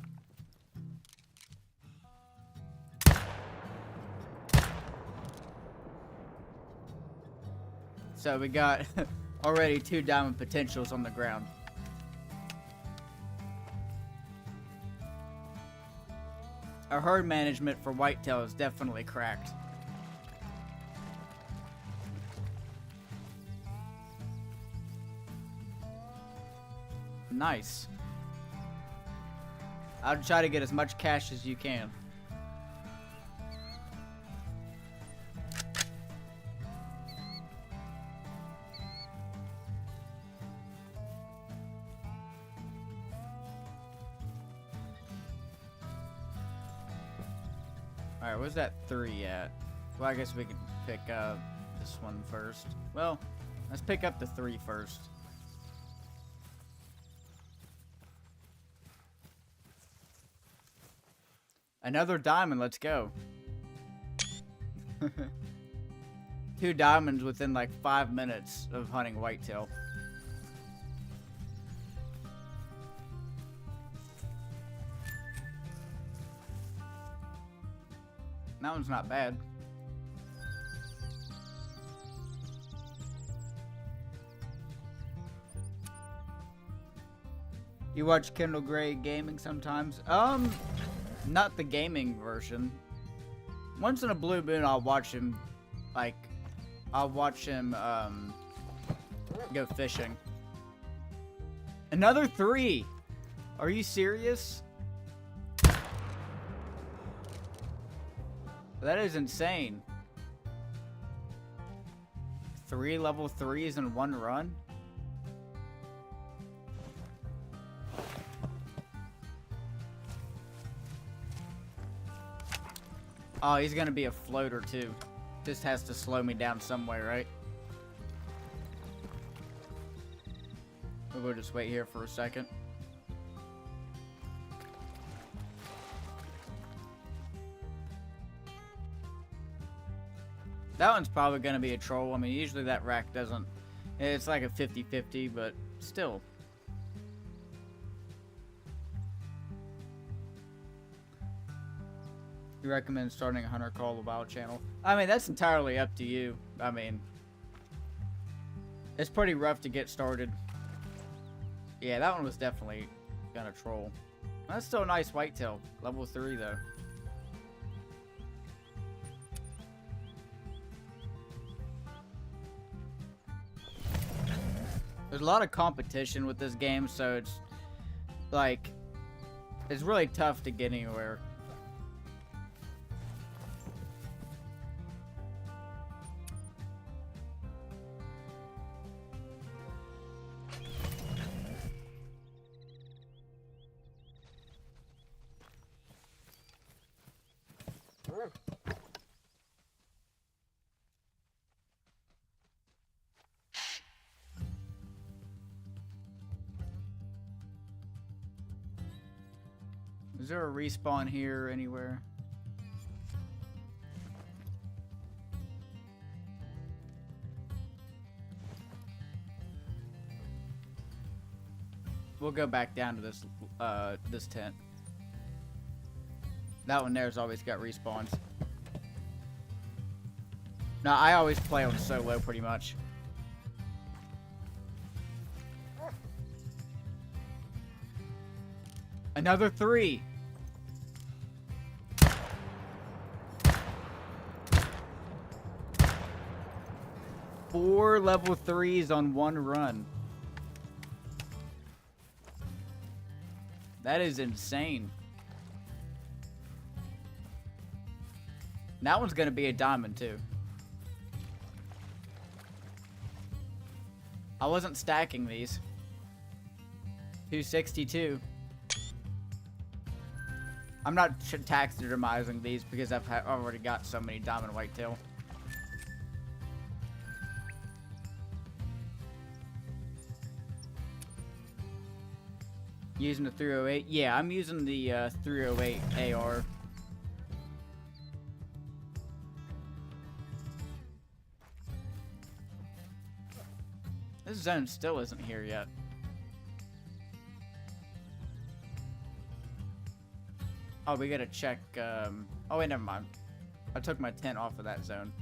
So we got already 2 diamond potentials on the ground. Our herd management for whitetail is definitely cracked. Nice. I'll try to get as much cash as you can. Alright, where's that 3 at? Well, I guess we can pick up this one first. Well, let's pick up the 3 first. Another diamond, let's go. 2 diamonds within like 5 minutes of hunting whitetail. That one's not bad. You watch Kendall Gray gaming sometimes? Not the gaming version. Once in a blue moon, I'll watch him, like, I'll watch him, go fishing. Another 3! Are you serious? That is insane. 3 level 3s in 1 run? Oh, he's gonna be a floater too. Just has to slow me down somewhere, right? We'll just wait here for a second. That one's probably gonna be a troll. I mean, usually that rack doesn't. It's like a 50-50, but still. You recommend starting a Hunter Call the Wild channel? I mean, that's entirely up to you. I mean, it's pretty rough to get started. Yeah, that one was definitely gonna troll. That's still a nice whitetail. Level 3 though. There's a lot of competition with this game, so it's like, it's really tough to get anywhere. Is there a respawn here anywhere? We'll go back down to this this tent. That one there's always got respawns. No, I always play on solo pretty much. Another 3. Four level 3s on one run. That is insane. That one's gonna be a diamond too. I wasn't stacking these. 262. I'm not taxidermizing these because I've already got so many diamond whitetail. Using the 308? Yeah, I'm using the 308 AR. This zone still isn't here yet. Oh, we gotta check, oh wait, never mind. I took my tent off of that zone.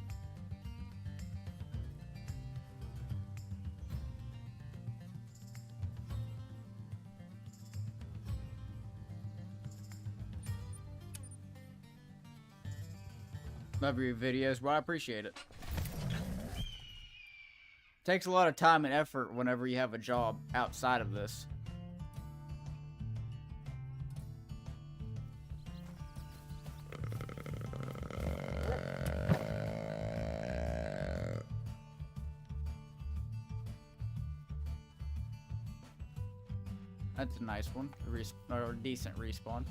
Love your videos. Well, I appreciate it. Takes a lot of time and effort whenever you have a job outside of this. That's a nice one. Or a decent respawn.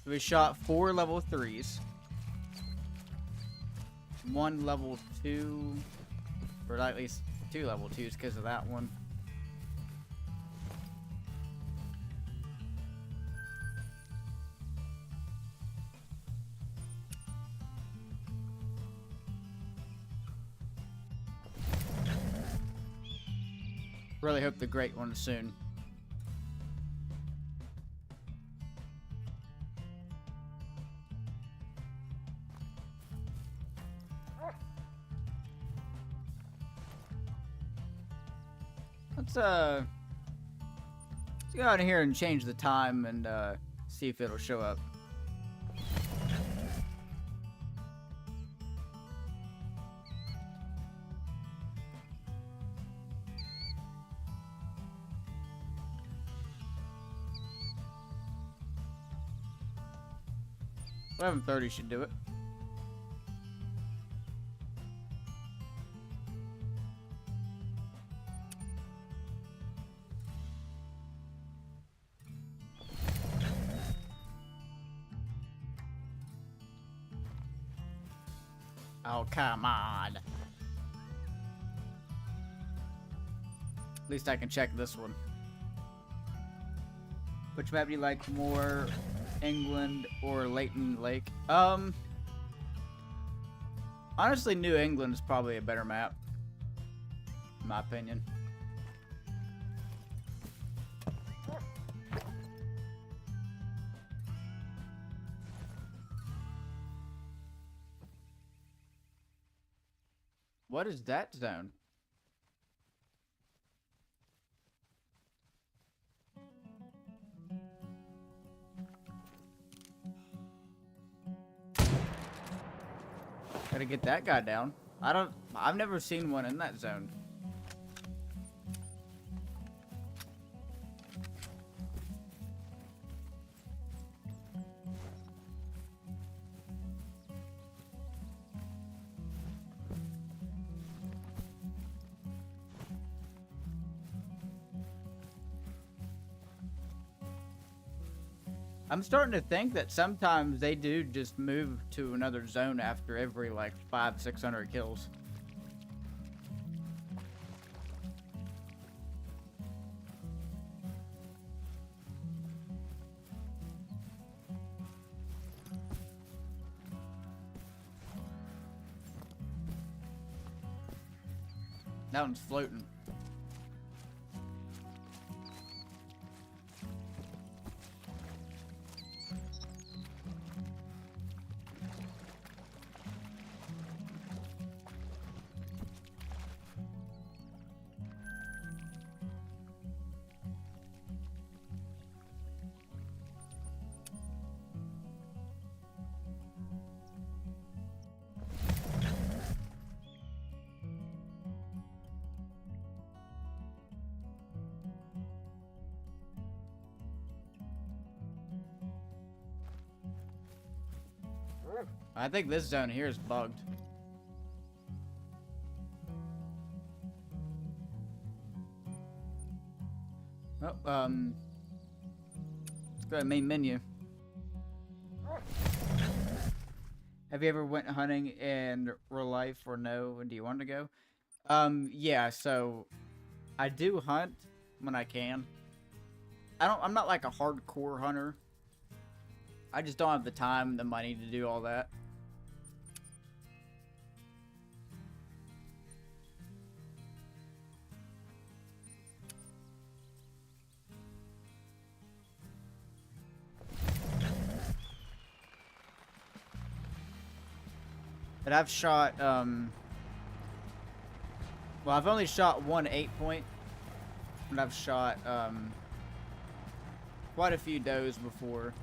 We shot 4 level 3s. 1 level 2. Or at least 2 level 2s because of that one. Really hope the great one soon. Let's go out here and change the time and see if it'll show up. $11:30 should do it. Oh, come on. At least I can check this one. Which map do you like more, England or Leighton Lake? Honestly, New England is probably a better map, in my opinion. What is that zone? Gotta get that guy down. I've never seen one in that zone. I'm starting to think that sometimes they do just move to another zone after every like 500-600 kills. That one's floating. I think this zone here is bugged. Oh, let's go to main menu. Have you ever went hunting in real life or no? And do you want to go? Yeah, so I do hunt when I can. I'm not like a hardcore hunter. I just don't have the time and the money to do all that. But I've shot, well, I've only shot one 8-point, but I've shot, quite a few does before,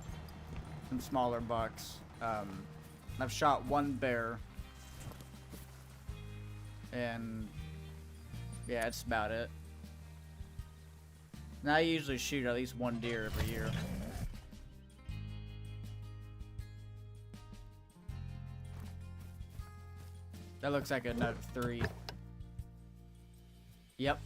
some smaller bucks. I've shot one bear, and yeah, that's about it. And I usually shoot at least one deer every year. That looks like a note 3. Yep.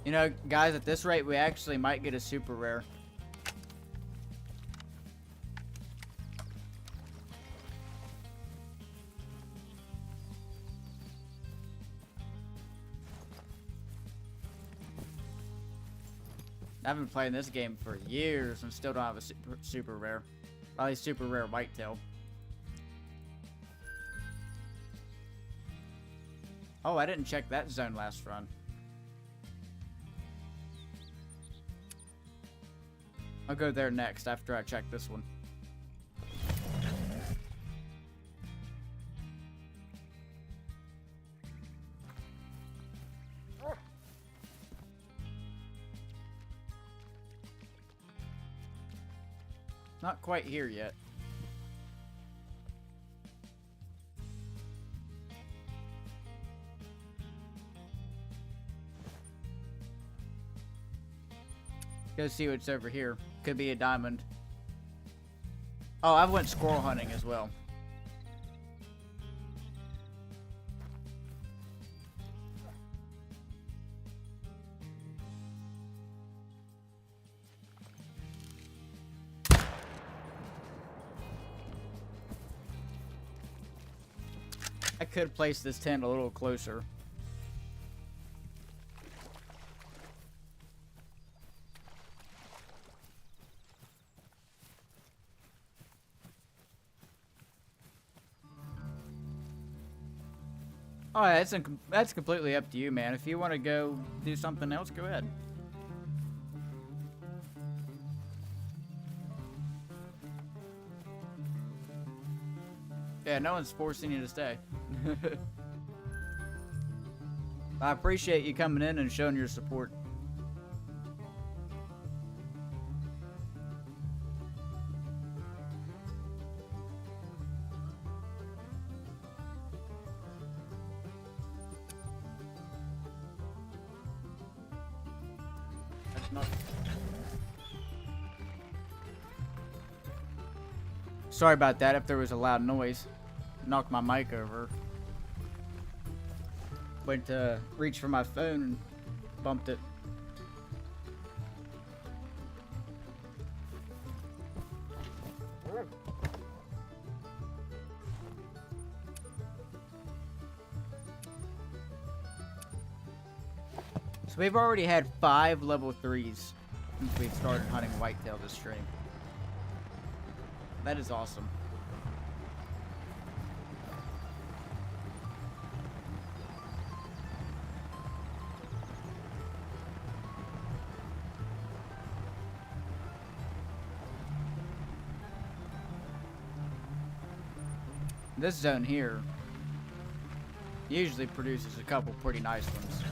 You know, guys, at this rate, we actually might get a super rare. I've been playing this game for years and still don't have a super rare. Probably super rare whitetail. Oh, I didn't check that zone last run. I'll go there next after I check this one. Not quite here yet. Go see what's over here. Could be a diamond. Oh, I went squirrel hunting as well. I could place this tent a little closer. Oh, that's completely up to you, man. If you want to go do something else, go ahead. Yeah, no one's forcing you to stay. I appreciate you coming in and showing your support. That's not... Sorry about that if there was a loud noise. Knocked my mic over. Went to reach for my phone and bumped it. So we've already had 5 level 3s since we've started hunting whitetail this stream. That is awesome. This zone here usually produces a couple pretty nice ones.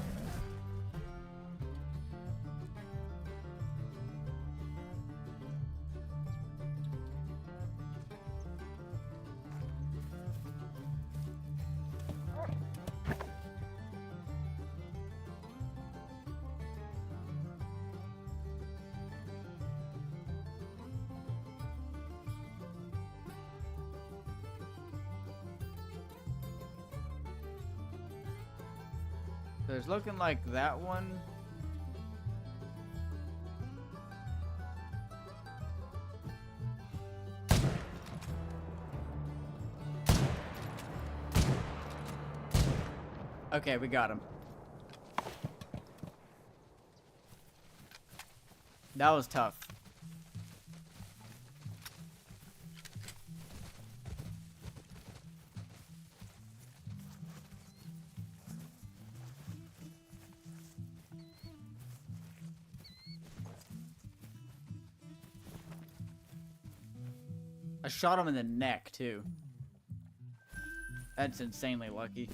So it's looking like that one. Okay, we got him. That was tough. I shot him in the neck, too. That's insanely lucky.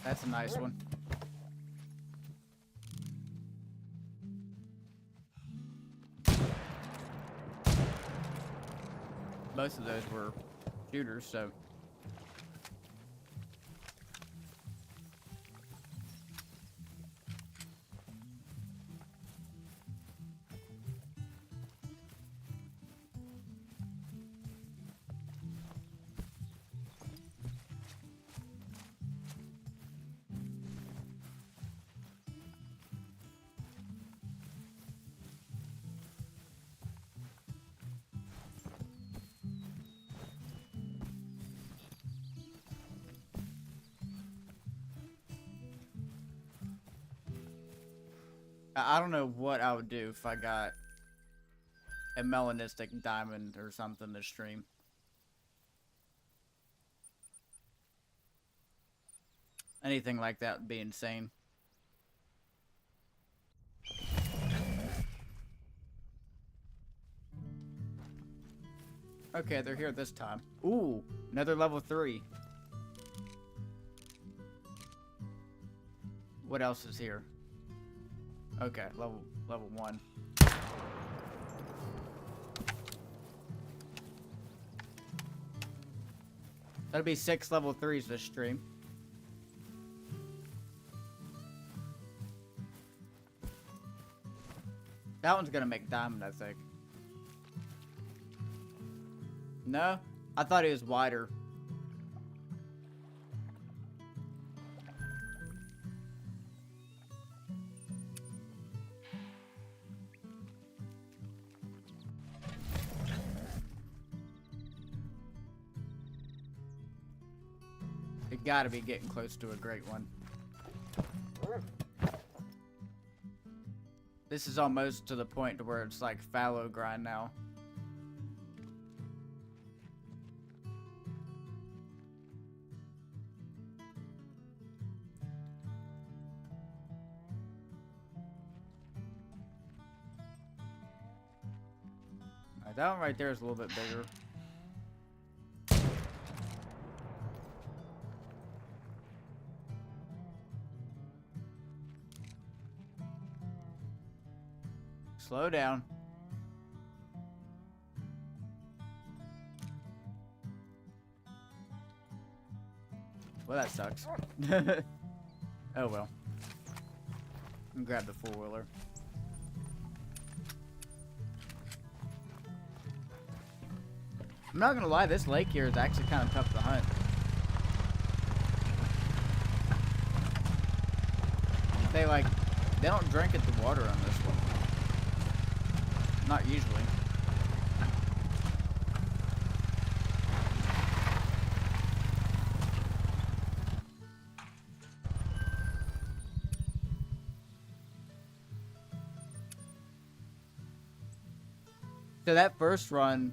That's a nice one. Most of those were shooters, so. I don't know what I would do if I got a melanistic diamond or something to stream. Anything like that would be insane. Okay, they're here this time. Ooh, another level 3. What else is here? Okay, level 1. That'll be 6 level 3s this stream. That one's gonna make diamond, I think. No? I thought he was wider. It gotta be getting close to a great one. This is almost to the point to where it's like fallow grind now. Alright, that one right there is a little bit bigger. Slow down. Well, that sucks. Oh well. And grab the four-wheeler. I'm not gonna lie, this lake here is actually kind of tough to hunt. They don't drink at the water on this one. Not usually. So that first run,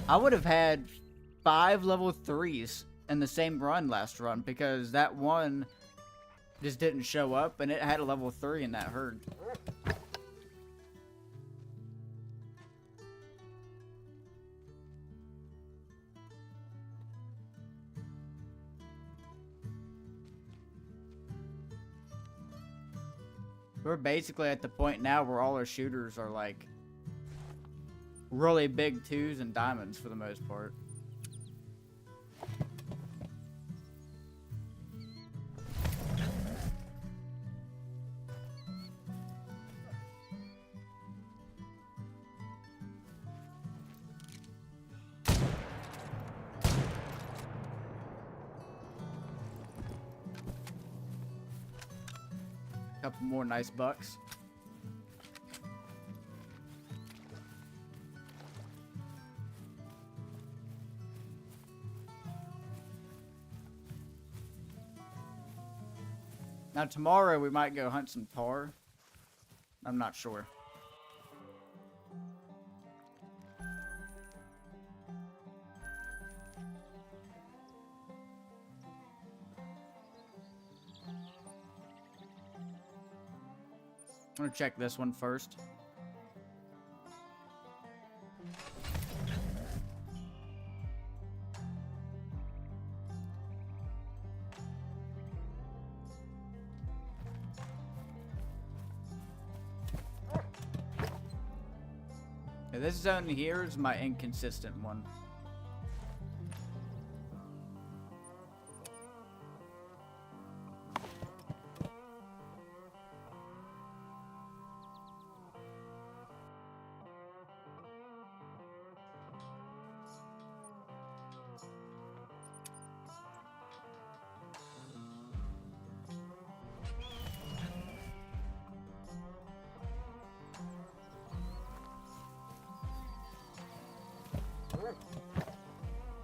I would have had 5 level 3s in the same run last run because that one just didn't show up and it had a level 3 in that herd. We're basically at the point now where all our shooters are like really big 2s and diamonds for the most part. Couple more nice bucks. Now tomorrow we might go hunt some tar. I'm not sure. I'm gonna check this one first. Okay, this zone here is my inconsistent one.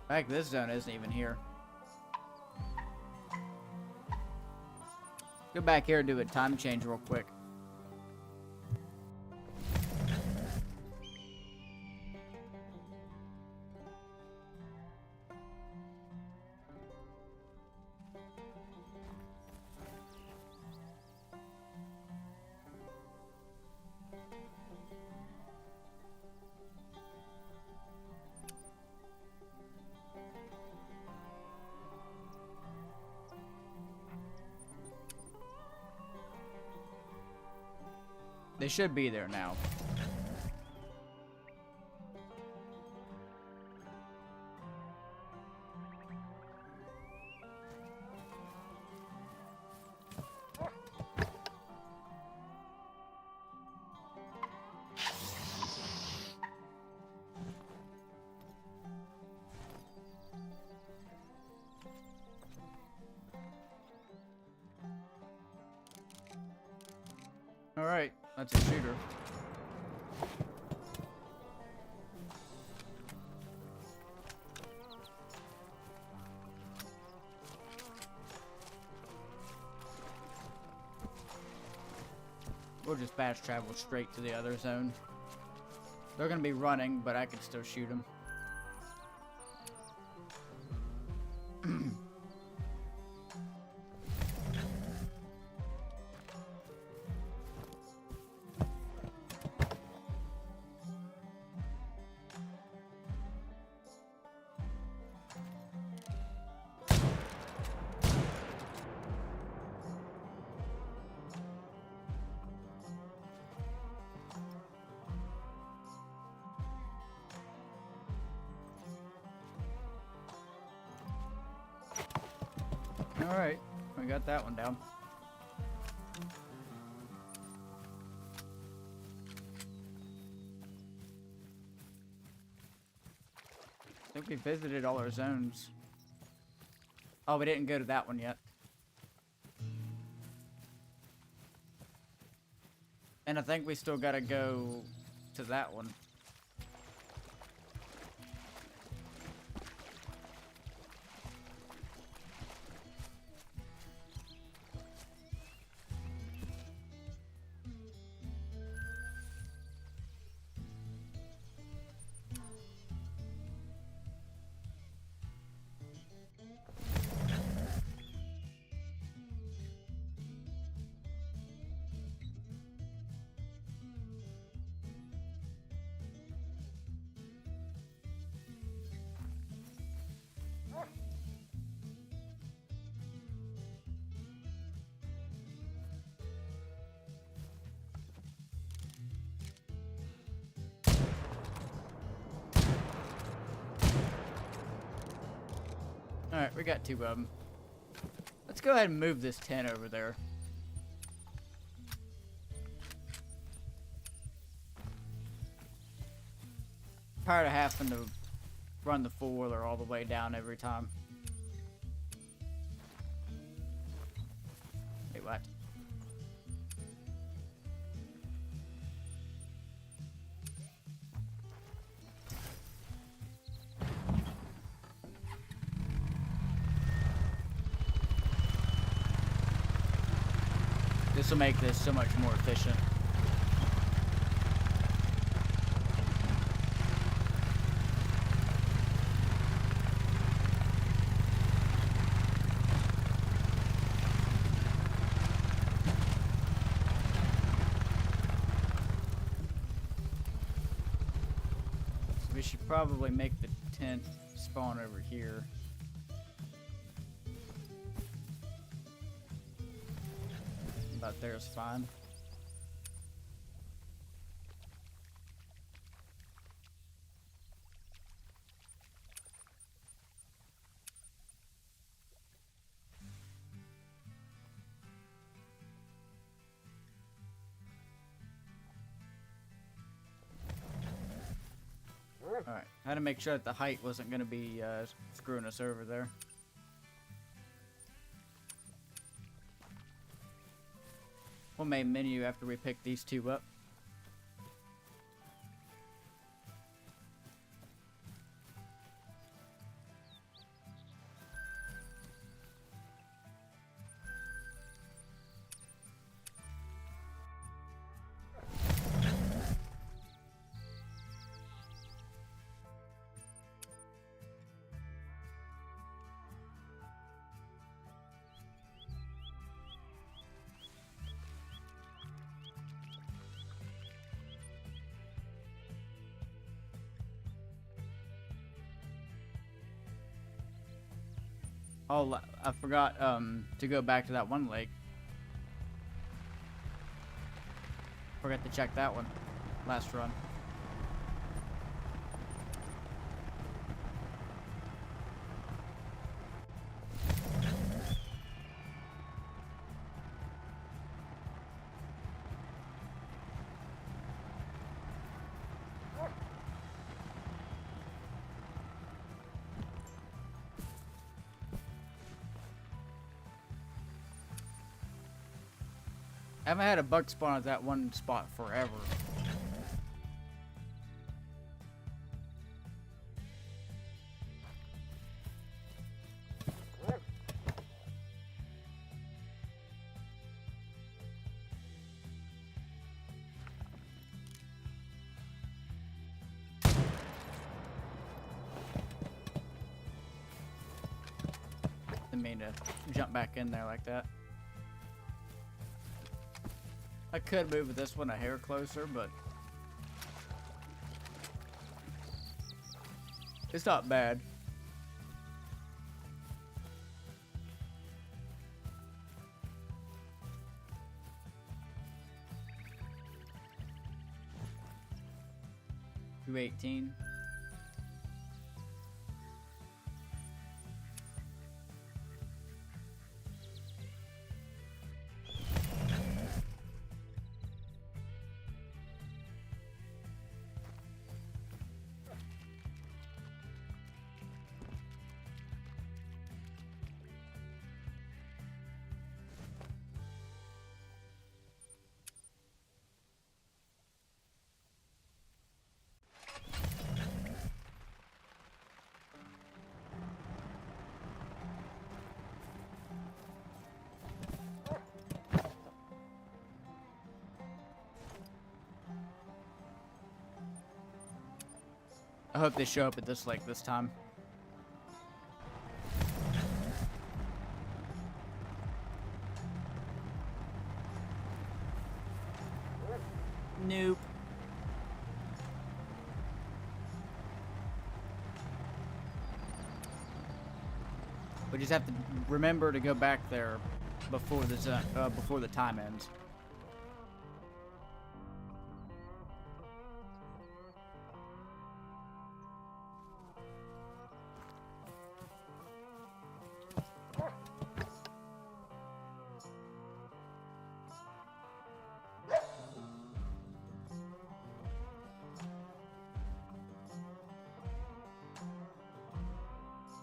In fact, this zone isn't even here. Go back here and do a time change real quick. They should be there now. All right, that's a shooter. We'll just fast travel straight to the other zone. They're gonna be running, but I can still shoot them. Alright, we got that one down. I think we visited all our zones. Oh, we didn't go to that one yet. And I think we still gotta go to that one. Alright, we got 2 of them. Let's go ahead and move this tent over there. Tired of having to run the 4-wheeler all the way down every time. Wait, what? This will make this so much more efficient. So we should probably make the tent spawn over here. About there is fine. Alright, I had to make sure that the height wasn't going to be screwing us over there. We'll main menu after we pick these 2 up. Oh, I forgot to go back to that one lake. Forgot to check that one last run. I haven't had a bug spawn at that one spot forever. Didn't mean to jump back in there like that. I could move this one a hair closer, but it's not bad. $218. hope they show up at this lake this time. Nope. We just have to remember to go back there before the time ends.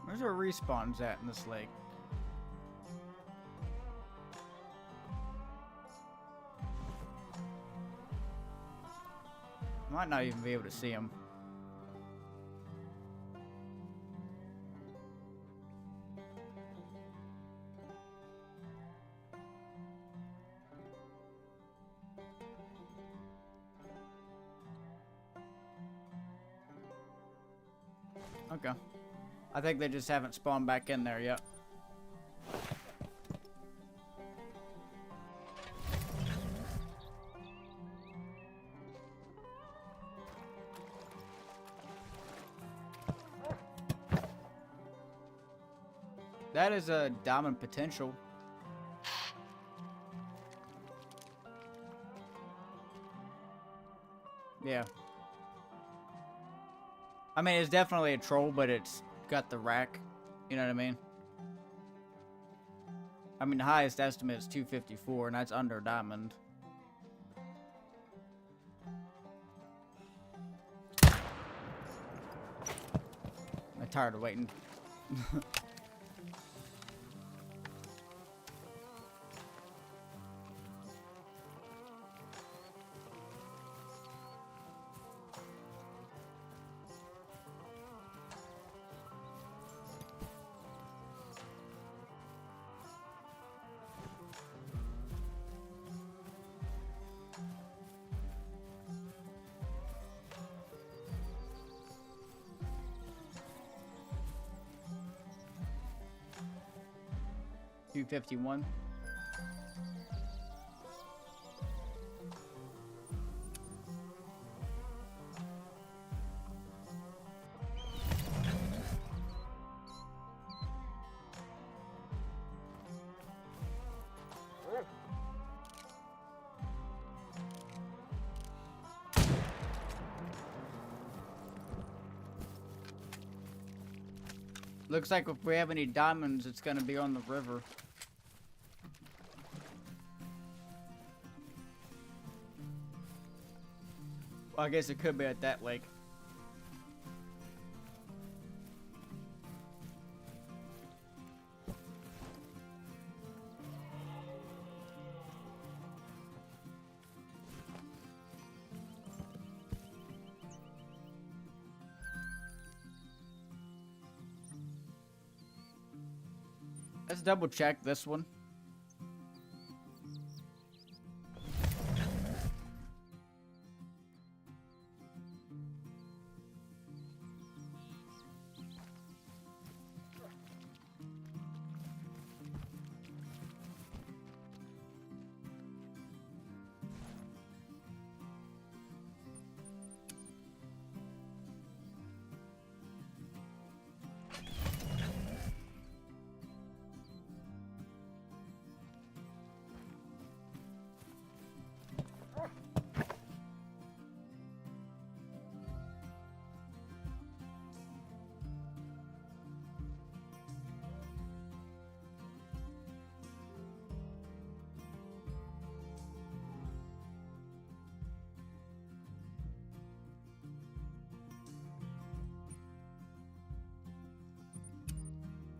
Where's our respawns at in this lake? Might not even be able to see them. Okay. I think they just haven't spawned back in there yet. That is a diamond potential. Yeah. I mean, it's definitely a troll, but it's got the rack. You know what I mean? I mean, the highest estimate is 254, and that's under diamond. I'm tired of waiting. $251. Looks like if we have any diamonds, it's gonna be on the river. Well, I guess it could be at that lake. Let's double check this one.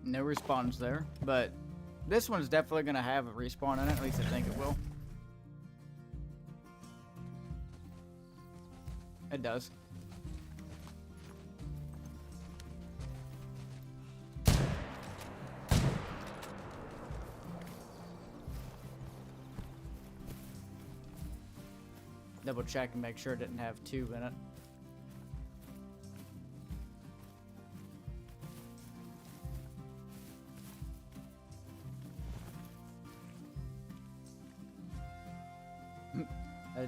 No respawns there, but this one's definitely gonna have a respawn in it. At least I think it will. It does. Double check and make sure it didn't have 2 in it.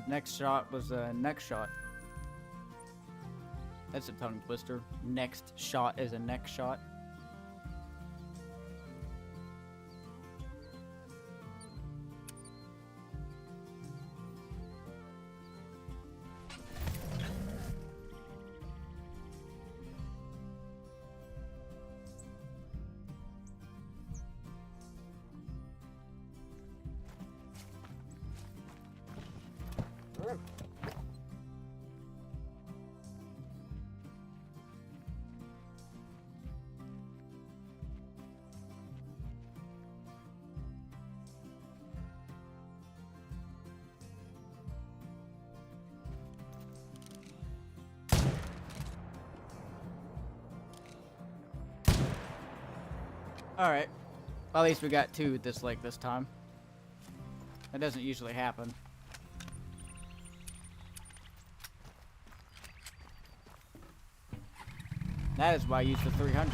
Next shot was a next shot. That's a tongue twister. Next shot is a neck shot. Alright. Well, at least we got 2 at this lake this time. That doesn't usually happen. That is why I used the 300.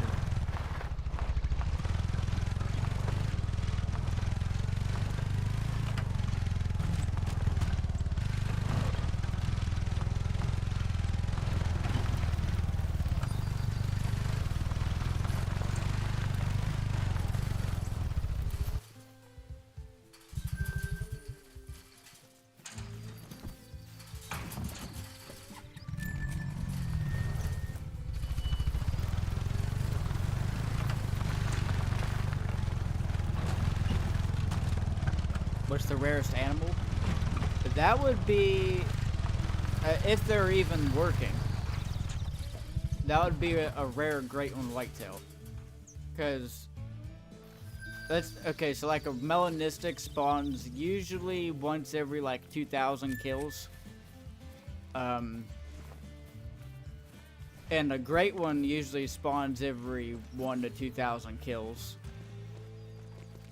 What's the rarest animal? That would be, if they're even working, that would be a rare great one whitetail. Because, that's, okay, so like a melanistic spawns usually once every like 2,000 kills. And a great one usually spawns every 1 to 2,000 kills.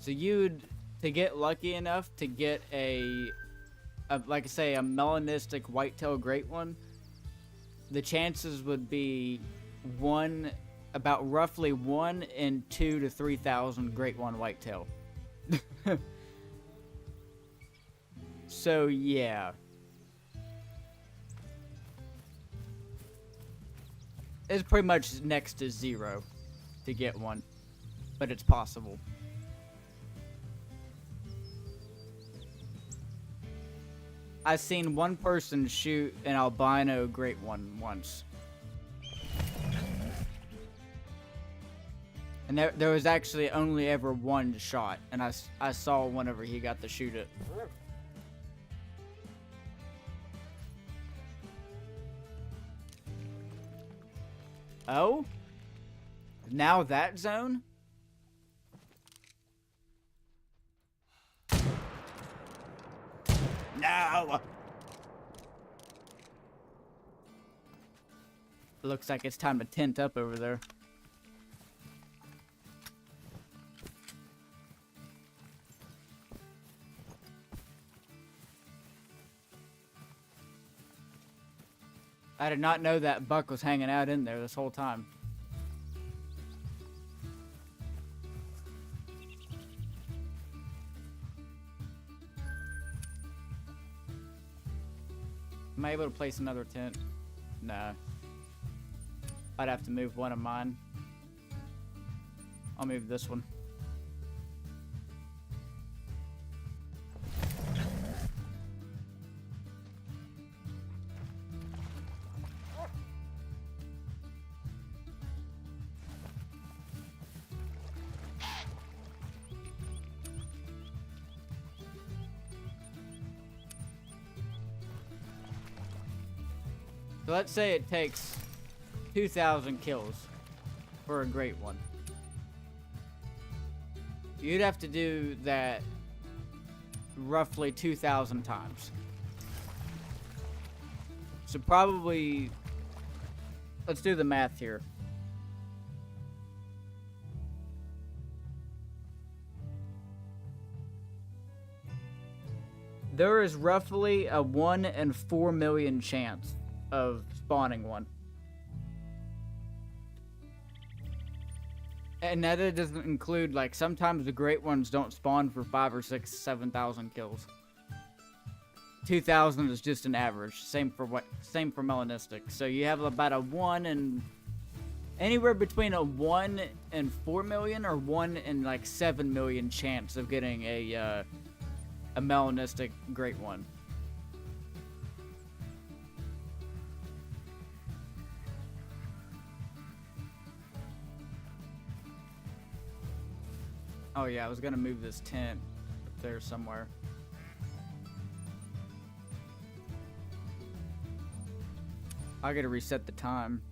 So you'd, to get lucky enough to get a like I say, a melanistic whitetail great one, the chances would be about roughly 1 in 2 to 3,000 great one whitetail. So yeah. It's pretty much next to 0 to get one, but it's possible. I've seen one person shoot an albino great one once. And there was actually only ever one shot, and I saw whenever he got to shoot it. Oh? Now that zone? No! Looks like it's time to tent up over there. I did not know that buck was hanging out in there this whole time. Am I able to place another tent? No. I'd have to move one of mine. I'll move this one. So let's say it takes 2,000 kills for a great one. You'd have to do that roughly 2,000 times. So probably, let's do the math here. There is roughly a 1 in 4 million chance of spawning one. And that it doesn't include, like, sometimes the great ones don't spawn for 5,000 or 6,000, 7,000 kills. 2,000 is just an average. Same for melanistic. So you have about a 1 and anywhere between a 1 and 4 million or 1 and like 7 million chance of getting a melanistic great one. Oh yeah, I was gonna move this tent up there somewhere. I gotta reset the time.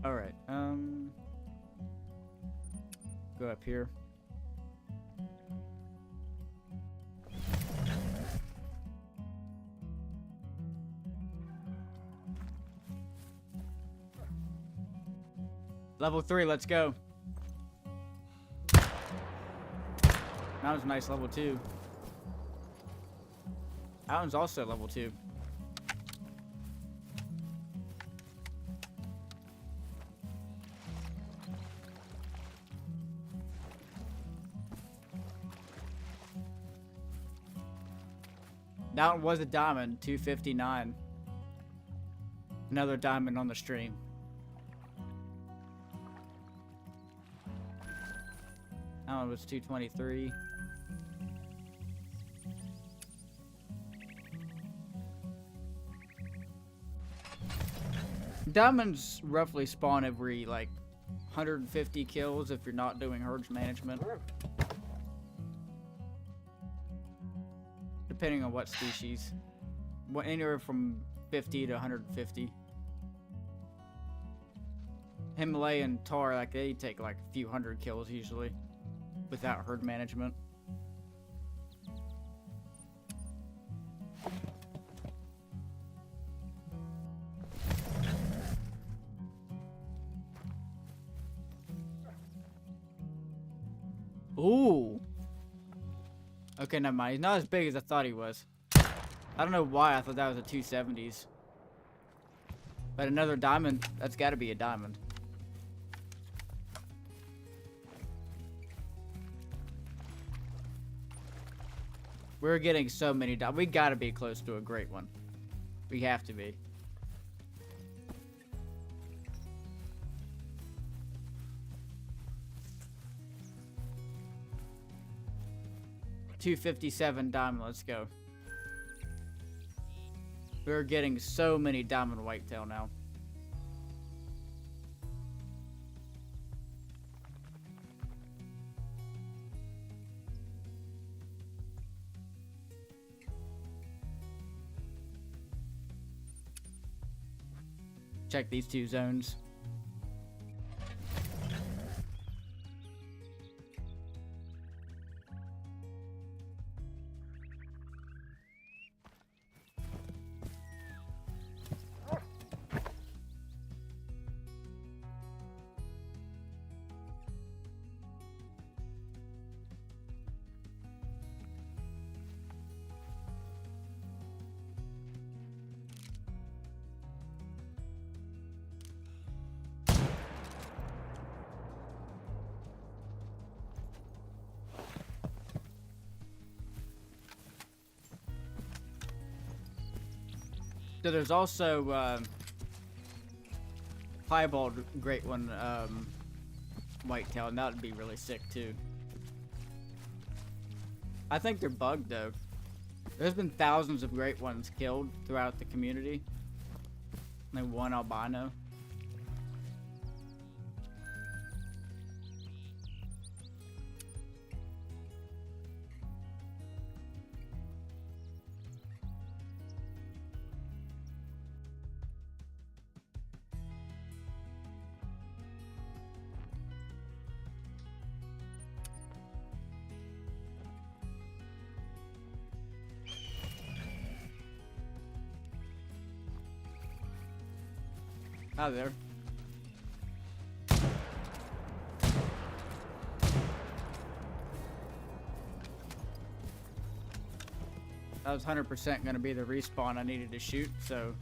Alright, go up here. Level 3, let's go. That was a nice level 2. That one's also level 2. That one was a diamond, 259. Another diamond on the stream. That one was 223. Diamonds roughly spawn every like 150 kills if you're not doing herd management. Depending on what species. Anywhere from 50 to 150. Himalayan tar, like they take like a few hundred kills usually without herd management. Ooh. Okay, never mind. He's not as big as I thought he was. I don't know why I thought that was a 270s. But another diamond, that's got to be a diamond. We're getting so many diamonds. We got to be close to a great one. We have to be. $257 diamond, let's go. We're getting so many diamond whitetail now. Check these two zones. So there's also piebald great one whitetail, and that would be really sick too. I think they're bugged though. There's been thousands of great ones killed throughout the community. Only one albino. Hi there. That was 100% going to be the respawn I needed to shoot, so...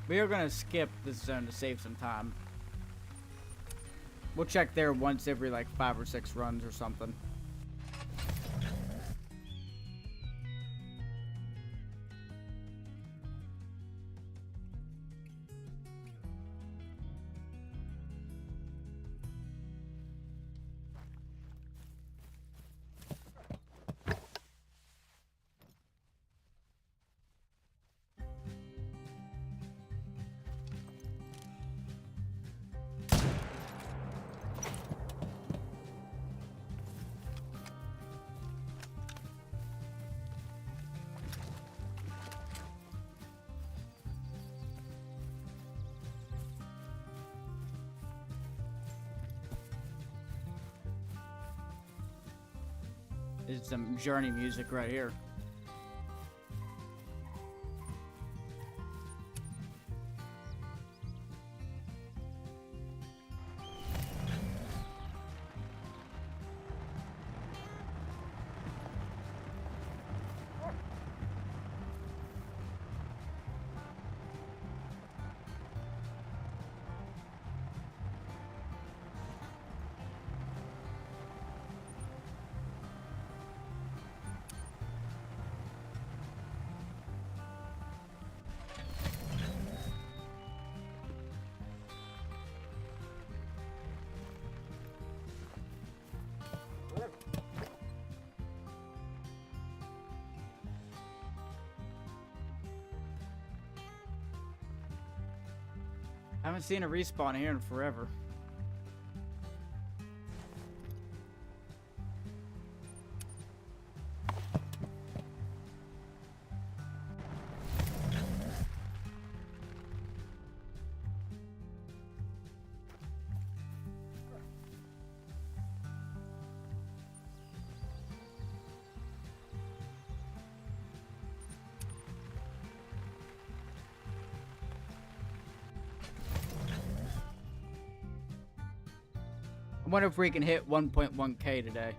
We are going to skip this zone to save some time. We'll check there once every like 5 or 6 runs or something. Is some journey music right here. I haven't seen a respawn here in forever. I wonder if we can hit 1.1k today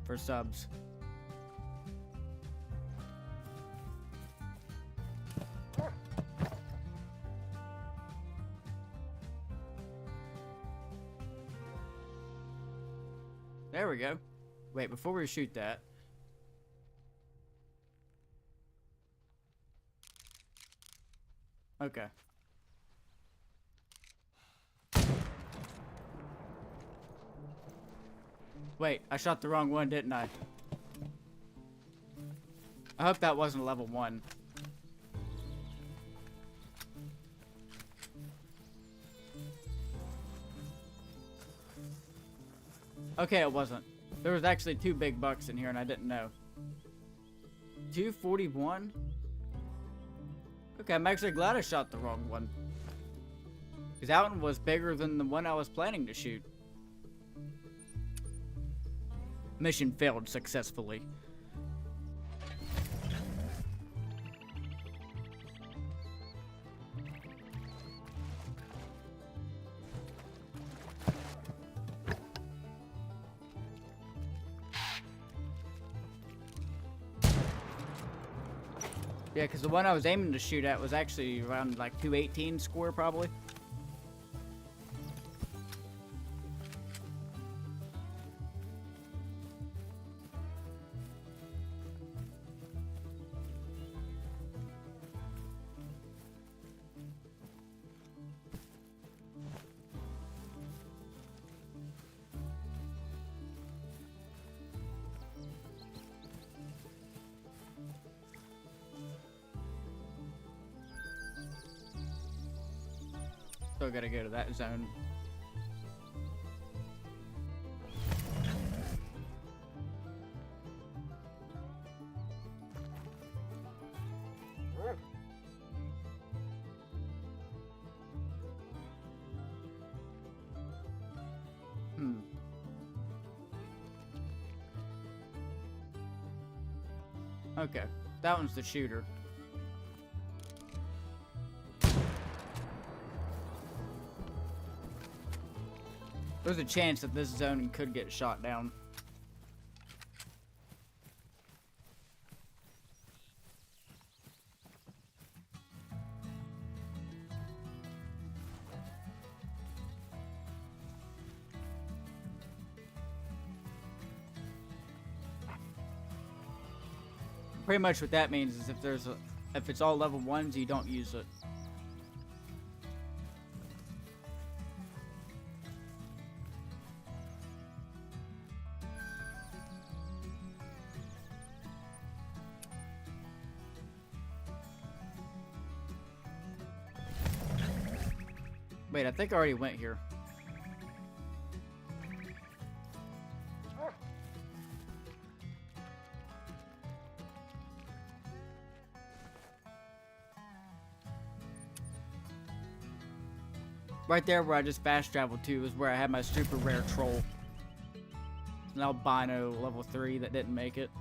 for subs. There we go. Wait, before we shoot that. Okay. Wait, I shot the wrong one, didn't I? I hope that wasn't a level 1. Okay, it wasn't. There was actually 2 big bucks in here and I didn't know. 241? Okay, I'm actually glad I shot the wrong one. Because that one was bigger than the one I was planning to shoot. Mission failed successfully. Yeah, because the one I was aiming to shoot at was actually around like 218 score probably. Still gotta go to that zone. Okay, that one's the shooter. There's a chance that this zone could get shot down. Pretty much what that means is if it's all level 1s, you don't use it. Wait, I think I already went here. Right there where I just fast traveled to is where I had my super rare troll. An albino level 3 that didn't make it.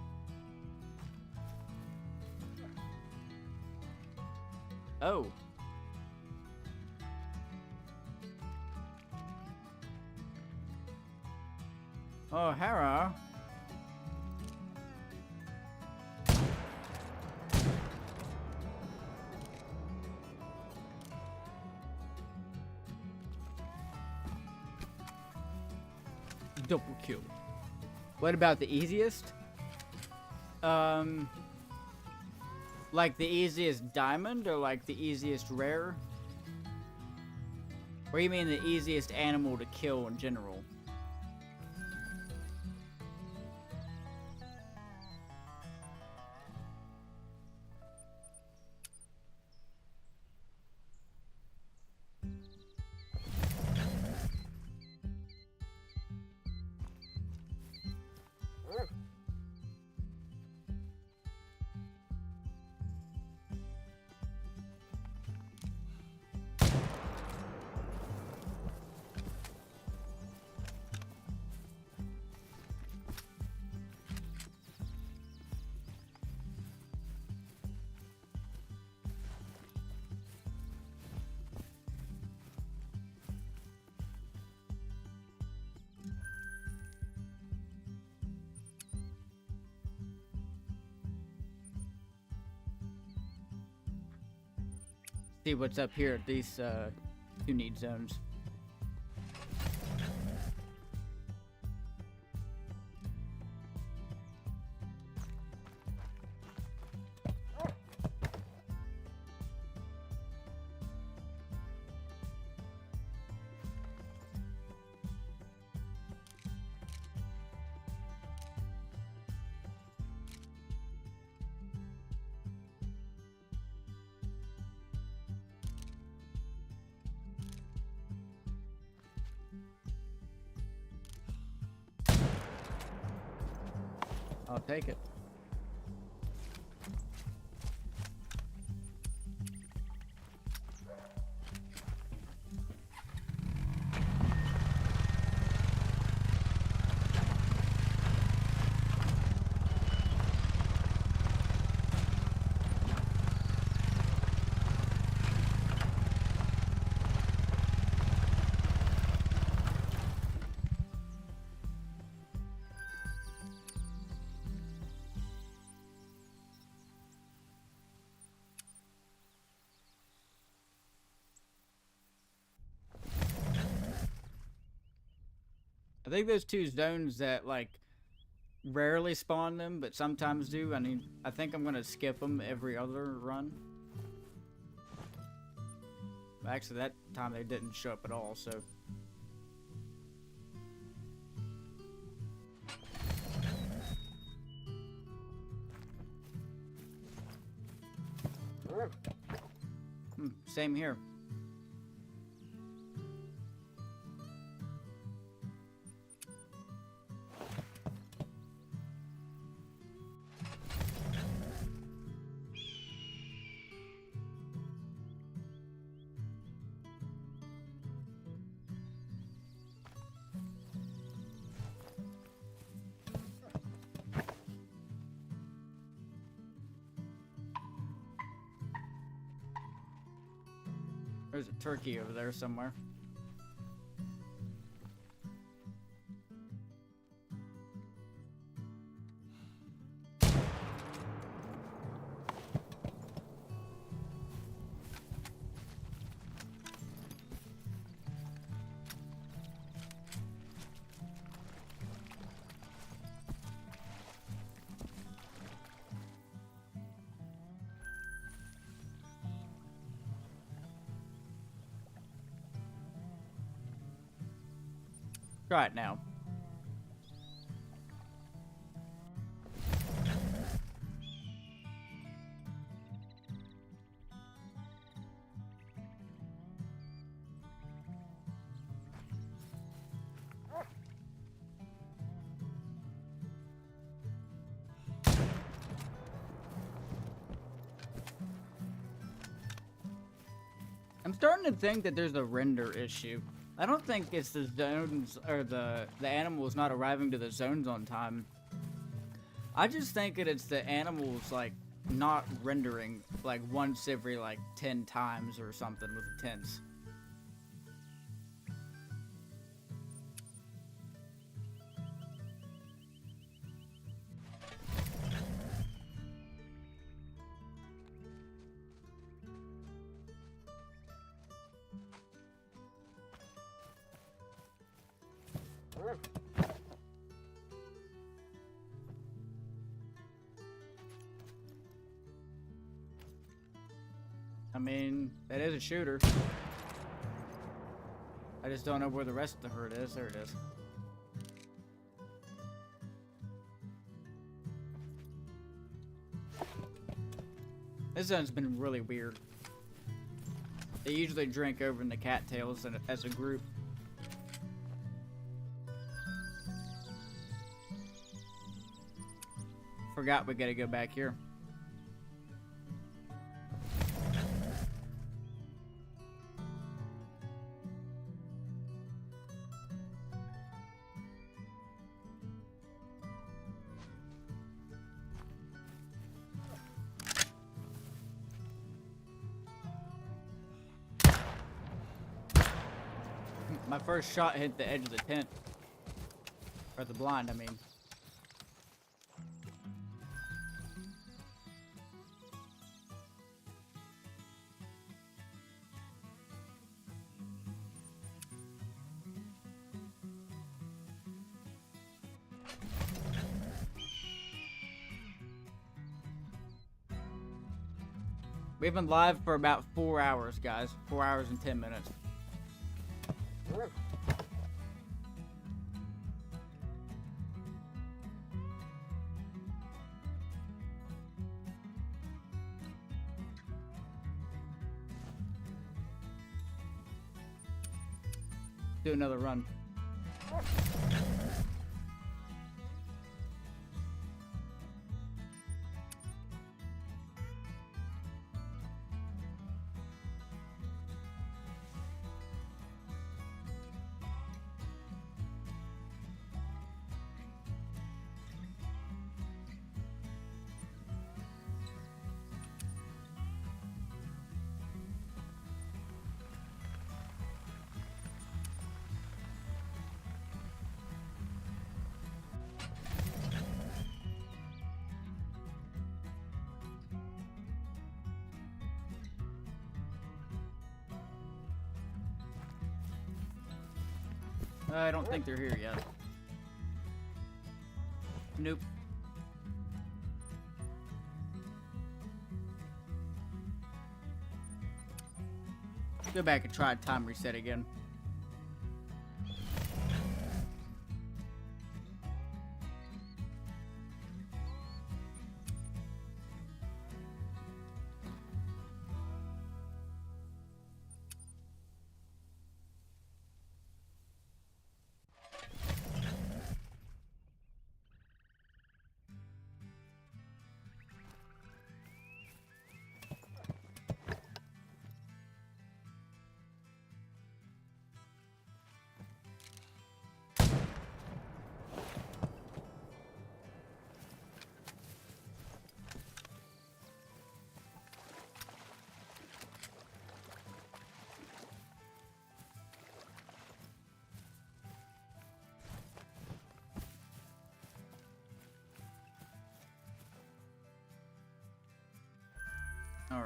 Oh. Oh, Hera. Double kill. What about the easiest? Like the easiest diamond or like the easiest rare? Or you mean the easiest animal to kill in general? See what's up here at these two need zones. I'll take it. I think there's two zones that like rarely spawn them, but sometimes do. I mean, I think I'm gonna skip them every other run. Actually, that time they didn't show up at all, so. Same here. There's a turkey over there somewhere. Try it now. I'm starting to think that there's a render issue. I don't think it's the zones or the animals not arriving to the zones on time. I just think that it's the animals like not rendering like once every like 10 times or something with the tents. I mean, that is a shooter. I just don't know where the rest of the herd is. There it is. This zone's been really weird. They usually drink over in the cattails as a group. Forgot we gotta go back here. My first shot hit the edge of the tent. Or the blind, I mean. We've been live for about 4 hours, guys. 4 hours and 10 minutes. Do another run. I don't think they're here yet. Nope. Go back and try time reset again.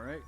right.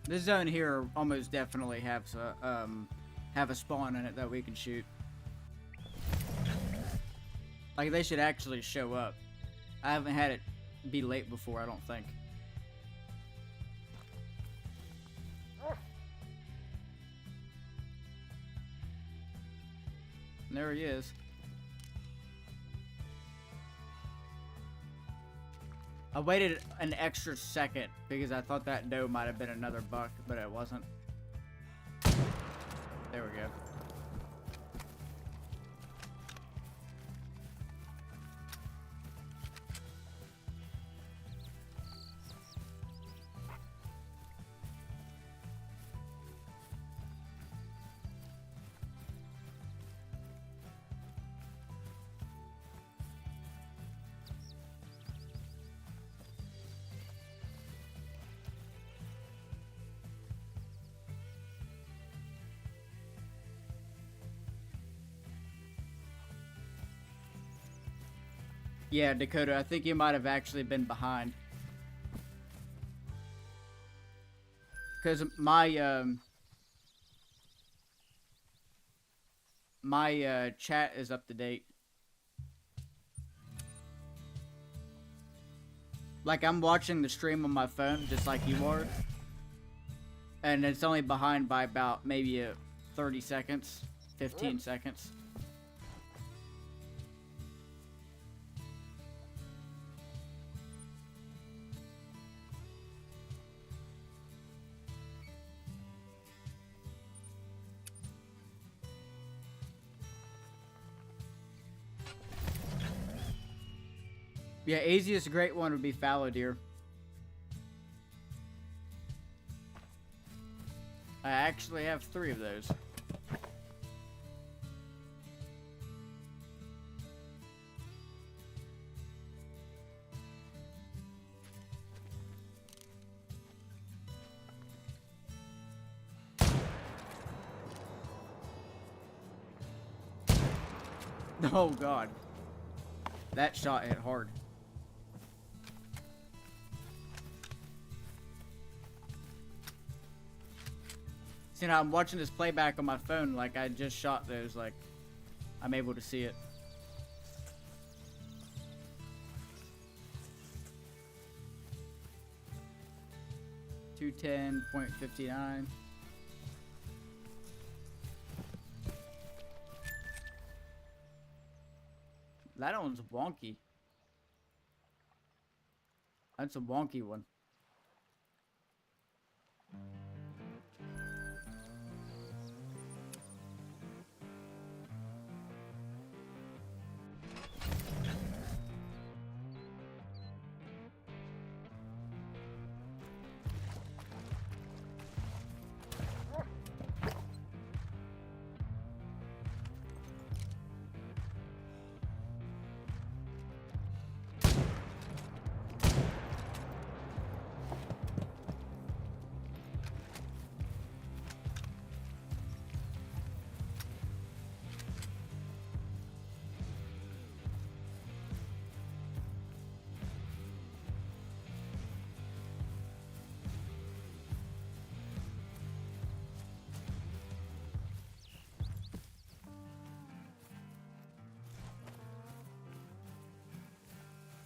This zone here almost definitely have a spawn in it that we can shoot. Like, they should actually show up. I haven't had it be late before, I don't think. And there he is. I waited an extra second because I thought that doe might have been another buck, but it wasn't. There we go. Yeah, Dakota, I think you might have actually been behind. Because my chat is up to date. Like, I'm watching the stream on my phone, just like you are. And it's only behind by about maybe 30 seconds, 15 seconds. Yeah, easiest great one would be fallow deer. I actually have 3 of those. Oh god. That shot hit hard. See, now I'm watching this playback on my phone, like I just shot those, like I'm able to see it. .59. That one's wonky. That's a wonky one.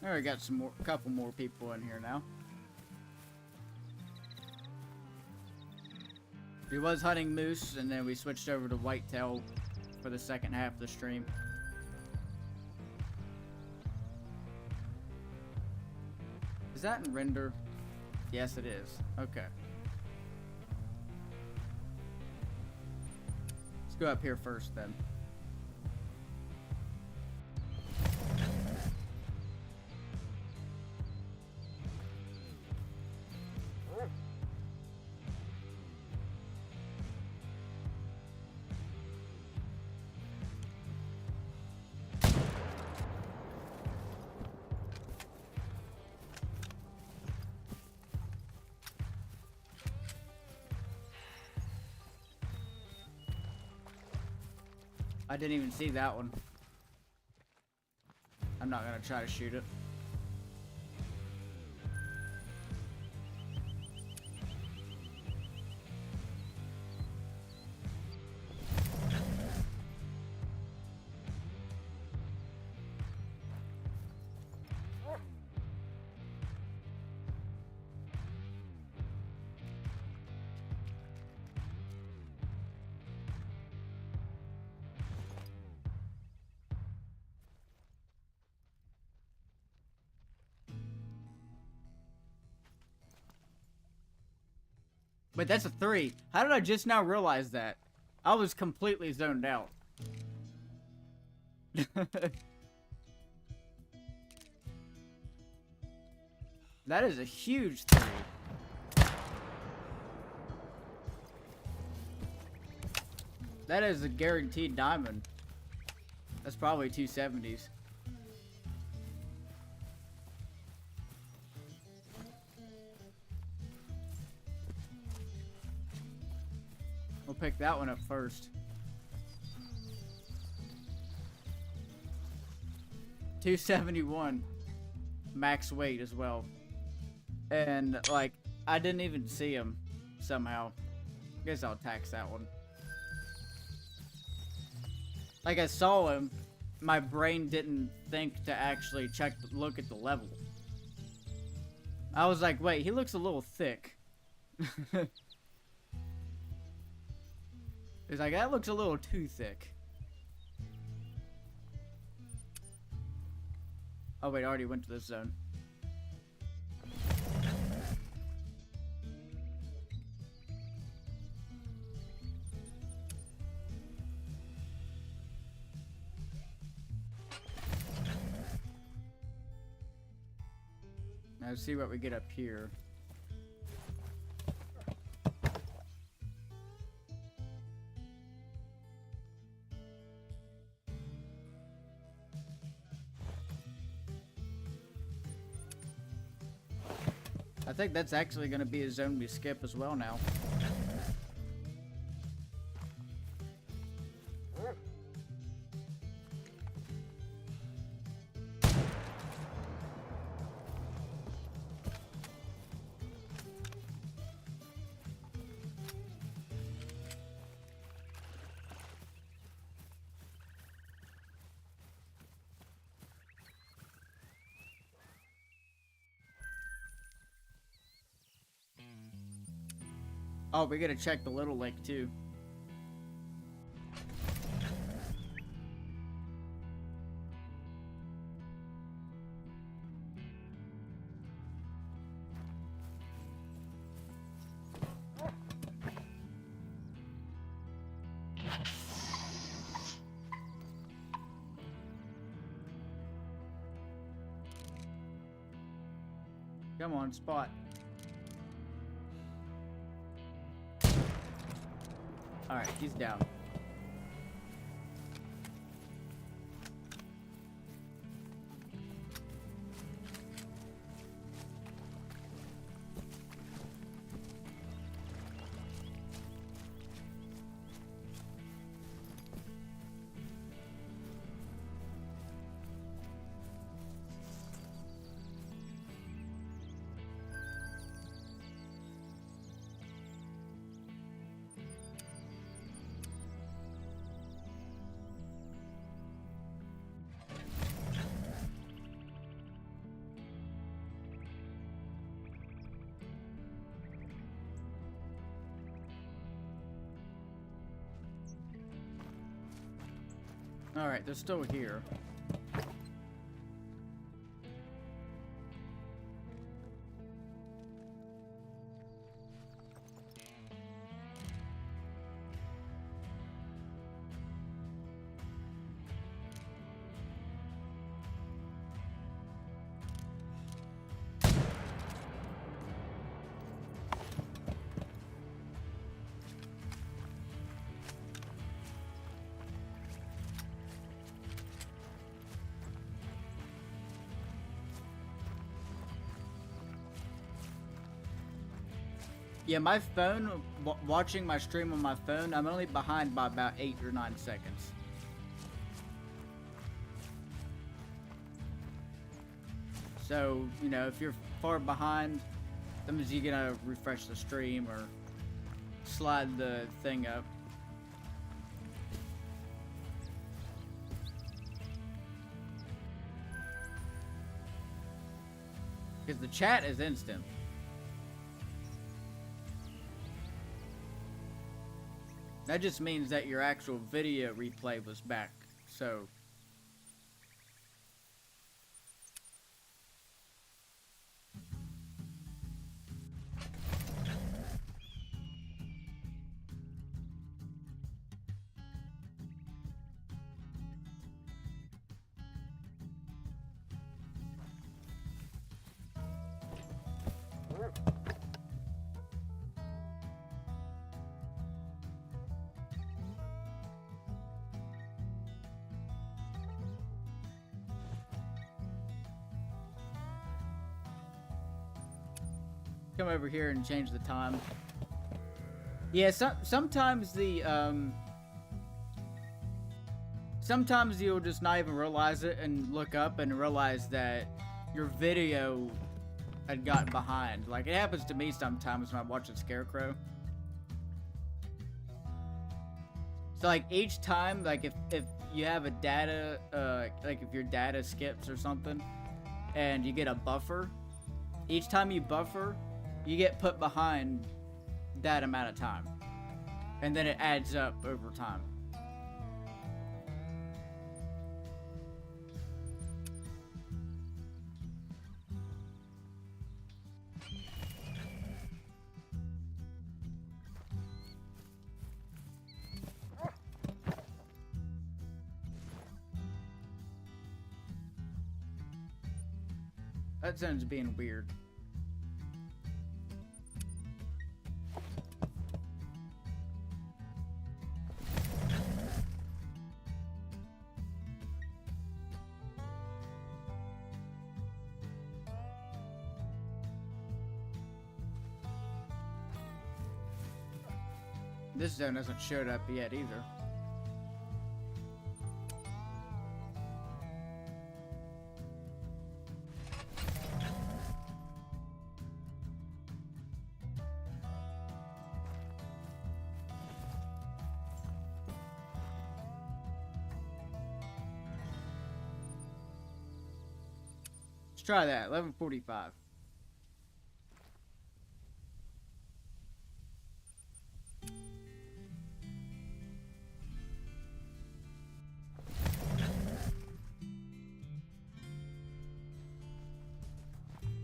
There, we got couple more people in here now. We was hunting moose, and then we switched over to whitetail for the second half of the stream. Is that in render? Yes, it is. Okay. Let's go up here first, then. I didn't even see that one. I'm not gonna try to shoot it. Wait, that's a 3. How did I just now realize that? I was completely zoned out. That is a huge 3. That is a guaranteed diamond. That's probably 270s. We'll pick that one up first. 271 max weight as well. And like, I didn't even see him somehow. Guess I'll tax that one. Like, I saw him, my brain didn't think to actually look at the level. I was like, wait, he looks a little thick. It's like, that looks a little too thick. Oh wait, I already went to this zone. Now let's see what we get up here. I think that's actually going to be a zone we skip as well now. Oh, we gotta check the little lake too. Come on, spot. Alright, he's down. Alright, they're still here. Yeah, my phone, watching my stream on my phone, I'm only behind by about 8 or 9 seconds. So, you know, if you're far behind, that means you're gonna refresh the stream or slide the thing up. Because the chat is instant. That just means that your actual video replay was back, so... Come over here and change the time. Yeah, sometimes the, sometimes you'll just not even realize it and look up and realize that your video had gotten behind. Like, it happens to me sometimes when I watch a Scarecrow. So, like, each time, like, if you have a data, like, if your data skips or something, and you get a buffer, each time you buffer, you get put behind that amount of time. And then it adds up over time. That sounds being weird. This zone hasn't showed up yet either. Let's try that, 11:45.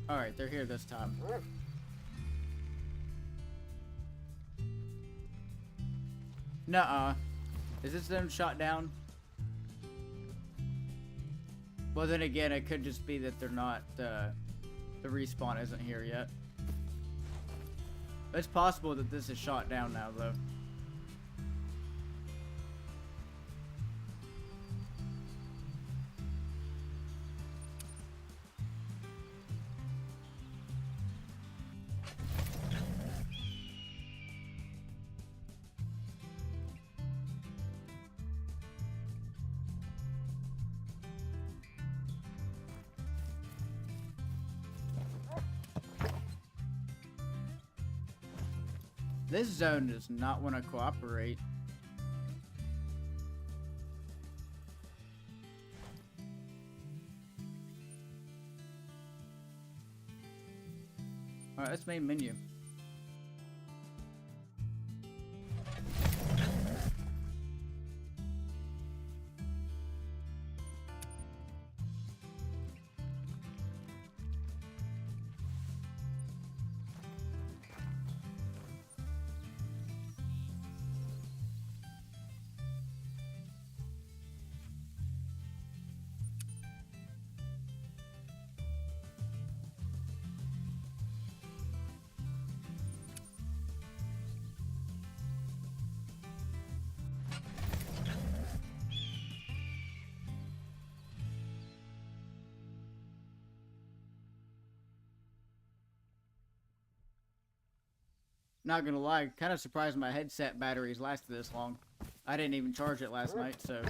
Alright, they're here this time. Nuh-uh. Is this them shot down? Well, then again, it could just be that they're not, the respawn isn't here yet. It's possible that this is shot down now, though. This zone does not want to cooperate. Alright, that's main menu. Not gonna lie, kind of surprised my headset batteries lasted this long. I didn't even charge it last night, so.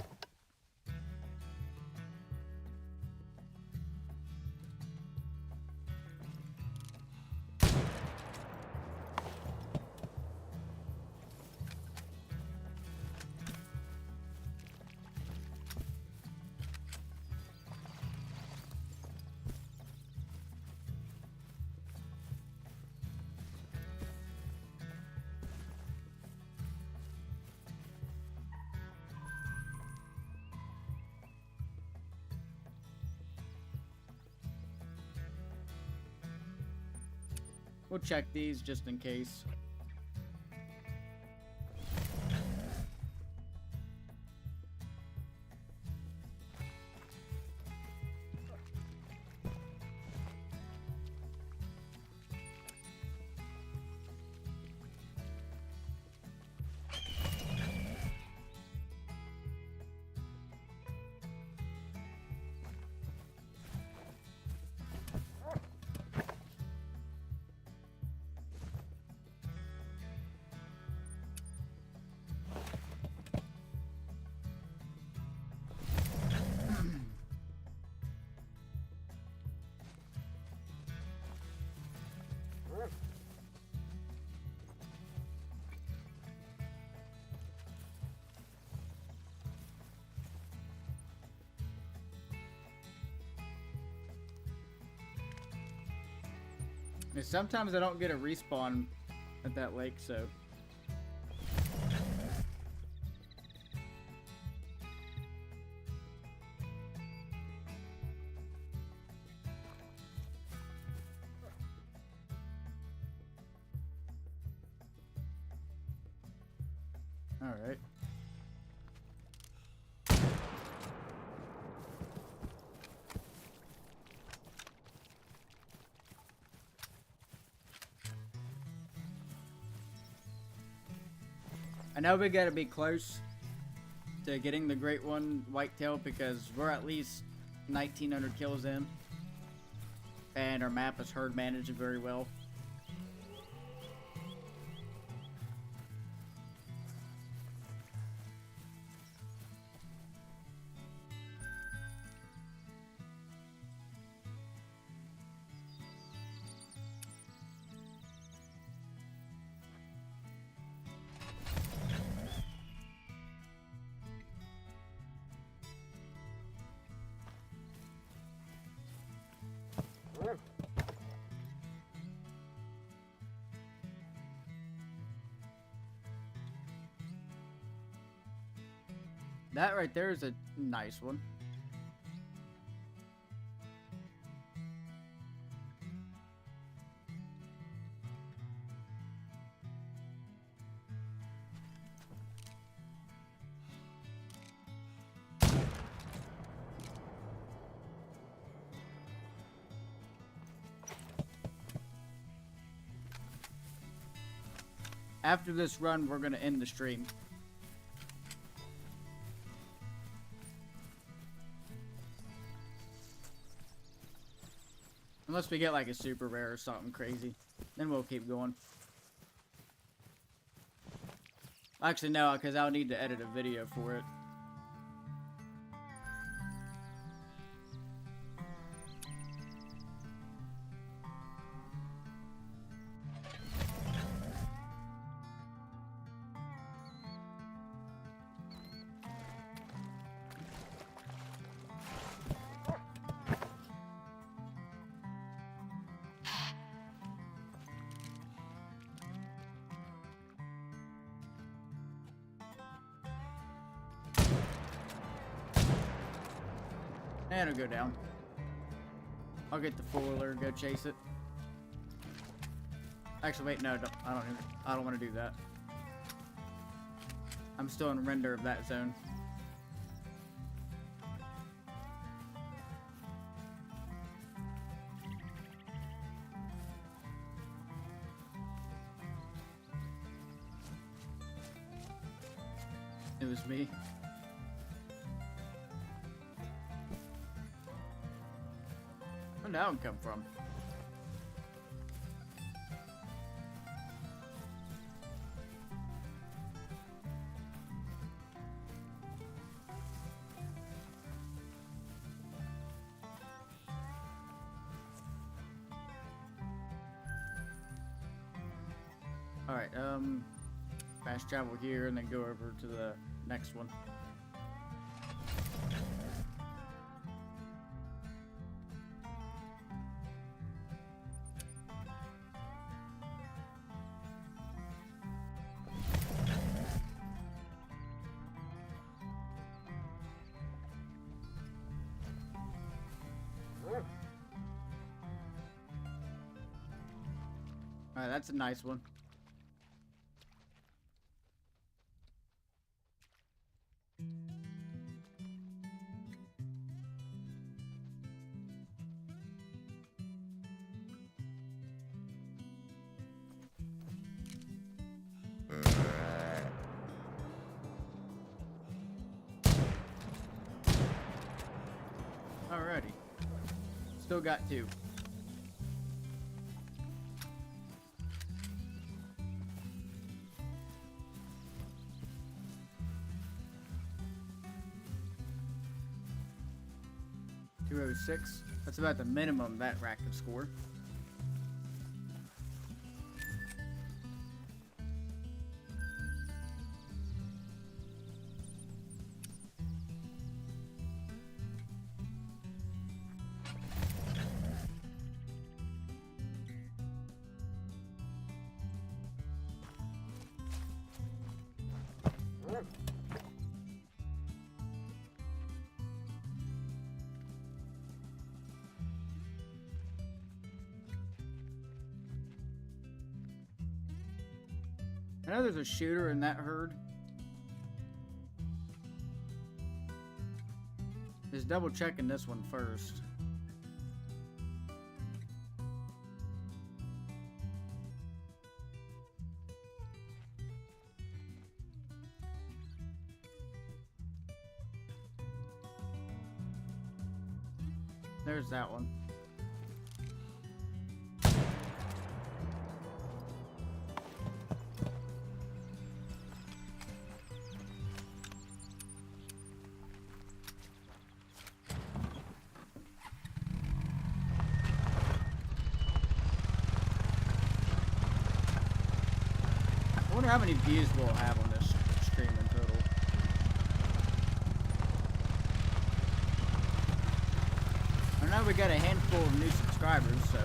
We'll check these just in case. And sometimes I don't get a respawn at that lake, so. All right. I know we gotta be close to getting the Great One whitetail because we're at least 1,900 kills in, and our map is herd managed very well. That right there is a nice one. After this run, we're gonna end the stream. Unless we get like a super rare or something crazy. Then we'll keep going. Actually, no, because I'll need to edit a video for it. And it'll go down. I'll get the four-wheeler and go chase it. Actually, wait, no, I don't want to do that. I'm still in render of that zone. It was me. Where'd that one come from? Alright, fast travel here and then go over to the next one. Alright, that's a nice one. Alrighty. Still got 2. $206. That's about the minimum that rack could score. I know there's a shooter in that herd. Just double checking this one first. There's that one. I wonder how many views we'll have on this stream in total. I know we got a handful of new subscribers, so.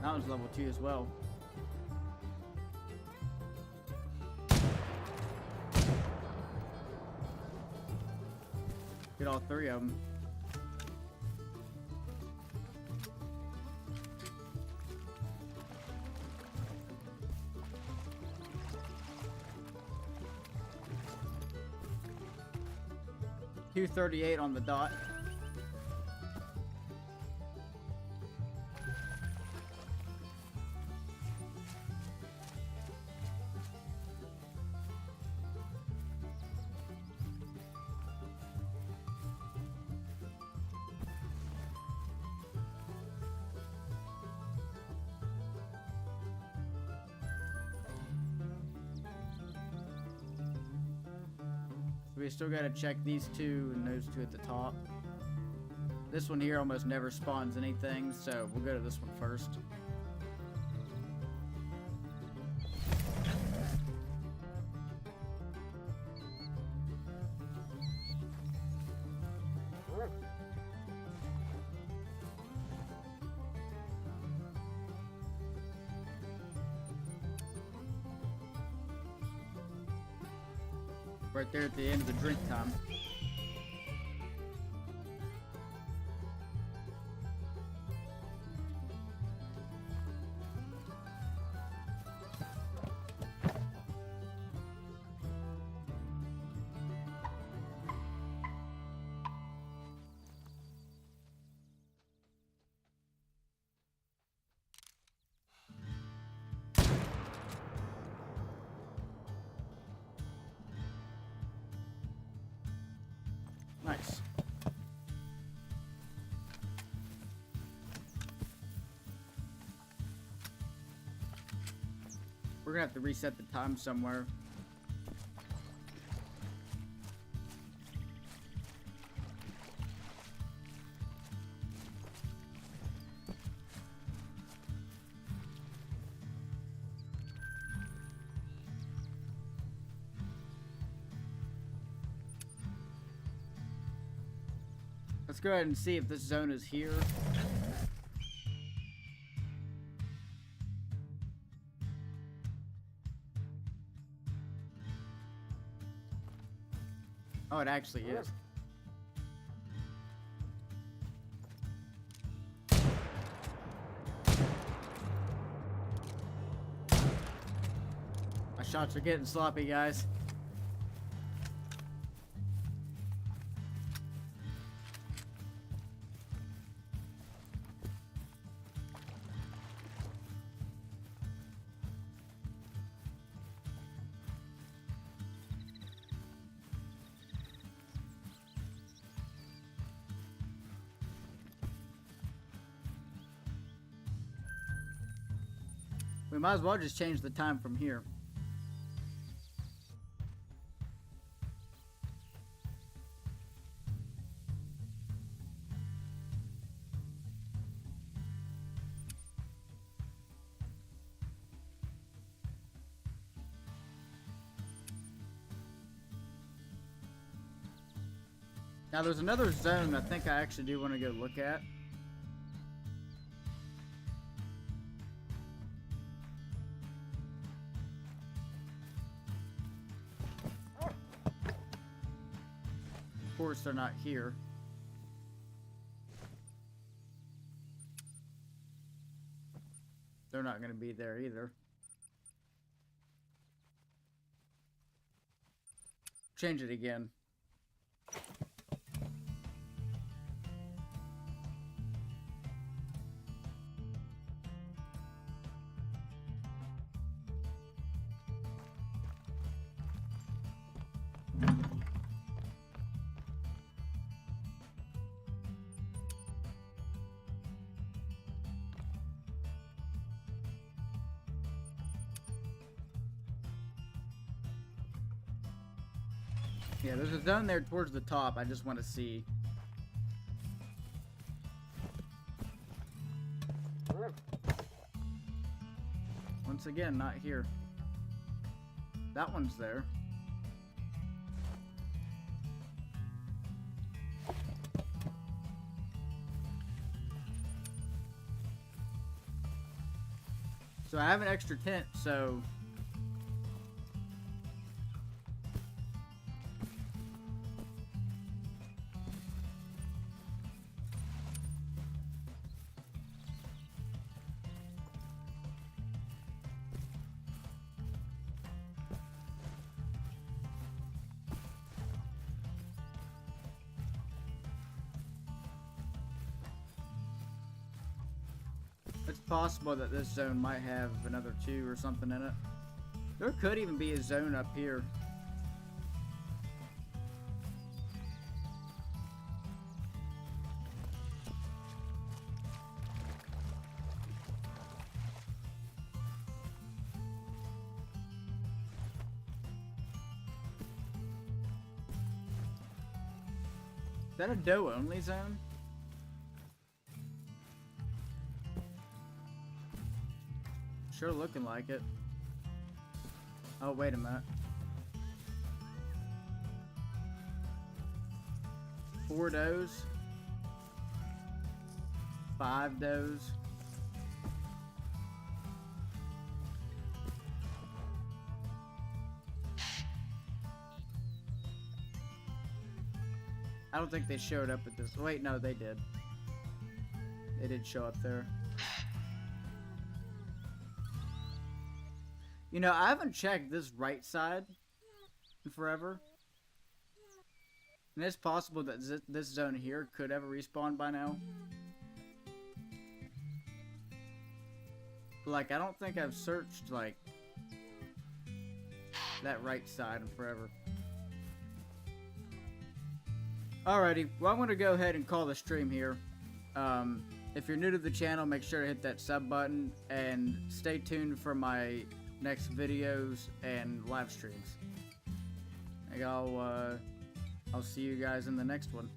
That was level 2 as well. Get all 3 of them. $238 on the dot. We still gotta check these 2 and those 2 at the top. This one here almost never spawns anything, so we'll go to this one first. Right there at the end of the drink time. Nice. We're gonna have to reset the time somewhere. Let's go ahead and see if this zone is here. Oh, it actually is. My shots are getting sloppy, guys. We might as well just change the time from here. Now there's another zone I think I actually do want to go look at. Of course they're not here. They're not going to be there either. Change it again. Yeah, there's a zone there towards the top. I just want to see. Once again, not here. That one's there. So I have an extra tent, so... It's possible that this zone might have another 2 or something in it. There could even be a zone up here. Is that a doe only zone? Sure looking like it. Oh, wait a minute. 4 does. 5 does. I don't think they showed up at this. Wait, no, they did. They did show up there. You know, I haven't checked this right side in forever. And it's possible that this zone here could have a respawn by now. Like, I don't think I've searched, like, that right side in forever. Alrighty, well I'm gonna go ahead and call the stream here. If you're new to the channel, make sure to hit that sub button and stay tuned for my next videos and live streams. I'll see you guys in the next one.